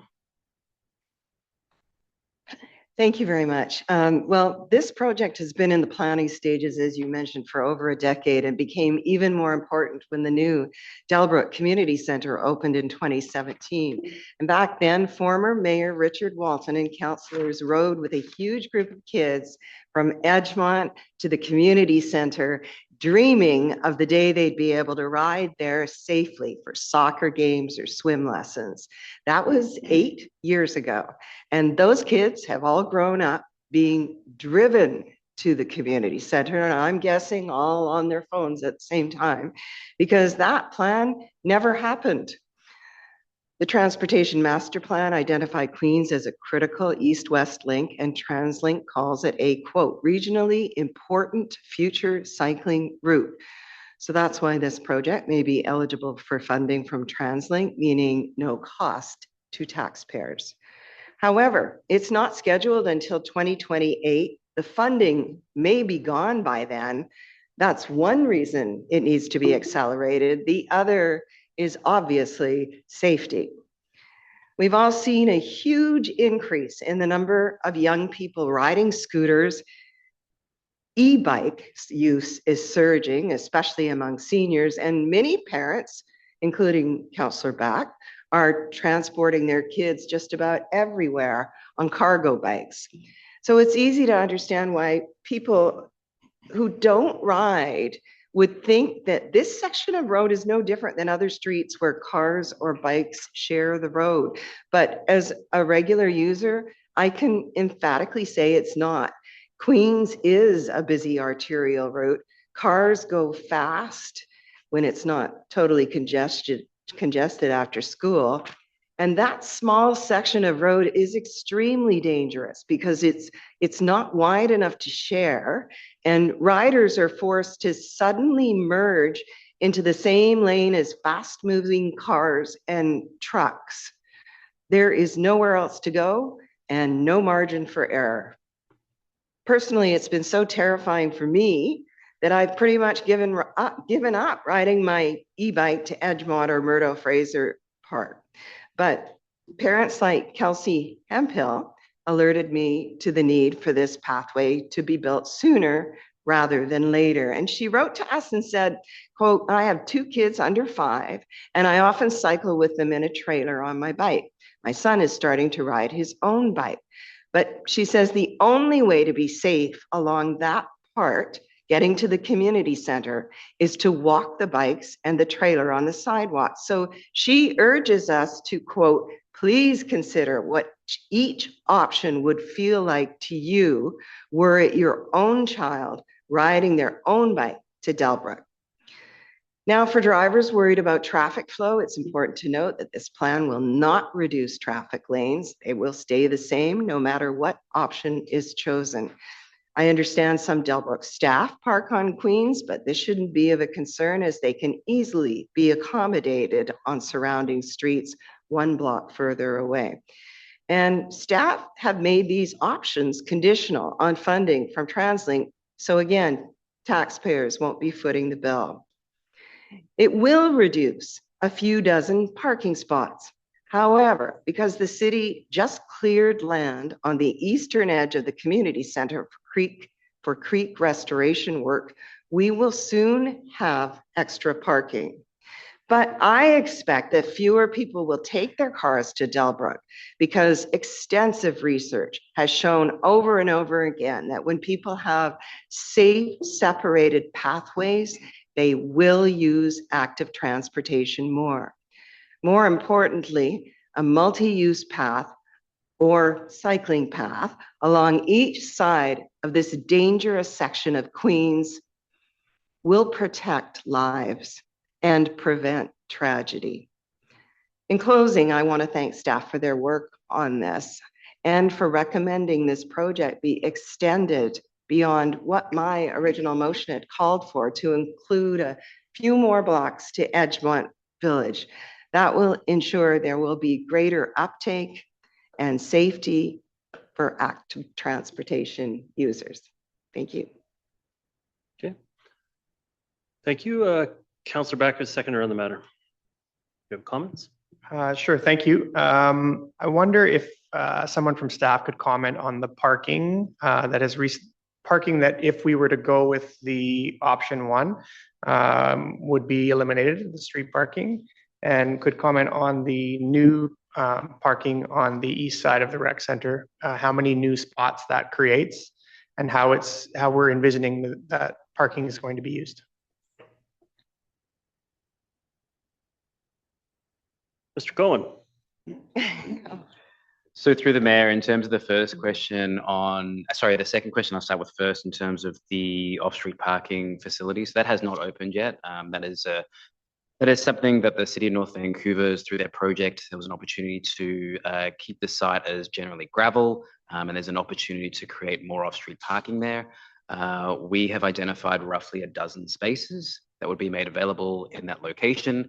Thank you very much. Well, this project has been in the planning stages, as you mentioned, for over a decade and became even more important when the new Delbrook Community Center opened in 2017. And back then, former Mayor Richard Walton and councillors rode with a huge group of kids from Edgemonte to the community center, dreaming of the day they'd be able to ride there safely for soccer games or swim lessons. That was 8 years ago. And those kids have all grown up being driven to the community center, and I'm guessing all on their phones at the same time, because that plan never happened. The Transportation Master Plan identified Queens as a critical east-west link, and TransLink calls it a, quote, regionally important future cycling route. So that's why this project may be eligible for funding from TransLink, meaning no cost to taxpayers. However, it's not scheduled until 2028. The funding may be gone by then. That's one reason it needs to be accelerated. The other is obviously safety. We've all seen a huge increase in the number of young people riding scooters. E-bike use is surging, especially among seniors, and many parents, including Councillor Back, are transporting their kids just about everywhere on cargo bikes. So it's easy to understand why people who don't ride would think that this section of road is no different than other streets where cars or bikes share the road. But as a regular user, I can emphatically say it's not. Queens is a busy arterial route. Cars go fast when it's not totally congested after school. And that small section of road is extremely dangerous because it's not wide enough to share, and riders are forced to suddenly merge into the same lane as fast-moving cars and trucks. There is nowhere else to go and no margin for error. Personally, it's been so terrifying for me that I've pretty much given up riding my e-bike to Edgemont or Murdo Fraser Park. But parents like Kelsey Hemphill alerted me to the need for this pathway to be built sooner rather than later. And she wrote to us and said, quote, "I have 2 kids under 5, and I often cycle with them in a trailer on my bike. My son is starting to ride his own bike." But she says the only way to be safe along that part, getting to the community center, is to walk the bikes and the trailer on the sidewalk. So she urges us to, quote, "Please consider what each option would feel like to you were it your own child riding their own bike to Delbrook." Now, for drivers worried about traffic flow, it's important to note that this plan will not reduce traffic lanes. They will stay the same no matter what option is chosen. I understand some Delbrook staff park on Queens, but this shouldn't be of a concern as they can easily be accommodated on surrounding streets 1 block further away. And staff have made these options conditional on funding from TransLink. So again, taxpayers won't be footing the bill. It will reduce a few dozen parking spots. However, because the city just cleared land on the eastern edge of the community center for creek restoration work, we will soon have extra parking. But I expect that fewer people will take their cars to Delbrook because extensive research has shown over and over again that when people have safe, separated pathways, they will use active transportation more. More importantly, a multi-use path or cycling path along each side of this dangerous section of Queens will protect lives and prevent tragedy. In closing, I want to thank staff for their work on this and for recommending this project be extended beyond what my original motion had called for to include a few more blocks to Edgemont Village. That will ensure there will be greater uptake and safety for active transportation users. Thank you. Okay. Thank you. Councillor Backer, seconder on the matter. You have comments? Sure, thank you. I wonder if someone from staff could comment on the parking parking that if we were to go with the option 1 would be eliminated, the street parking, and could comment on the new parking on the east side of the rec center, how many new spots that creates, and how we're envisioning that parking is going to be used. Mr. Cohen. So through the mayor, in terms of the first question the second question I'll start with first in terms of the off-street parking facilities. That has not opened yet. That is something that the City of North Vancouver, through their project, there was an opportunity to keep the site as generally gravel, and there's an opportunity to create more off-street parking there. We have identified roughly a dozen spaces that would be made available in that location.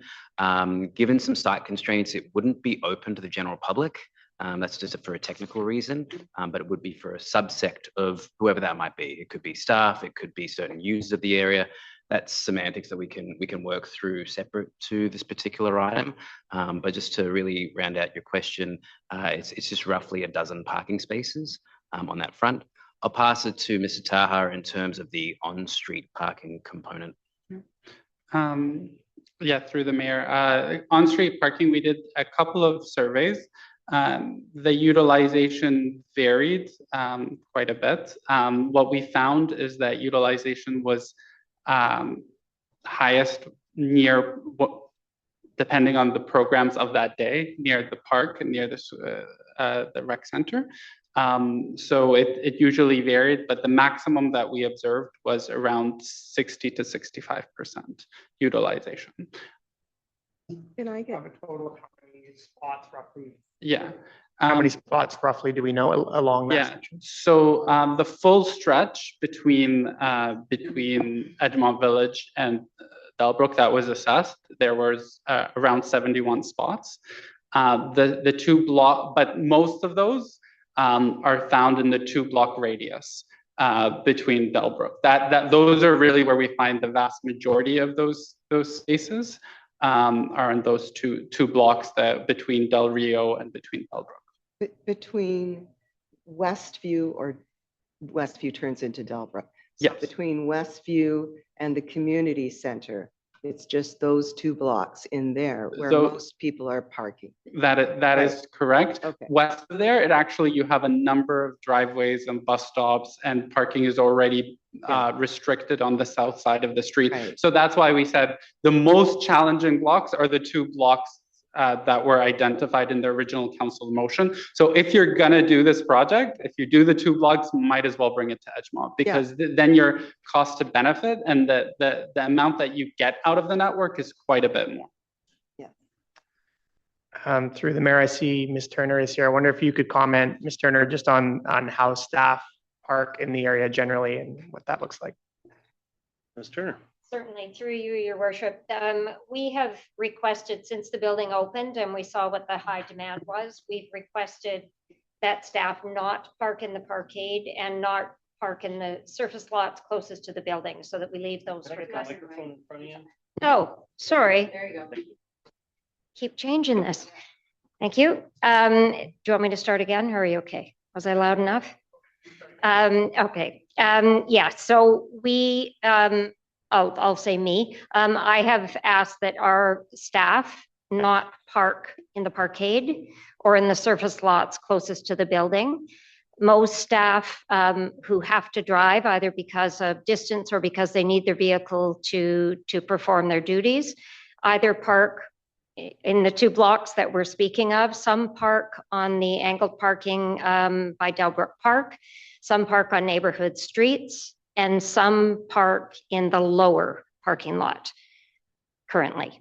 Given some site constraints, it wouldn't be open to the general public. That's just for a technical reason, but it would be for a subsect of whoever that might be. It could be staff, it could be certain users of the area. That's semantics that we can work through separate to this particular item. But just to really round out your question, it's just roughly a dozen parking spaces on that front. I'll pass it to Mr. Taha in terms of the on-street parking component. Yeah, through the mayor. On-street parking, we did a couple of surveys. The utilization varied quite a bit. What we found is that utilization was highest near depending on the programs of that day, near the park and near the rec center. So it usually varied, but the maximum that we observed was around 60 to 65% utilization. Can I get a total of how many spots roughly? Yeah. How many spots roughly do we know along that section? So the full stretch between Edgemont Village and Delbrook that was assessed, there was around 71 spots. The two block, but most of those are found in the 2-block radius between Delbrook. Those are really where we find the vast majority of those spaces are in those two blocks between Del Rio and between Delbrook. Between Westview, or Westview turns into Delbrook. So yes. Between Westview and the community center, it's just those 2 blocks in there where most people are parking. That is correct. Okay. West of there, you have a number of driveways and bus stops, and parking is already restricted on the south side of the street. Right. So that's why we said the most challenging blocks are the 2 blocks that were identified in the original council motion. So if you're gonna do this project, if you do the 2 blocks, might as well bring it to Edgemont, because then your cost to benefit and the amount that you get out of the network is quite a bit more. Yeah. Through the mayor, I see Ms. Turner is here. I wonder if you could comment, Ms. Turner, just on how staff park in the area generally and what that looks like. Ms. Turner. Certainly, through you, your worship. We have requested, since the building opened and we saw what the high demand was, we've requested that staff not park in the parkade and not park in the surface lots closest to the building, so that we leave those for customers. Oh, sorry. There you go. Keep changing this. Thank you. Do you want me to start again, or are you okay? Was I loud enough? Okay. Yeah, so we, I'll say me. I have asked that our staff not park in the parkade or in the surface lots closest to the building. Most staff who have to drive, either because of distance or because they need their vehicle to perform their duties, either park in the 2 blocks that we're speaking of. Some park on the angled parking by Delbrook Park, some park on neighborhood streets, and some park in the lower parking lot currently.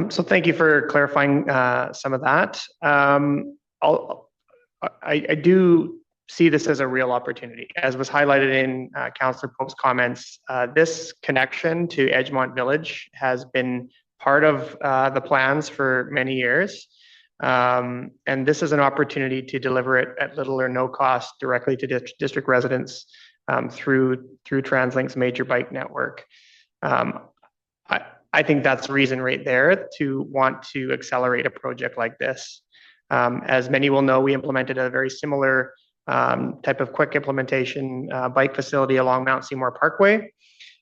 So thank you for clarifying some of that. I do see this as a real opportunity. As was highlighted in Councillor Pope's comments, this connection to Edgemont Village has been part of the plans for many years. And this is an opportunity to deliver it at little or no cost directly to district residents through TransLink's major bike network. I think that's the reason right there to want to accelerate a project like this. As many will know, we implemented a very similar type of quick implementation bike facility along Mount Seymour Parkway.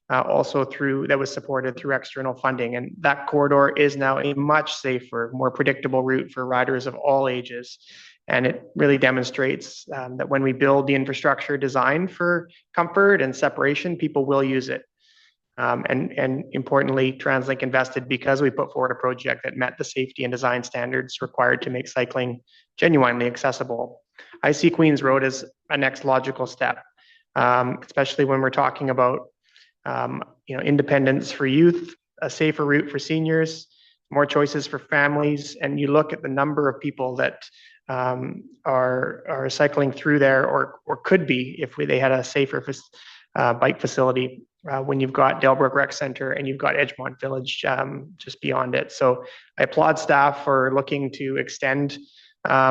Also that was supported through external funding. And that corridor is now a much safer, more predictable route for riders of all ages. And it really demonstrates that when we build the infrastructure designed for comfort and separation, people will use it. And importantly, TransLink invested because we put forward a project that met the safety and design standards required to make cycling genuinely accessible. I see Queens Road as a next logical step, especially when we're talking about independence for youth, a safer route for seniors, more choices for families, and you look at the number of people that are cycling through there, or could be if they had a safer bike facility. when you've got Delbrook Rec Center and you've got Edgemont Village just beyond it. So I applaud staff for looking to extend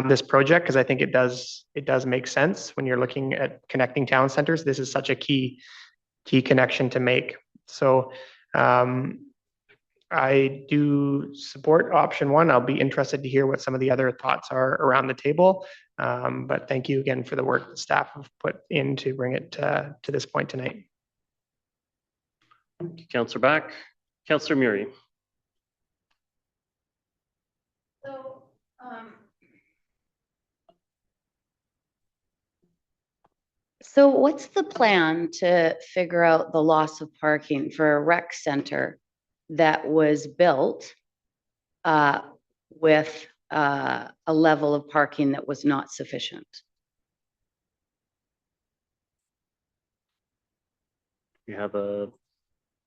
this project because I think it does make sense when you're looking at connecting town centers. This is such a key connection to make. So I do support option one. I'll be interested to hear what some of the other thoughts are around the table. But thank you again for the work that staff have put in to bring it to this point tonight. Councillor Back. Councillor Murray. So what's the plan to figure out the loss of parking for a rec center that was built with a level of parking that was not sufficient? You have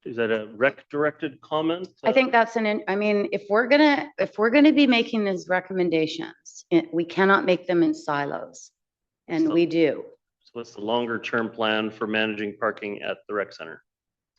is that a rec directed comment? I think that's I mean, if we're gonna be making these recommendations, we cannot make them in silos, and we do. So what's the longer term plan for managing parking at the rec center?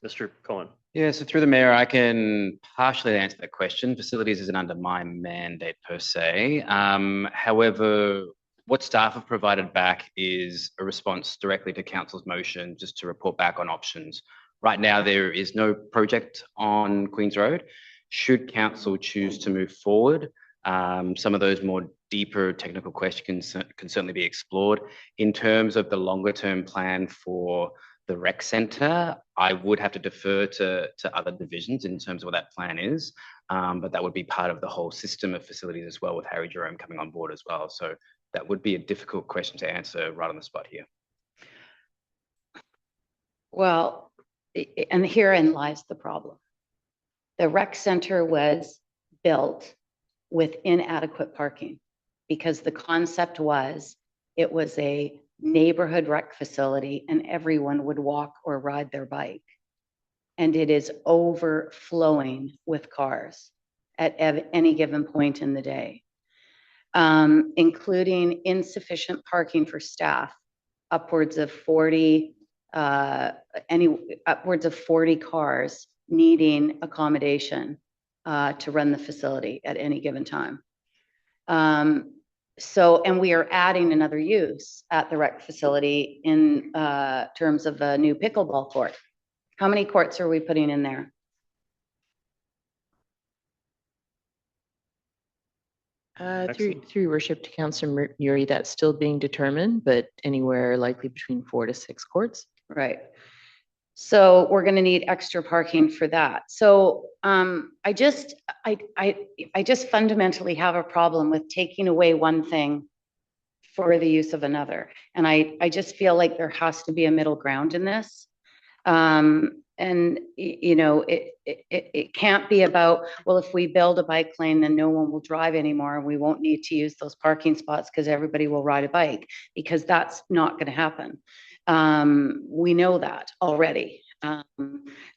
Mr. Cohen. Yeah, so through the mayor, I can partially answer that question. Facilities isn't under my mandate per se. However, what staff have provided back is a response directly to council's motion just to report back on options. Right now, there is no project on Queens Road. Should council choose to move forward, some of those more deeper technical questions can certainly be explored. In terms of the longer term plan for the rec center, I would have to defer to other divisions in terms of what that plan is. But that would be part of the whole system of facilities as well, with Harry Jerome coming on board as well. So that would be a difficult question to answer right on the spot here. Well, and herein lies the problem. The rec center was built with inadequate parking because the concept was it was a neighborhood rec facility and everyone would walk or ride their bike. And it is overflowing with cars at any given point in the day, including insufficient parking for staff, upwards of 40 cars needing accommodation to run the facility at any given time. And we are adding another use at the rec facility in terms of a new pickleball court. How many courts are we putting in there? Through your worship to Councillor Murray, that's still being determined, but anywhere likely between 4 to 6 courts. Right. So we're going to need extra parking for that. So I just fundamentally have a problem with taking away one thing for the use of another. And I just feel like there has to be a middle ground in this. And you know, it can't be about, well, if we build a bike lane, then no one will drive anymore and we won't need to use those parking spots because everybody will ride a bike, because that's not going to happen. We know that already.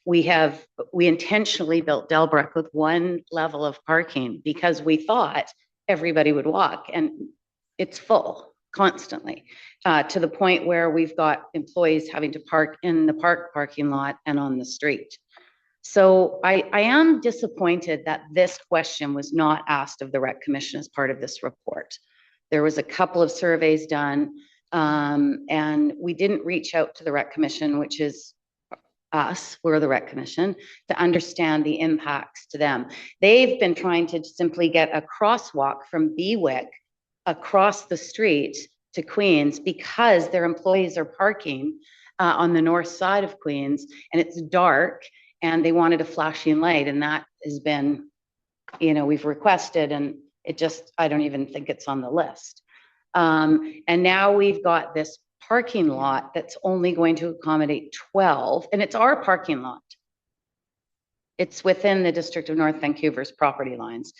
We intentionally built Delbrook with one level of parking because we thought everybody would walk, and it's full constantly, to the point where we've got employees having to park in the parking lot and on the street. So I am disappointed that this question was not asked of the Rec Commission as part of this report. There was a couple of surveys done, and we didn't reach out to the Rec Commission, which is us, we're the Rec Commission, to understand the impacts to them. They've been trying to simply get a crosswalk from Bewick across the street to Queens because their employees are parking on the north side of Queens, and it's dark, and they wanted a flashing light, and that has been, you know, we've requested, and it just, I don't even think it's on the list. And now we've got this parking lot that's only going to accommodate 12, and it's our parking lot. It's within the District of North Vancouver's property lines.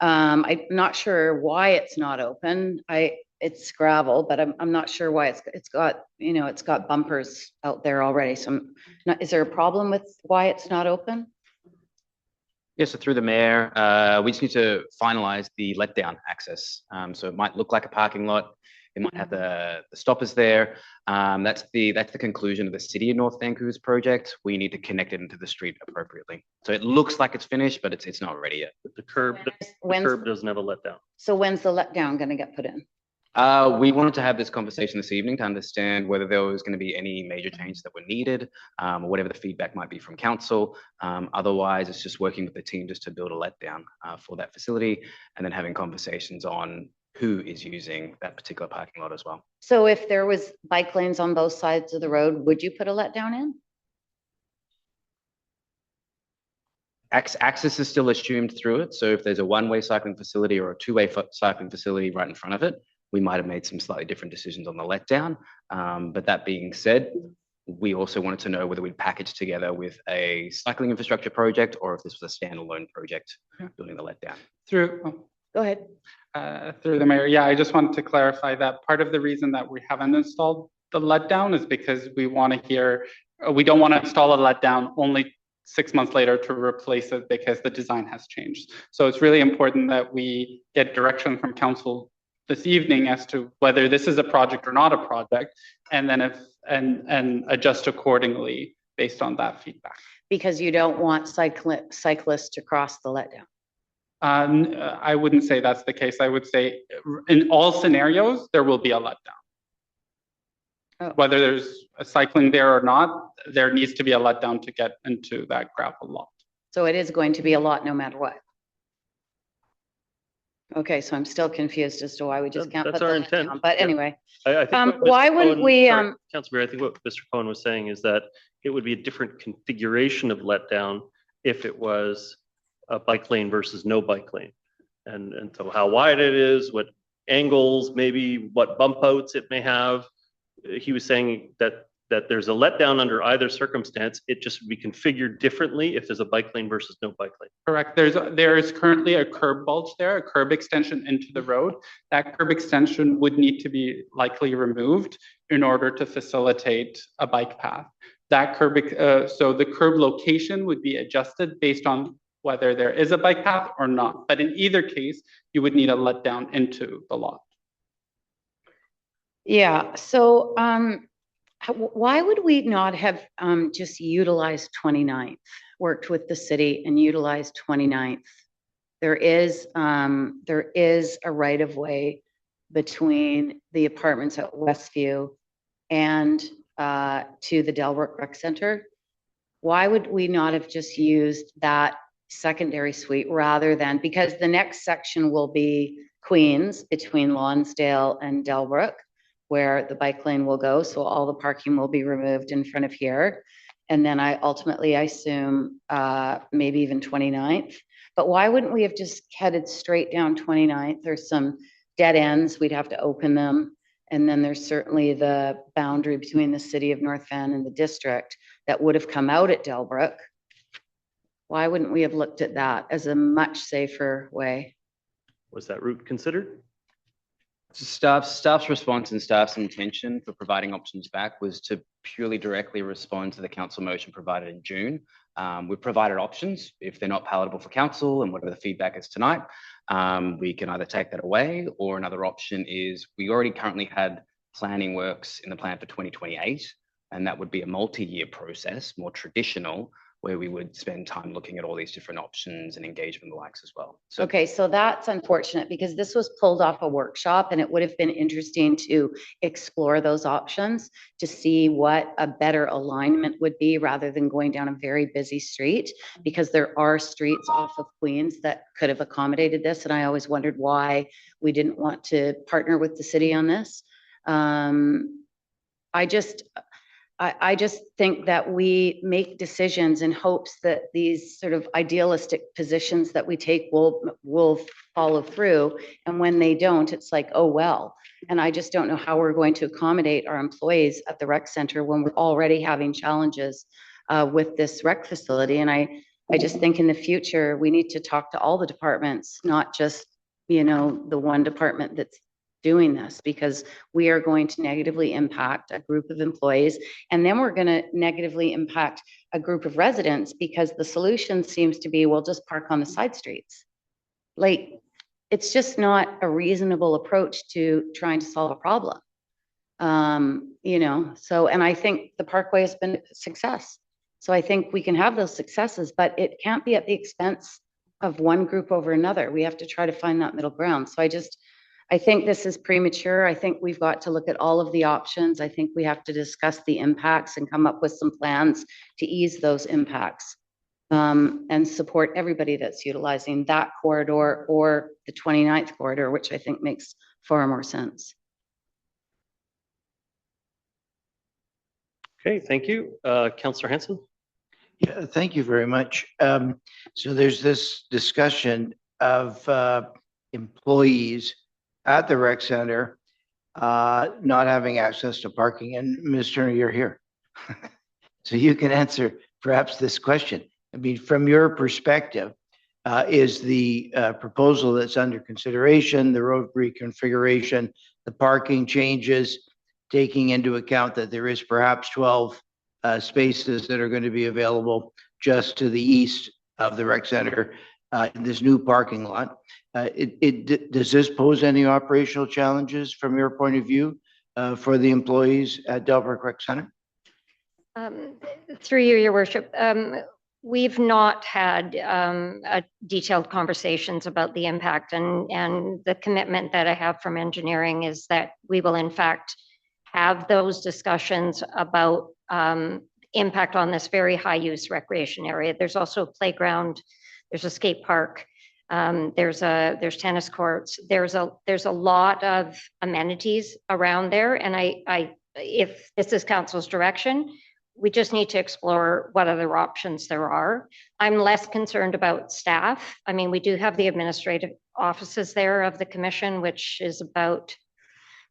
I'm not sure why it's not open. It's gravel, but I'm not sure why it's got, you know, it's got bumpers out there already. So is there a problem with why it's not open? Yeah, so through the mayor, we just need to finalize the letdown access. So it might look like a parking lot. It might have the stoppers there. That's the conclusion of the City of North Vancouver's project. We need to connect it into the street appropriately. So it looks like it's finished, but it's not ready yet. The curb doesn't have a letdown. So when's the letdown going to get put in? We wanted to have this conversation this evening to understand whether there was going to be any major changes that were needed, or whatever the feedback might be from council. Otherwise, it's just working with the team just to build a letdown for that facility, and then having conversations on who is using that particular parking lot as well. So if there was bike lanes on both sides of the road, would you put a letdown in? Access is still assumed through it. So if there's a one-way cycling facility or a two-way cycling facility right in front of it, we might have made some slightly different decisions on the letdown. But that being said, we also wanted to know whether we'd package together with a cycling infrastructure project or if this was a standalone project building the letdown. Go ahead. Through the mayor. Yeah, I just wanted to clarify that part of the reason that we haven't installed the letdown is because we don't want to install a letdown only 6 months later to replace it because the design has changed. So it's really important that we get direction from council this evening as to whether this is a project or not a project, and then and adjust accordingly based on that feedback. Because you don't want cyclists to cross the letdown. I wouldn't say that's the case. I would say in all scenarios, there will be a letdown. Oh. Whether there's a cycling there or not, there needs to be a letdown to get into that gravel lot. So it is going to be a lot no matter what. Okay, so I'm still confused as to why we just can't put That's our intent. down. But anyway, I think why wouldn't we? Councilor, I think what Mr. Cohen was saying is that it would be a different configuration of letdown if it was a bike lane versus no bike lane, and so how wide it is, what angles, maybe what bump outs it may have. He was saying that there's a letdown under either circumstance. It just would be configured differently if there's a bike lane versus no bike lane. Correct. There is currently a curb bulge there, a curb extension into the road. That curb extension would need to be likely removed in order to facilitate a bike path. That curb, so the curb location would be adjusted based on whether there is a bike path or not. But in either case, you would need a letdown into the lot. Yeah. So why would we not have just utilized 29th, worked with the city and utilized 29th? There is a right of way between the apartments at Westview and to the Delbrook Rec Center. Why would we not have just used that secondary suite rather than, because the next section will be Queens between Lonsdale and Delbrook, where the bike lane will go. So all the parking will be removed in front of here. And then I assume maybe even 29th. But why wouldn't we have just headed straight down 29th? There's some dead ends. We'd have to open them. And then there's certainly the boundary between the city of North Van and the district that would have come out at Delbrook. Why wouldn't we have looked at that as a much safer way? Was that route considered? Staff's response and staff's intention for providing options back was to purely directly respond to the council motion provided in June. We've provided options. If they're not palatable for council and whatever the feedback is tonight, we can either take that away, or another option is we already currently had planning works in the plan for 2028, and that would be a multi-year process, more traditional, where we would spend time looking at all these different options and engagement likes as well. So, okay, so that's unfortunate because this was pulled off a workshop and it would have been interesting to explore those options to see what a better alignment would be rather than going down a very busy street, because there are streets off of Queens that could have accommodated this. And I always wondered why we didn't want to partner with the city on this. I just think that we make decisions in hopes that these sort of idealistic positions that we take will follow through. And when they don't, it's like, oh, well. And I just don't know how we're going to accommodate our employees at the rec center when we're already having challenges with this rec facility. And I just think in the future, we need to talk to all the departments, not just, the one department that's doing this, because we are going to negatively impact a group of employees, and then we're going to negatively impact a group of residents, because the solution seems to be, we'll just park on the side streets. Like, it's just not a reasonable approach to trying to solve a problem. So, and I think the Parkway has been a success. So I think we can have those successes, but it can't be at the expense of one group over another. We have to try to find that middle ground. So I think this is premature. I think we've got to look at all of the options. I think we have to discuss the impacts and come up with some plans to ease those impacts, and support everybody that's utilizing that corridor or the 29th corridor, which I think makes far more sense. Okay, thank you. Councillor Hanson. Yeah, thank you very much. So there's this discussion of employees at the rec center not having access to parking. And Ms. Turner, you're here. So you can answer perhaps this question. I mean, from your perspective, is the proposal that's under consideration, the road reconfiguration, the parking changes, taking into account that there is perhaps 12 spaces that are going to be available just to the east of the rec center in this new parking lot. Does this pose any operational challenges from your point of view for the employees at Delbrook Rec Center? Through you, Your Worship, we've not had detailed conversations about the impact, and the commitment that I have from engineering is that we will in fact have those discussions about impact on this very high use recreation area. There's also a playground, there's a skate park, there's tennis courts, there's a lot of amenities around there. And if this is council's direction, we just need to explore what other options there are. I'm less concerned about staff. I mean, we do have the administrative offices there of the commission, which is about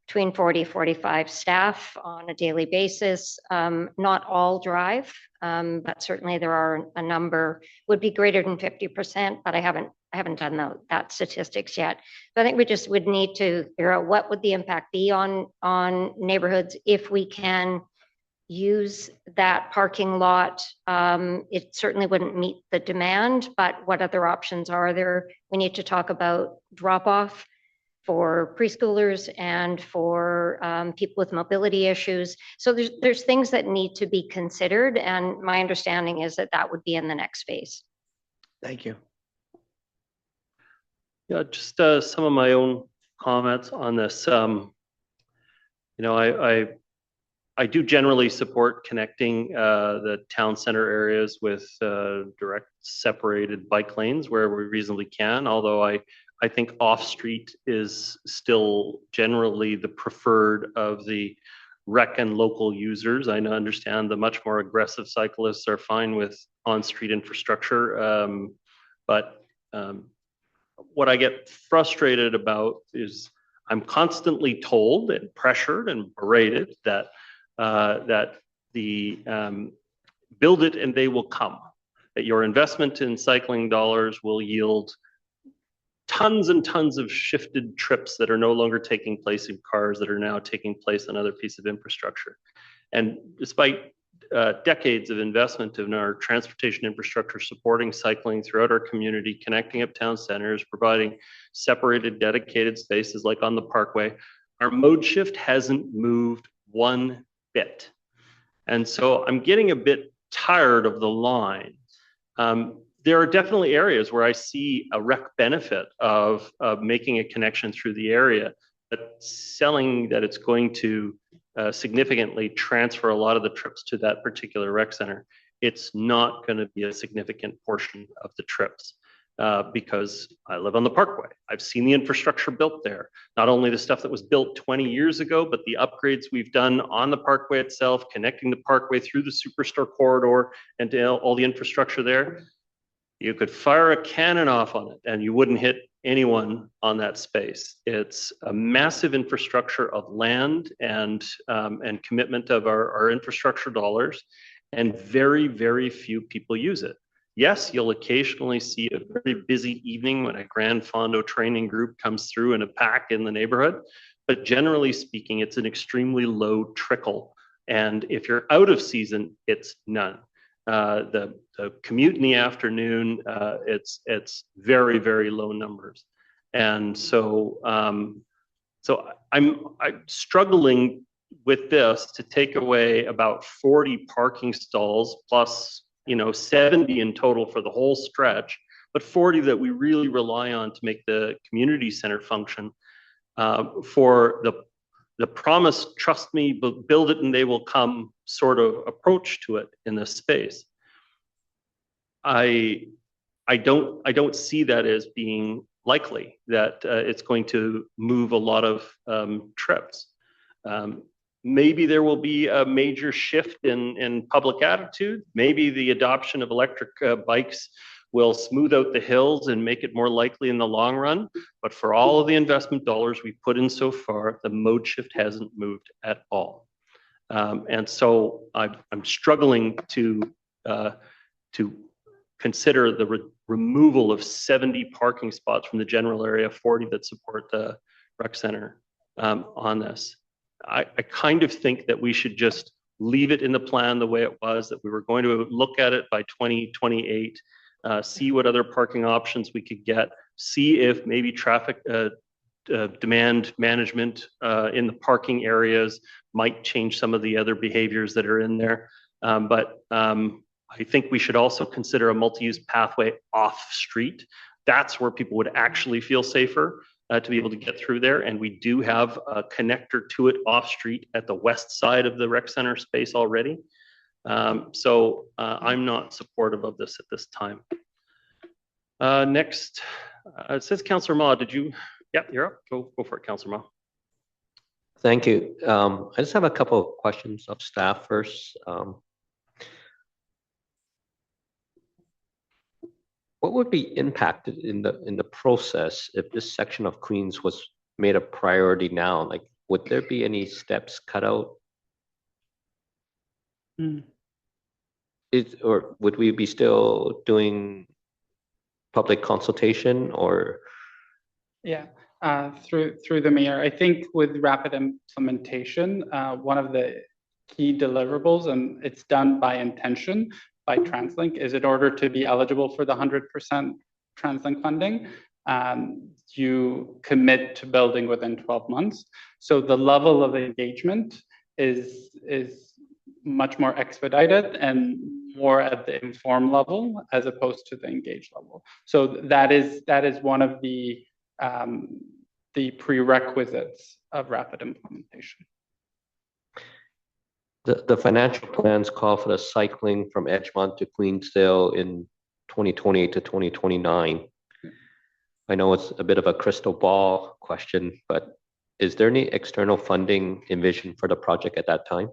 between 40, 45 staff on a daily basis. Not all drive, but certainly there are a number, would be greater than 50%, but I haven't done that statistics yet. So I think we just would need to figure out what would the impact be on neighborhoods if we can use that parking lot. It certainly wouldn't meet the demand, but what other options are there? We need to talk about drop-off for preschoolers and for people with mobility issues. So there's things that need to be considered, and my understanding is that would be in the next phase. Thank you. Yeah, just some of my own comments on this. I do generally support connecting the town center areas with direct separated bike lanes where we reasonably can, although I think off-street is still generally the preferred of the rec and local users. I understand the much more aggressive cyclists are fine with on-street infrastructure, but what I get frustrated about is I'm constantly told and pressured and berated that the build it and they will come, that your investment in cycling dollars will yield tons and tons of shifted trips that are no longer taking place in cars, that are now taking place on other pieces of infrastructure. And despite decades of investment in our transportation infrastructure, supporting cycling throughout our community, connecting up town centers, providing separated dedicated spaces like on the Parkway, our mode shift hasn't moved one bit. And so I'm getting a bit tired of the line. There are definitely areas where I see a rec benefit of making a connection through the area, but selling that it's going to significantly transfer a lot of the trips to that particular rec center, it's not going to be a significant portion of the trips. Because I live on the Parkway. I've seen the infrastructure built there. Not only the stuff that was built 20 years ago, but the upgrades we've done on the Parkway itself, connecting the Parkway through the Superstore corridor and to all the infrastructure there. You could fire a cannon off on it and you wouldn't hit anyone on that space. It's a massive infrastructure of land and commitment of our infrastructure dollars, and very, very few people use it. Yes, you'll occasionally see a very busy evening when a Grand Fondo training group comes through in a pack in the neighborhood, but generally speaking, it's an extremely low trickle. And if you're out of season, it's none. The commute in the afternoon, it's very, very low numbers. And so, I'm struggling with this to take away about 40 parking stalls plus, 70 in total for the whole stretch, but 40 that we really rely on to make the community center function, for the promise, trust me, build it and they will come sort of approach to it in this space. I don't see that as being likely, that it's going to move a lot of trips. Maybe there will be a major shift in public attitude. Maybe the adoption of electric bikes will smooth out the hills and make it more likely in the long run. But for all of the investment dollars we put in so far, the mode shift hasn't moved at all. And so I'm struggling to consider the removal of 70 parking spots from the general area, 40 that support the rec center on this. I kind of think that we should just leave it in the plan the way it was, that we were going to look at it by 2028, see what other parking options we could get, see if maybe traffic demand management in the parking areas might change some of the other behaviors that are in there. But I think we should also consider a multi-use pathway off street. That's where people would actually feel safer to be able to get through there. And we do have a connector to it off street at the west side of the rec center space already. So I'm not supportive of this at this time. Next, it says Councillor Ma, did you? Yep, you're up. Go for it, Councillor Ma. Thank you. I just have a couple of questions of staff first. What would be impacted in the process if this section of Queens was made a priority now? Like, would there be any steps cut out? Or would we be still doing public consultation or? Yeah, through the mayor. I think with rapid implementation, one of the key deliverables, and it's done by intention, by TransLink, is in order to be eligible for the 100% TransLink funding, you commit to building within 12 months. So the level of engagement is much more expedited and more at the informed level as opposed to the engaged level. So that is one of the prerequisites of rapid implementation. The financial plans call for the cycling from Edgemont to Queensdale in 2028 to 2029. I know it's a bit of a crystal ball question, but is there any external funding envisioned for the project at that time?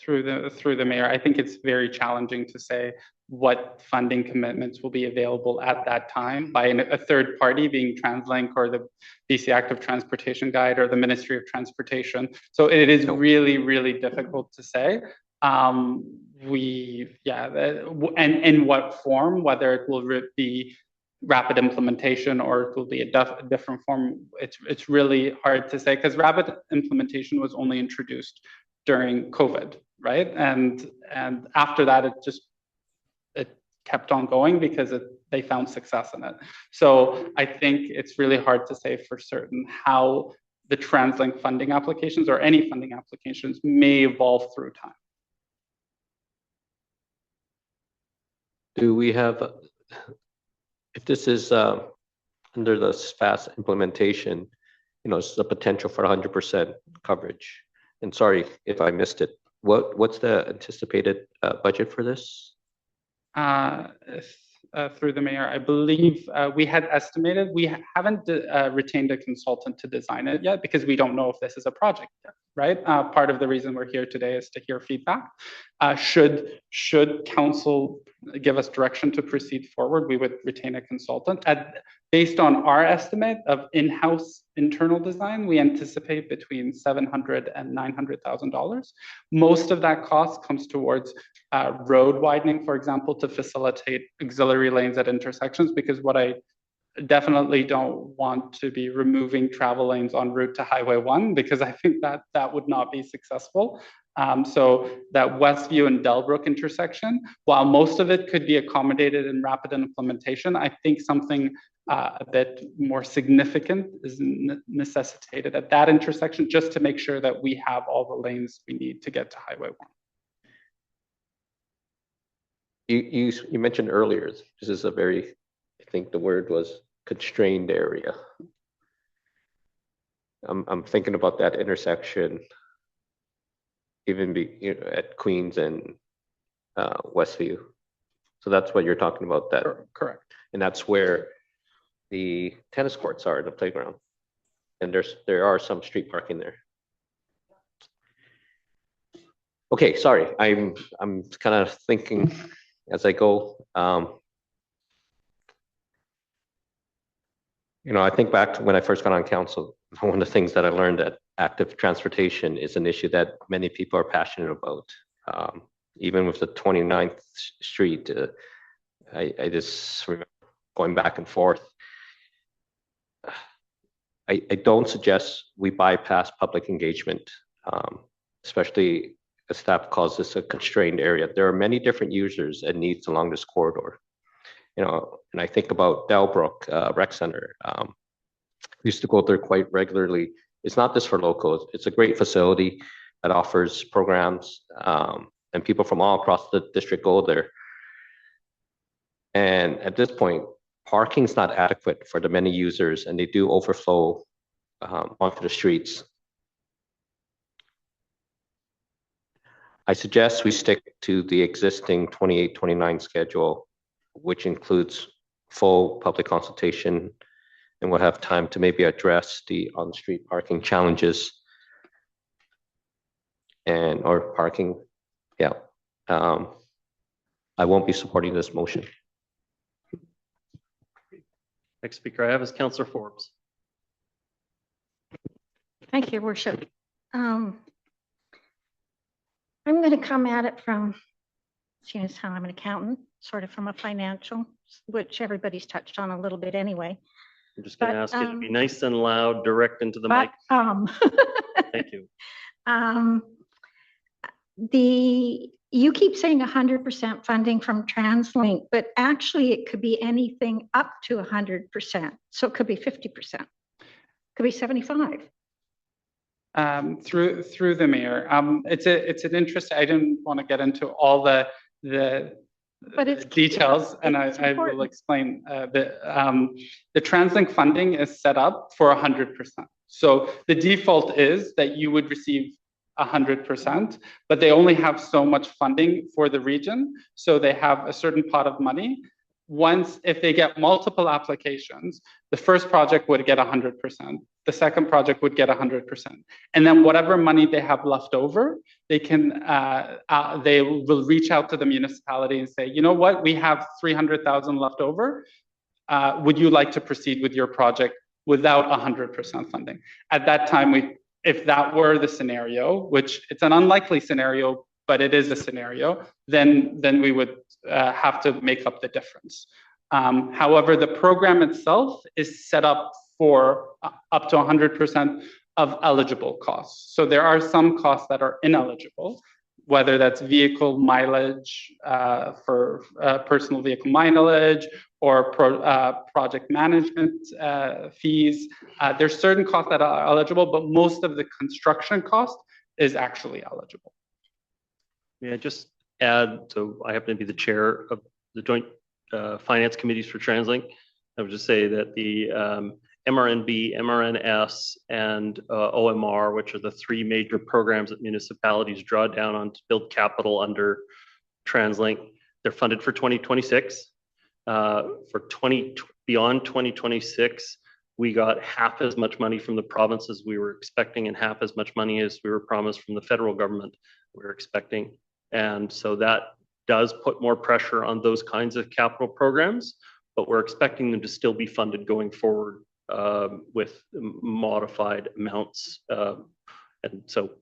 Through the mayor, I think it's very challenging to say what funding commitments will be available at that time by a third party, being TransLink or the BC Active Transportation Guide or the Ministry of Transportation. So it is really, really difficult to say. And in what form, whether it will be rapid implementation or it will be a different form, it's really hard to say, because rapid implementation was only introduced during COVID, right? And after that, it kept on going because they found success in it. So I think it's really hard to say for certain how the TransLink funding applications or any funding applications may evolve through time. Do we have, if this is under the fast implementation, it's the potential for 100% coverage. And sorry if I missed it. What's the anticipated budget for this? Through the mayor, I believe we had estimated. We haven't retained a consultant to design it yet because we don't know if this is a project yet, right? Part of the reason we're here today is to hear feedback. Should council give us direction to proceed forward, we would retain a consultant. Based on our estimate of in-house internal design, we anticipate between $700,000 and $900,000. Most of that cost comes towards road widening, for example, to facilitate auxiliary lanes at intersections, because what I definitely don't want to be removing travel lanes en route to Highway 1 because I think that that would not be successful. So that Westview and Delbrook intersection, while most of it could be accommodated in rapid implementation, I think something a bit more significant is necessitated at that intersection just to make sure that we have all the lanes we need to get to Highway 1. You mentioned earlier, this is a very, I think the word was constrained area. I'm thinking about that intersection, even at Queens and Westview. So that's what you're talking about, that. Correct. And that's where the tennis courts are in the playground. And there are some street parking there. Okay, sorry, I'm kind of thinking as I go. I think back to when I first got on council, one of the things that I learned that active transportation is an issue that many people are passionate about. Even with the 29th Street, I just remember going back and forth. I don't suggest we bypass public engagement, especially as staff calls this a constrained area. There are many different users and needs along this corridor. And I think about Delbrook Rec Center. I used to go there quite regularly. It's not just for locals. It's a great facility that offers programs, and people from all across the district go there. And at this point, parking's not adequate for the many users, and they do overflow onto the streets. I suggest we stick to the existing 28-29 schedule, which includes full public consultation, and we'll have time to maybe address the on-street parking challenges or parking. Yeah. I won't be supporting this motion. Next speaker I have is Councillor Forbes. Thank you, Worship. I'm going to come at it from, seeing as how I'm an accountant, sort of from a financial, which everybody's touched on a little bit anyway. I'm just going to ask you to be nice and loud, direct into the mic. Thank you. You keep saying 100% funding from TransLink, but actually it could be anything up to 100%. So it could be 50%, it could be 75. Through the mayor, it's an interest. I didn't want to get into all the details, and I will explain. The TransLink funding is set up for 100%. So the default is that you would receive 100%, but they only have so much funding for the region. So they have a certain pot of money. If they get multiple applications, the first project would get 100%. The second project would get 100%. And then whatever money they have left over, they will reach out to the municipality and say, you know what, we have 300,000 left over. Would you like to proceed with your project without 100% funding? At that time, if that were the scenario, which it's an unlikely scenario, but it is a scenario, then we would have to make up the difference. However, the program itself is set up for up to 100% of eligible costs. So there are some costs that are ineligible, whether that's vehicle mileage for personal vehicle mileage or project management fees. There's certain costs that are eligible, but most of the construction cost is actually eligible. May I just add, so I happen to be the chair of the Joint Finance Committees for TransLink. I would just say that the MRNB, MRNS, and OMR, which are the three major programs that municipalities draw down on to build capital under TransLink, they're funded for 2026. Beyond 2026, we got half as much money from the province as we were expecting, and half as much money as we were promised from the federal government we were expecting. And so that does put more pressure on those kinds of capital programs, but we're expecting them to still be funded going forward with modified amounts. And so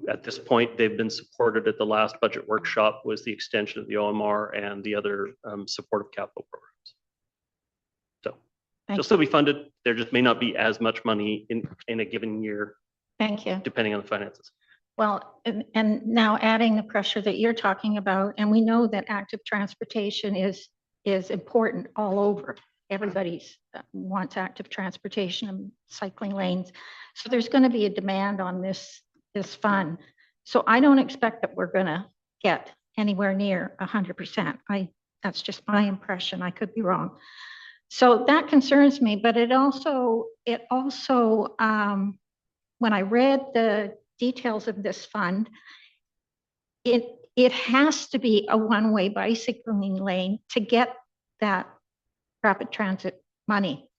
at this point, they've been supported at the last budget workshop was the extension of the OMR and the other supportive capital programs. So They'll still be funded. There just may not be as much money in a given year, Thank you. depending on the finances. Well, and now adding the pressure that you're talking about, and we know that active transportation is important all over. Everybody wants active transportation and cycling lanes. So there's going to be a demand on this fund. So I don't expect that we're going to get anywhere near 100%. That's just my impression. I could be wrong. So that concerns me, but it also when I read the details of this fund, it has to be a one-way bicycling lane to get that rapid transit money.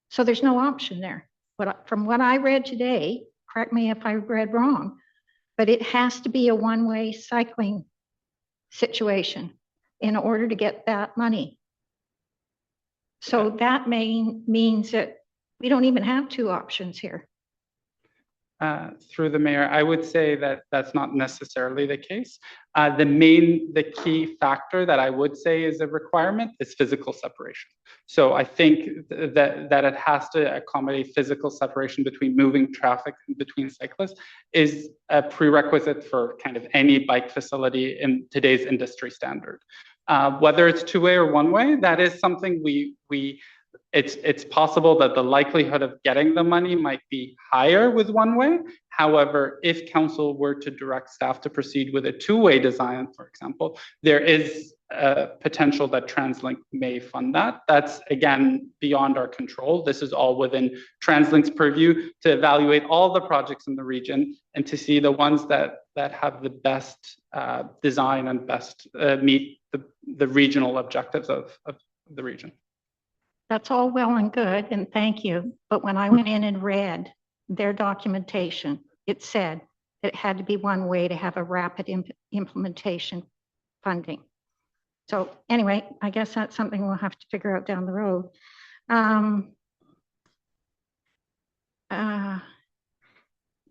So there's no option there. But from what I read today, correct me if I read wrong, but it has to be a one-way cycling situation in order to get that money. So that means that we don't even have two options here. Through the mayor, I would say that that's not necessarily the case. The key factor that I would say is a requirement is physical separation. So I think that it has to accommodate physical separation between moving traffic and between cyclists is a prerequisite for kind of any bike facility in today's industry standard. Whether it's two-way or one-way, that is something it's possible that the likelihood of getting the money might be higher with one way. However, if council were to direct staff to proceed with a two-way design, for example, there is a potential that TransLink may fund that. That's, again, beyond our control. This is all within TransLink's purview to evaluate all the projects in the region and to see the ones that have the best design and best meet the regional objectives of the region. That's all well and good, and thank you. But when I went in and read their documentation, it said that it had to be one way to have a rapid implementation funding. So anyway, I guess that's something we'll have to figure out down the road.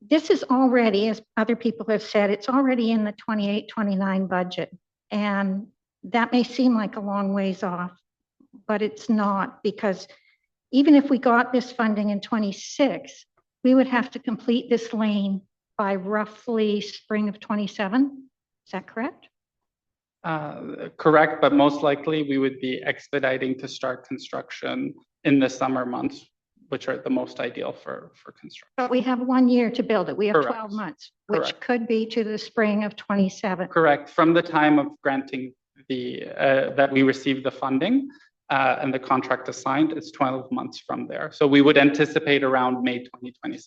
This is already, as other people have said, it's already in the 28-29 budget. And that may seem like a long ways off, but it's not, because even if we got this funding in 26, we would have to complete this lane by roughly spring of 27. Is that correct? Correct, but most likely we would be expediting to start construction in the summer months, which are the most ideal for construction. But we have 1 year to build it. We have Correct. 12 months, which Correct. could be to the spring of 27. Correct, from the time of granting that we receive the funding and the contract is signed, it's 12 months from there. So we would anticipate around May 2027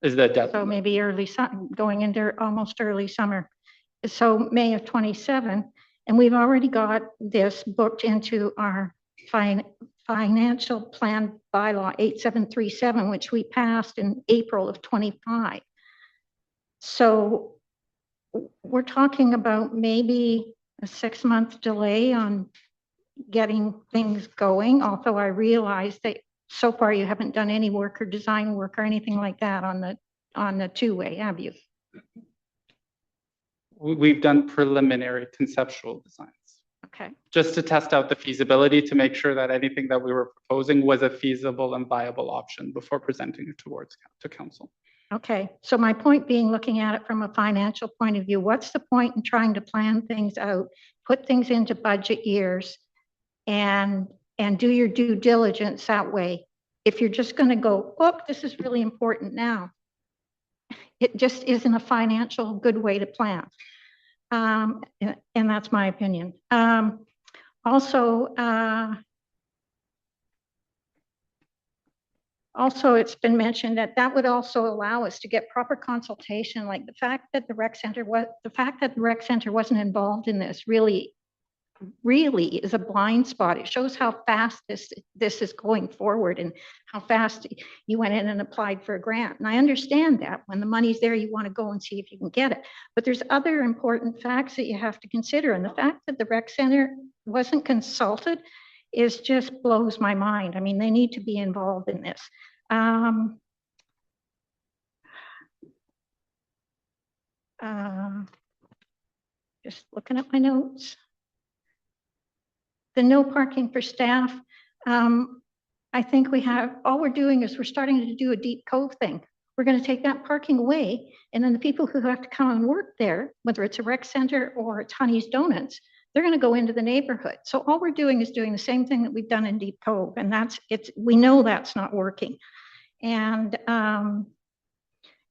is the deadline. So maybe early summer, going into almost early summer. So May of 27, and we've already got this booked into our financial plan bylaw 8737, which we passed in April of 25. So we're talking about maybe a 6-month delay on getting things going, although I realize that so far you haven't done any work or design work or anything like that on the two-way, have you? We've done preliminary conceptual designs. Okay. Just to test out the feasibility to make sure that anything that we were proposing was a feasible and viable option before presenting it to council. Okay, so my point being, looking at it from a financial point of view, what's the point in trying to plan things out, put things into budget years, and do your due diligence that way? If you're just going to go, look, this is really important now, it just isn't a financial good way to plan. And that's my opinion. Also, it's been mentioned that would also allow us to get proper consultation. Like the fact that the rec center wasn't involved in this really is a blind spot. It shows how fast this is going forward and how fast you went in and applied for a grant. And I understand that when the money's there, you want to go and see if you can get it. But there's other important facts that you have to consider. And the fact that the rec center wasn't consulted just blows my mind. I mean, they need to be involved in this. Just looking at my notes. The no parking for staff. I think all we're doing is we're starting to do a deep cove thing. We're going to take that parking away, and then the people who have to come and work there, whether it's a rec center or it's Honey's Donuts, they're going to go into the neighborhood. So all we're doing is doing the same thing that we've done in Deep Cove, and we know that's not working. And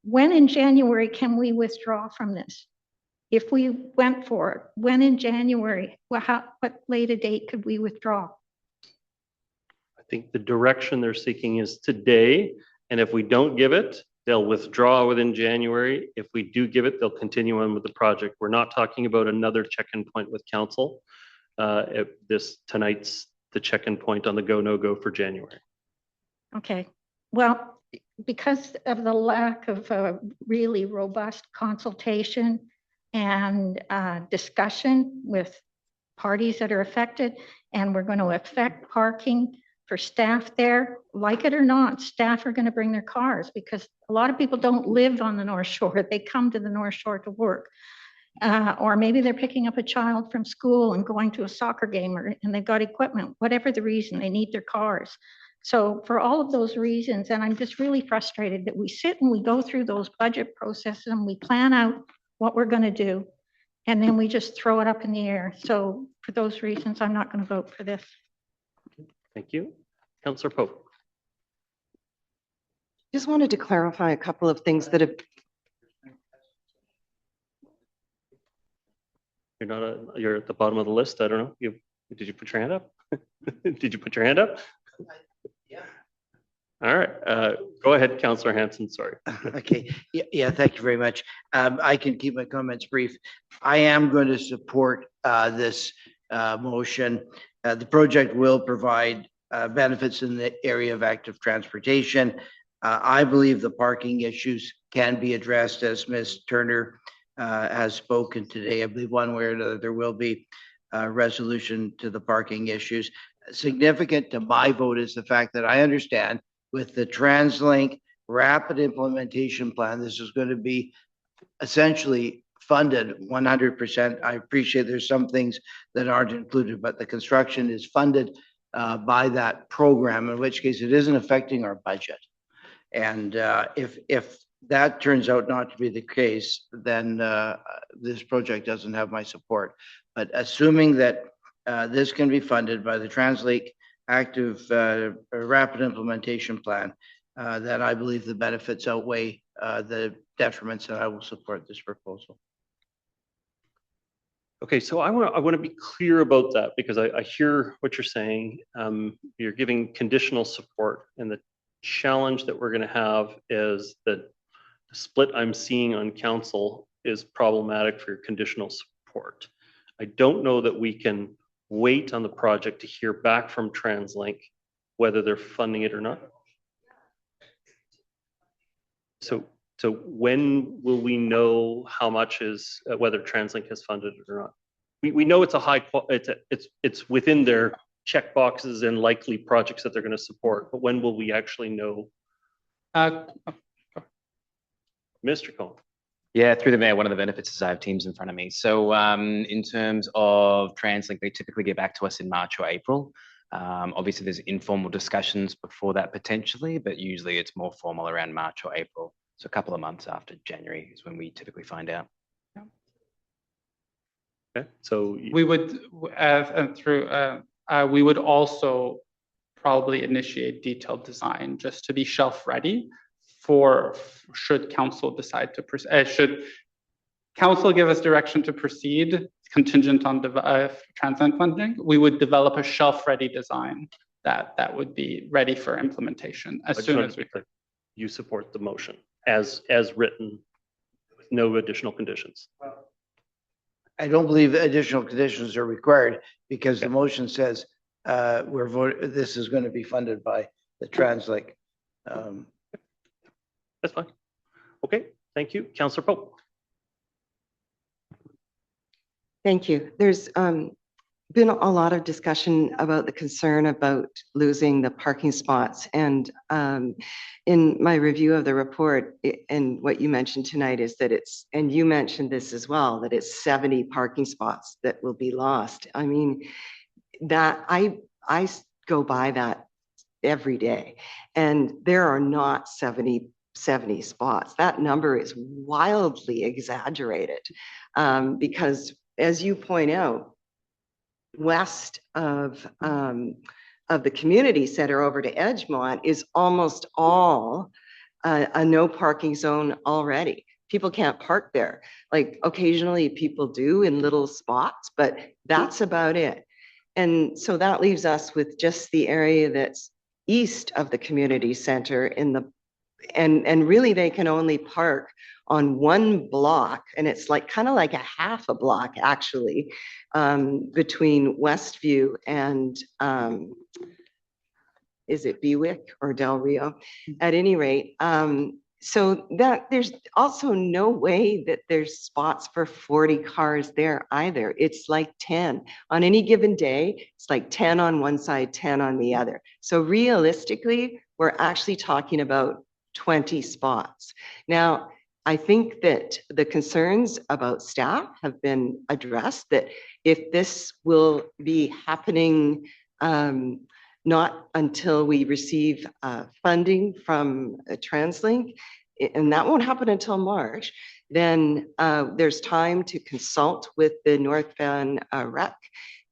when in January can we withdraw from this? If we went for it, when in January, what later date could we withdraw? I think the direction they're seeking is today, and if we don't give it, they'll withdraw within January. If we do give it, they'll continue on with the project. We're not talking about another check-in point with council. Tonight's the check-in point on the go, no go for January. Okay, well, because of the lack of really robust consultation and discussion with parties that are affected, and we're going to affect parking for staff there, like it or not, staff are going to bring their cars because a lot of people don't live on the North Shore. They come to the North Shore to work. Or maybe they're picking up a child from school and going to a soccer game, and they've got equipment, whatever the reason, they need their cars. So for all of those reasons, and I'm just really frustrated that we sit and we go through those budget processes and we plan out what we're going to do, and then we just throw it up in the air. So for those reasons, I'm not going to vote for this. Thank you. Councillor Pope. Just wanted to clarify a couple of things that have. You're at the bottom of the list. I don't know. Did you put your hand up? Did you put your hand up? Yeah. All right. Go ahead, Councillor Hanson. Sorry. Okay. Yeah. Thank you very much. I can keep my comments brief. I am going to support this motion. The project will provide benefits in the area of active transportation. I believe the parking issues can be addressed, as Ms. Turner has spoken today. I believe one way or another there will be a resolution to the parking issues. Significant to my vote is the fact that I understand with the TransLink rapid implementation plan, this is going to be essentially funded 100%. I appreciate there's some things that aren't included, but the construction is funded by that program, in which case it isn't affecting our budget. And if that turns out not to be the case, then this project doesn't have my support. But assuming that this can be funded by the TransLink active rapid implementation plan, then I believe the benefits outweigh the detriments, and I will support this proposal. Okay, so I want to be clear about that because I hear what you're saying. You're giving conditional support, and the challenge that we're going to have is that the split I'm seeing on council is problematic for your conditional support. I don't know that we can wait on the project to hear back from TransLink whether they're funding it or not. So when will we know how much is whether TransLink has funded it or not? We know it's a high it's within their check boxes and likely projects that they're going to support, but when will we actually know? Mr. Cohen. Yeah, through the mayor, one of the benefits is I have teams in front of me. So in terms of TransLink, they typically get back to us in March or April. Obviously, there's informal discussions before that potentially, but usually it's more formal around March or April. So a couple of months after January is when we typically find out. Okay, so we would we would also probably initiate detailed design just to be shelf ready for should council decide to proceed. Should council give us direction to proceed contingent on TransLink funding, we would develop a shelf ready design that would be ready for implementation as soon as we. You support the motion as written, with no additional conditions. I don't believe additional conditions are required because the motion says this is going to be funded by the TransLink. That's fine. Okay, thank you. Councillor Pope. Thank you. There's been a lot of discussion about the concern about losing the parking spots. And in my review of the report, and what you mentioned tonight is that and you mentioned this as well, that it's 70 parking spots that will be lost. I mean, that I go by that every day. And there are not 70 spots. That number is wildly exaggerated because, as you point out, west of the community center over to Edgemont is almost all a no parking zone already. People can't park there. Like occasionally people do in little spots, but that's about it. And so that leaves us with just the area that's east of the community center and really they can only park on one block, and it's like kind of like a half a block actually, between Westview and is it Bewick or Del Rio? At any rate, so that there's also no way that there's spots for 40 cars there either. It's like 10 on any given day. It's like 10 on one side, 10 on the other. So realistically, we're actually talking about 20 spots. Now, I think that the concerns about staff have been addressed, that if this will be happening not until we receive funding from TransLink, and that won't happen until March, then there's time to consult with the North Van Rec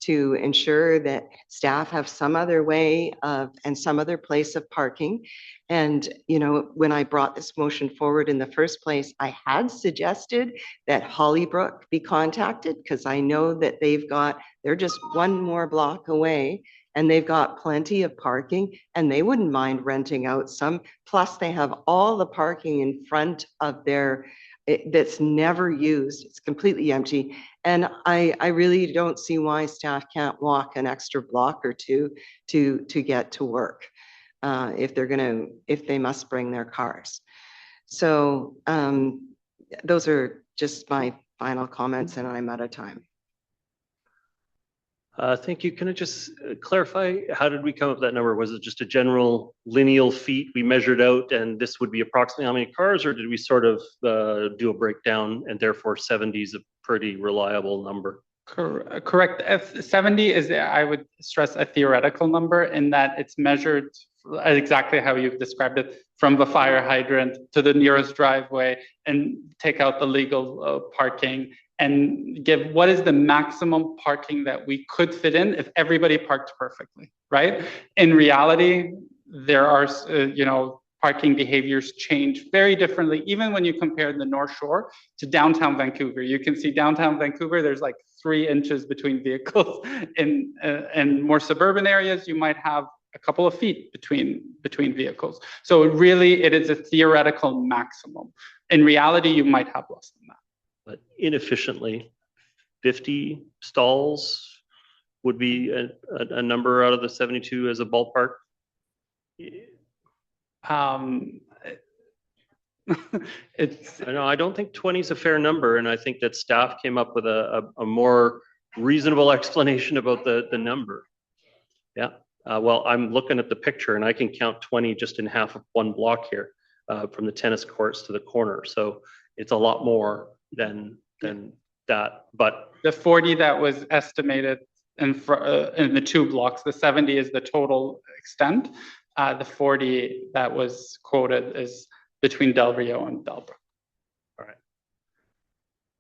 to ensure that staff have some other way of and some other place of parking. And, you know, when I brought this motion forward in the first place, I had suggested that Hollybrook be contacted because I know that they're just one more block away and they've got plenty of parking and they wouldn't mind renting out some. Plus they have all the parking in front of that's never used. It's completely empty. And I really don't see why staff can't walk an extra block or two to get to work if they must bring their cars. So those are just my final comments and I'm out of time. Thank you. Can I just clarify, how did we come up with that number? Was it just a general lineal feet we measured out and this would be approximately how many cars, or did we sort of do a breakdown and therefore 70 is a pretty reliable number? Correct. 70 is, I would stress, a theoretical number in that it's measured exactly how you've described it, from the fire hydrant to the nearest driveway, and take out the legal parking and give what is the maximum parking that we could fit in if everybody parked perfectly, right? In reality, there are, parking behaviors change very differently, even when you compare the North Shore to downtown Vancouver. You can see downtown Vancouver, there's like 3 inches between vehicles. In more suburban areas, you might have a couple of feet between vehicles. So it is a theoretical maximum. In reality, you might have less than that. But inefficiently, 50 stalls would be a number out of the 72 as a ballpark? I don't think 20 is a fair number, and I think that staff came up with a more reasonable explanation about the number. Yeah. Well, I'm looking at the picture, and I can count 20 just in half of one block here, from the tennis courts to the corner. So it's a lot more than that. But the 40 that was estimated in the 2 blocks, the 70 is the total extent. The 40 that was quoted is between Del Rio and Delbrook. All right.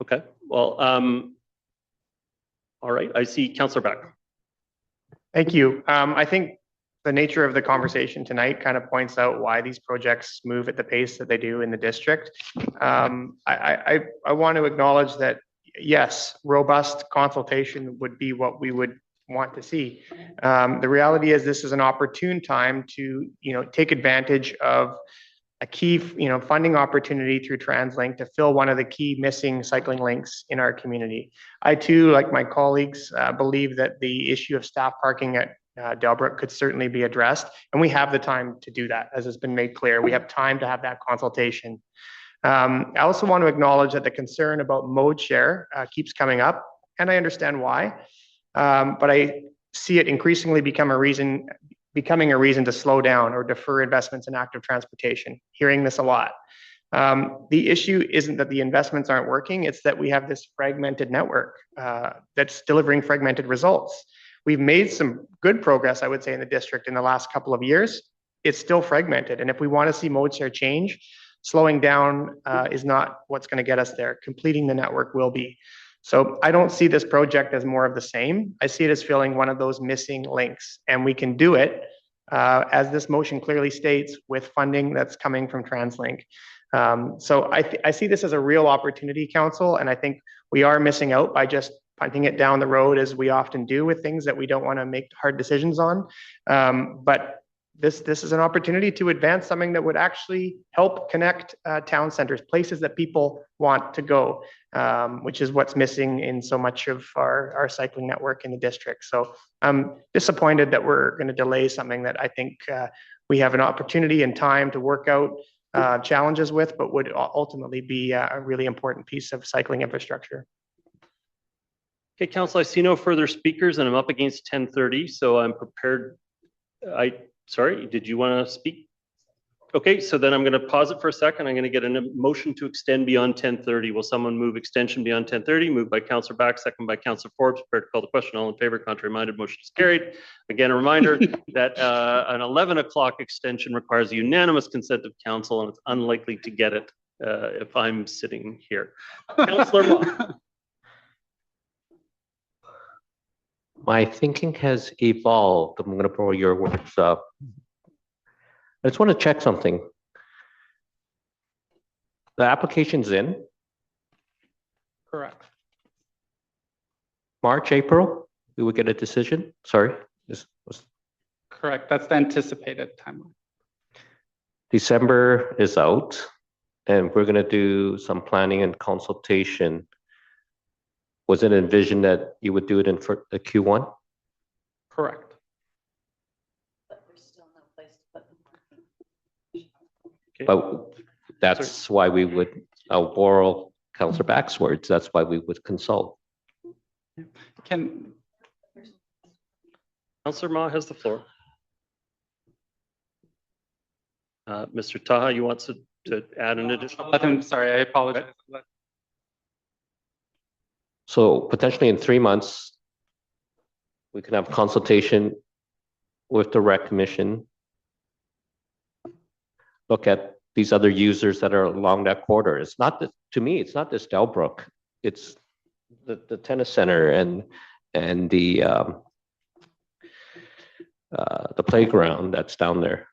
Okay. Well, all right. I see Councillor Beck. Thank you. I think the nature of the conversation tonight kind of points out why these projects move at the pace that they do in the district. I want to acknowledge that, yes, robust consultation would be what we would want to see. The reality is this is an opportune time to, take advantage of a key, funding opportunity through TransLink to fill one of the key missing cycling links in our community. I too, like my colleagues, believe that the issue of staff parking at Delbrook could certainly be addressed, and we have the time to do that, as has been made clear. We have time to have that consultation. I also want to acknowledge that the concern about mode share keeps coming up, and I understand why, but I see it increasingly becoming a reason to slow down or defer investments in active transportation. Hearing this a lot. The issue isn't that the investments aren't working, it's that we have this fragmented network that's delivering fragmented results. we've made some good progress, I would say, in the district in the last couple of years. It's still fragmented. And if we want to see mode share change, slowing down is not what's going to get us there. Completing the network will be. So I don't see this project as more of the same. I see it as filling one of those missing links, and we can do it as this motion clearly states with funding that's coming from TransLink. So I see this as a real opportunity, council, and I think we are missing out by just punting it down the road as we often do with things that we don't want to make hard decisions on. But this is an opportunity to advance something that would actually help connect town centers, places that people want to go, which is what's missing in so much of our cycling network in the district. So I'm disappointed that we're going to delay something that I think we have an opportunity and time to work out challenges with, but would ultimately be a really important piece of cycling infrastructure. Okay, council, I see no further speakers and I'm up against 10:30, so I'm prepared. Sorry, did you want to speak? Okay, so then I'm going to pause it for a second. I'm going to get a motion to extend beyond 10:30. Will someone move extension beyond 10:30? Moved by Councillor Back, second by Councillor Forbes. Prepared to call the question. All in favor, contrary minded, motion is carried. Again, a reminder that an 11 o'clock extension requires unanimous consent of council, and it's unlikely to get it if I'm sitting here. Councillor Ma. My thinking has evolved. I'm going to borrow your words up. I just want to check something. The application's in? Correct. March, April, we would get a decision? Sorry. Correct. That's the anticipated timeline. December is out, and we're going to do some planning and consultation. Was it envisioned that you would do it in for the Q1? Correct. But there's still no place to put them. Okay. But that's why we would, I'll borrow Councillor Back's words, that's why we would consult. Councillor Ma has the floor. Mr. Taha, you want to add an additional? Let him, sorry, I apologize. Okay. So potentially in 3 months, we can have consultation with the rec commission. Look at these other users that are along that corridor. It's not this, to me, it's not this Delbrook. It's the tennis center and the playground that's down there.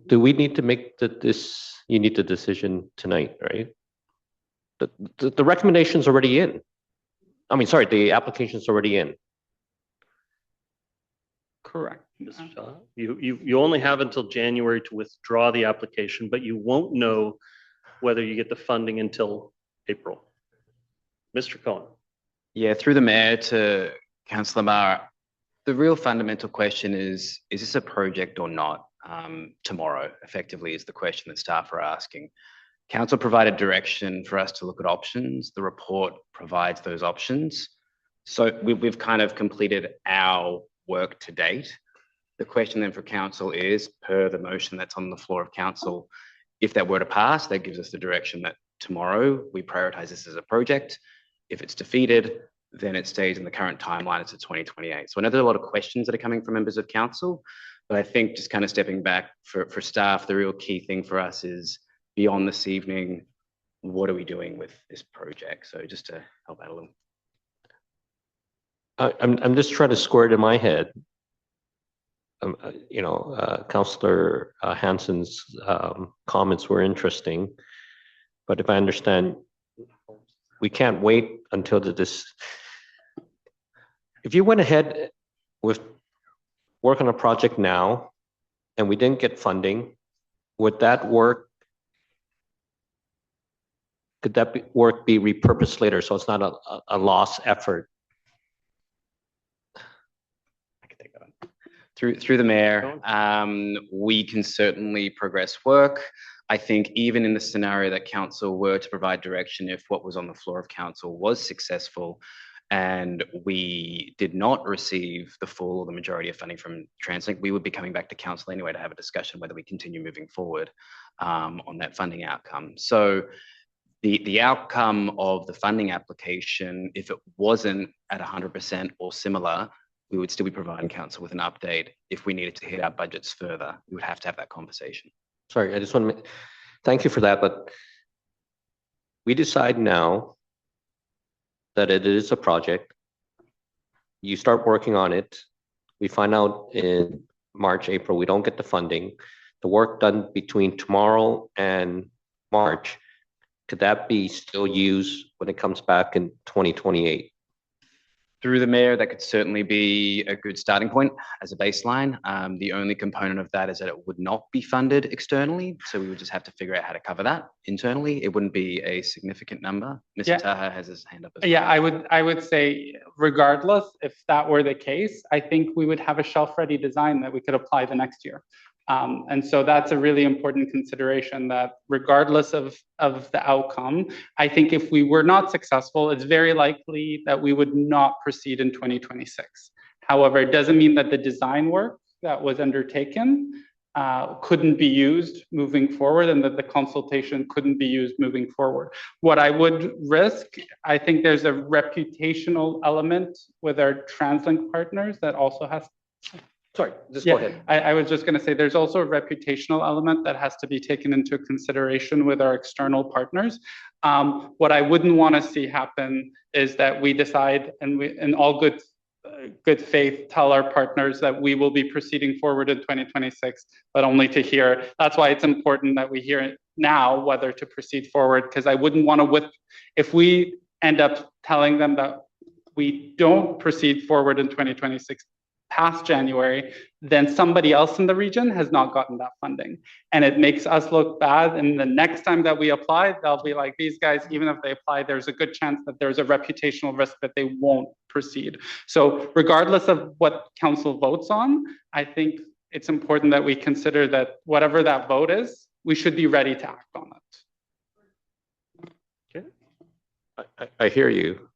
Do we need to make this? You need the decision tonight, right? The recommendation's already in. I mean, sorry, the application's already in. Correct. Mr. Taha, you only have until January to withdraw the application, but you won't know whether you get the funding until April. Mr. Cohen. Yeah, through the mayor to Councillor Ma, the real fundamental question is this a project or not? Tomorrow, effectively, is the question that staff are asking. Council provided direction for us to look at options. The report provides those options. So we've kind of completed our work to date. The question then for council is, per the motion that's on the floor of council, if that were to pass, that gives us the direction that tomorrow we prioritize this as a project. If it's defeated, then it stays in the current timeline. It's at 2028. So I know there's a lot of questions that are coming from members of council, but I think just kind of stepping back for staff, the real key thing for us is beyond this evening, what are we doing with this project? So just to help out a little. I'm just trying to square it in my head. Councillor Hansen's comments were interesting, but if I understand, we can't wait until this. If you went ahead with work on a project now and we didn't get funding, would that work? Could that work be repurposed later so it's not a lost effort? I can take that one. Through the mayor, we can certainly progress work. I think even in the scenario that council were to provide direction, if what was on the floor of council was successful and we did not receive the full or the majority of funding from TransLink, we would be coming back to council anyway to have a discussion whether we continue moving forward on that funding outcome. So The outcome of the funding application, if it wasn't at 100% or similar, we would still be providing council with an update. If we needed to hit our budgets further, we would have to have that conversation. Sorry, I just want to, thank you for that, but we decide now that it is a project. You start working on it. We find out in March, April, we don't get the funding. The work done between tomorrow and March, could that be still used when it comes back in 2028? Through the mayor, that could certainly be a good starting point as a baseline. The only component of that is that it would not be funded externally. So we would just have to figure out how to cover that internally. It wouldn't be a significant number. Mr. Taha has his hand up. Yeah, I would say regardless, if that were the case, I think we would have a shelf-ready design that we could apply the next year. And so that's a really important consideration, that regardless of the outcome, I think if we were not successful, it's very likely that we would not proceed in 2026. However, it doesn't mean that the design work that was undertaken couldn't be used moving forward, and that the consultation couldn't be used moving forward. What I would risk, I think there's a reputational element with our TransLink partners that also has. Sorry, just go ahead. I was just going to say there's also a reputational element that has to be taken into consideration with our external partners. What I wouldn't want to see happen is that we decide, and we, in all good faith, tell our partners that we will be proceeding forward in 2026, but only to hear. That's why it's important that we hear now whether to proceed forward, because I wouldn't want to, if we end up telling them that we don't proceed forward in 2026 past January, then somebody else in the region has not gotten that funding. And it makes us look bad. And the next time that we apply, they'll be like, these guys, even if they apply, there's a good chance that there's a reputational risk that they won't proceed. So regardless of what council votes on, I think it's important that we consider that whatever that vote is, we should be ready to act on it. Okay. I hear you.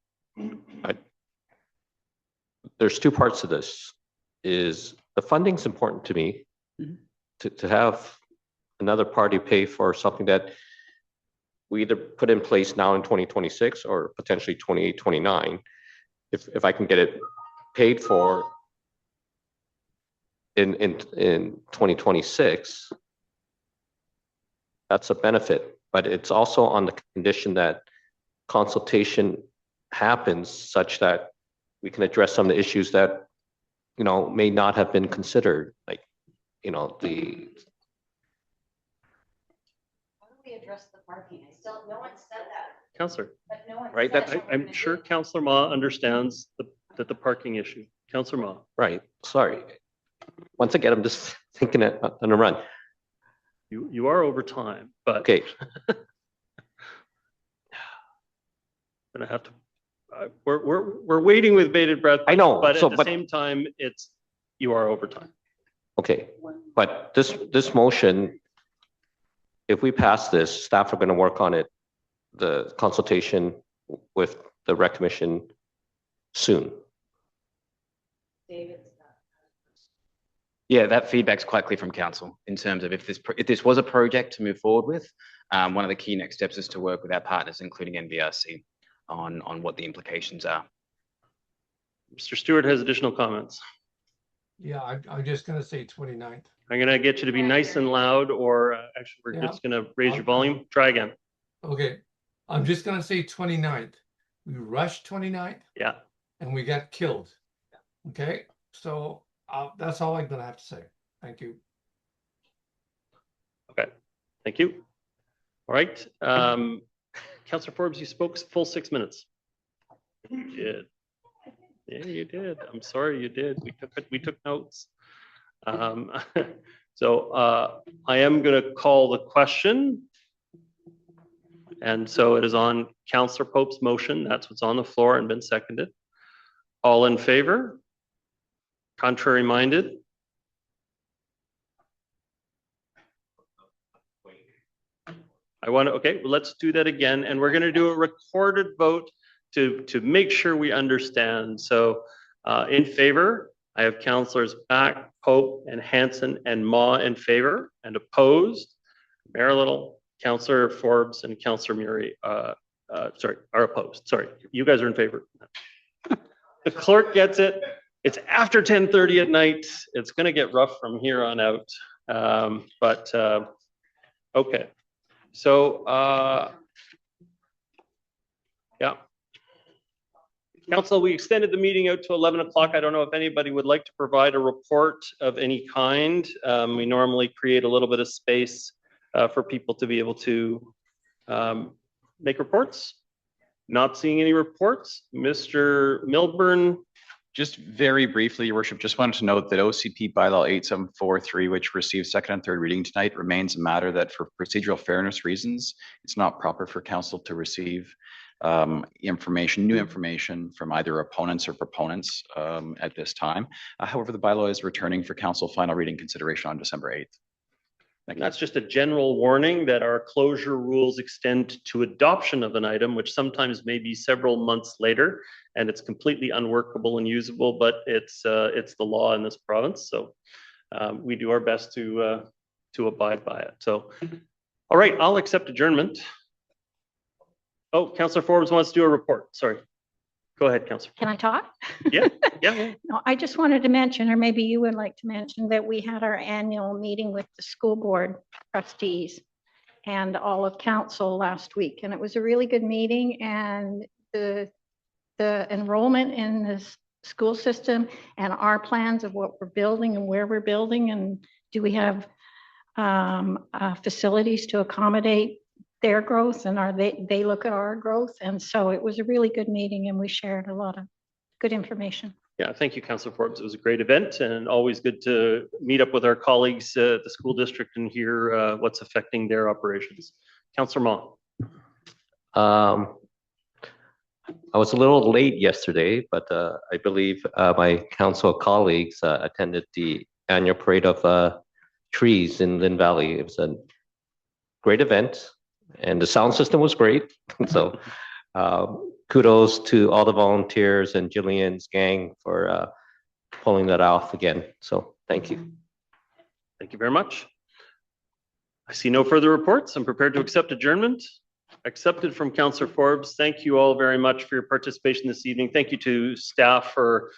There's two parts to this. Is the funding's important to me, to have another party pay for something that we either put in place now in 2026 or potentially 28, 29. If I can get it paid for in 2026, that's a benefit. But it's also on the condition that consultation happens such that we can address some of the issues that may not have been considered, like, the. How do we address the parking? No one said that. Councillor, But no one right? said I'm sure Councillor Ma understands the parking issue. Councillor Ma. Right. Sorry. Once again, I'm just thinking it on a run. You are over time, but okay. Gonna have to. We're waiting with bated breath. I know, but at the same time, you are over time. Okay, but this motion, if we pass this, staff are going to work on it, the consultation with the rec commission soon. David. Yeah, that feedback's quite clear from council in terms of if this was a project to move forward with, one of the key next steps is to work with our partners, including NVRC, on what the implications are. Mr. Stewart has additional comments. Yeah, I'm just going to say 29th. I'm going to get you to be nice and loud, or actually, we're just going to raise your volume. Try again. Okay, I'm just going to say 29th. We rushed 29th. Yeah. And we got killed. Okay, so that's all I'm going to have to say. Thank you. Okay, thank you. All right. Councillor Forbes, you spoke full 6 minutes. You did. Yeah, you did. I'm sorry, you did. We took notes. So I am going to call the question. And so it is on Councillor Pope's motion. That's what's on the floor and been seconded. All in favor? Contrary minded? Okay, well, let's do that again. And we're going to do a recorded vote to make sure we understand. So in favor, I have councillors Back, Pope, and Hanson, and Ma in favor, and opposed, Mayor Little, Councillor Forbes and Councillor Murray, sorry, are opposed. Sorry, you guys are in favor. The clerk gets it. It's after 10:30 at night. It's going to get rough from here on out. Okay. So, yeah. Council, we extended the meeting out to 11 o'clock. I don't know if anybody would like to provide a report of any kind. We normally create a little bit of space for people to be able to make reports. Not seeing any reports. Mr. Milburn. Just very briefly, Your Worship, just wanted to note that OCP Bylaw 8743, which received second and third reading tonight, remains a matter that for procedural fairness reasons, it's not proper for council to receive new information from either opponents or proponents at this time. However, the bylaw is returning for council final reading consideration on December 8th. And that's just a general warning that our closure rules extend to adoption of an item, which sometimes may be several months later, and it's completely unworkable and usable, but it's the law in this province. So we do our best to abide by it. So, all right, I'll accept adjournment. Oh, Councillor Forbes wants to do a report. Sorry. Go ahead, Councillor. Can I talk? Yeah, yeah. No, I just wanted to mention, or maybe you would like to mention, that we had our annual meeting with the school board trustees and all of council last week, and it was a really good meeting. And the enrollment in this school system and our plans of what we're building and where we're building, and do we have facilities to accommodate their growth, and are they look at our growth. And so it was a really good meeting, and we shared a lot of good information. Yeah, thank you, Councillor Forbes. It was a great event, and always good to meet up with our colleagues at the school district and hear what's affecting their operations. Councillor Ma. I was a little late yesterday, but I believe my council colleagues attended the annual parade of trees in Lynn Valley. It was a great event, and the sound system was great. So kudos to all the volunteers and Jillian's gang for pulling that off again. So thank you. Thank you very much. I see no further reports. I'm prepared to accept adjournment. Accepted from Councillor Forbes. Thank you all very much for your participation this evening. Thank you to staff for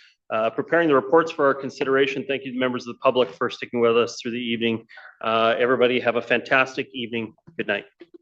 preparing the reports for our consideration. Thank you to members of the public for sticking with us through the evening. Everybody have a fantastic evening. Good night.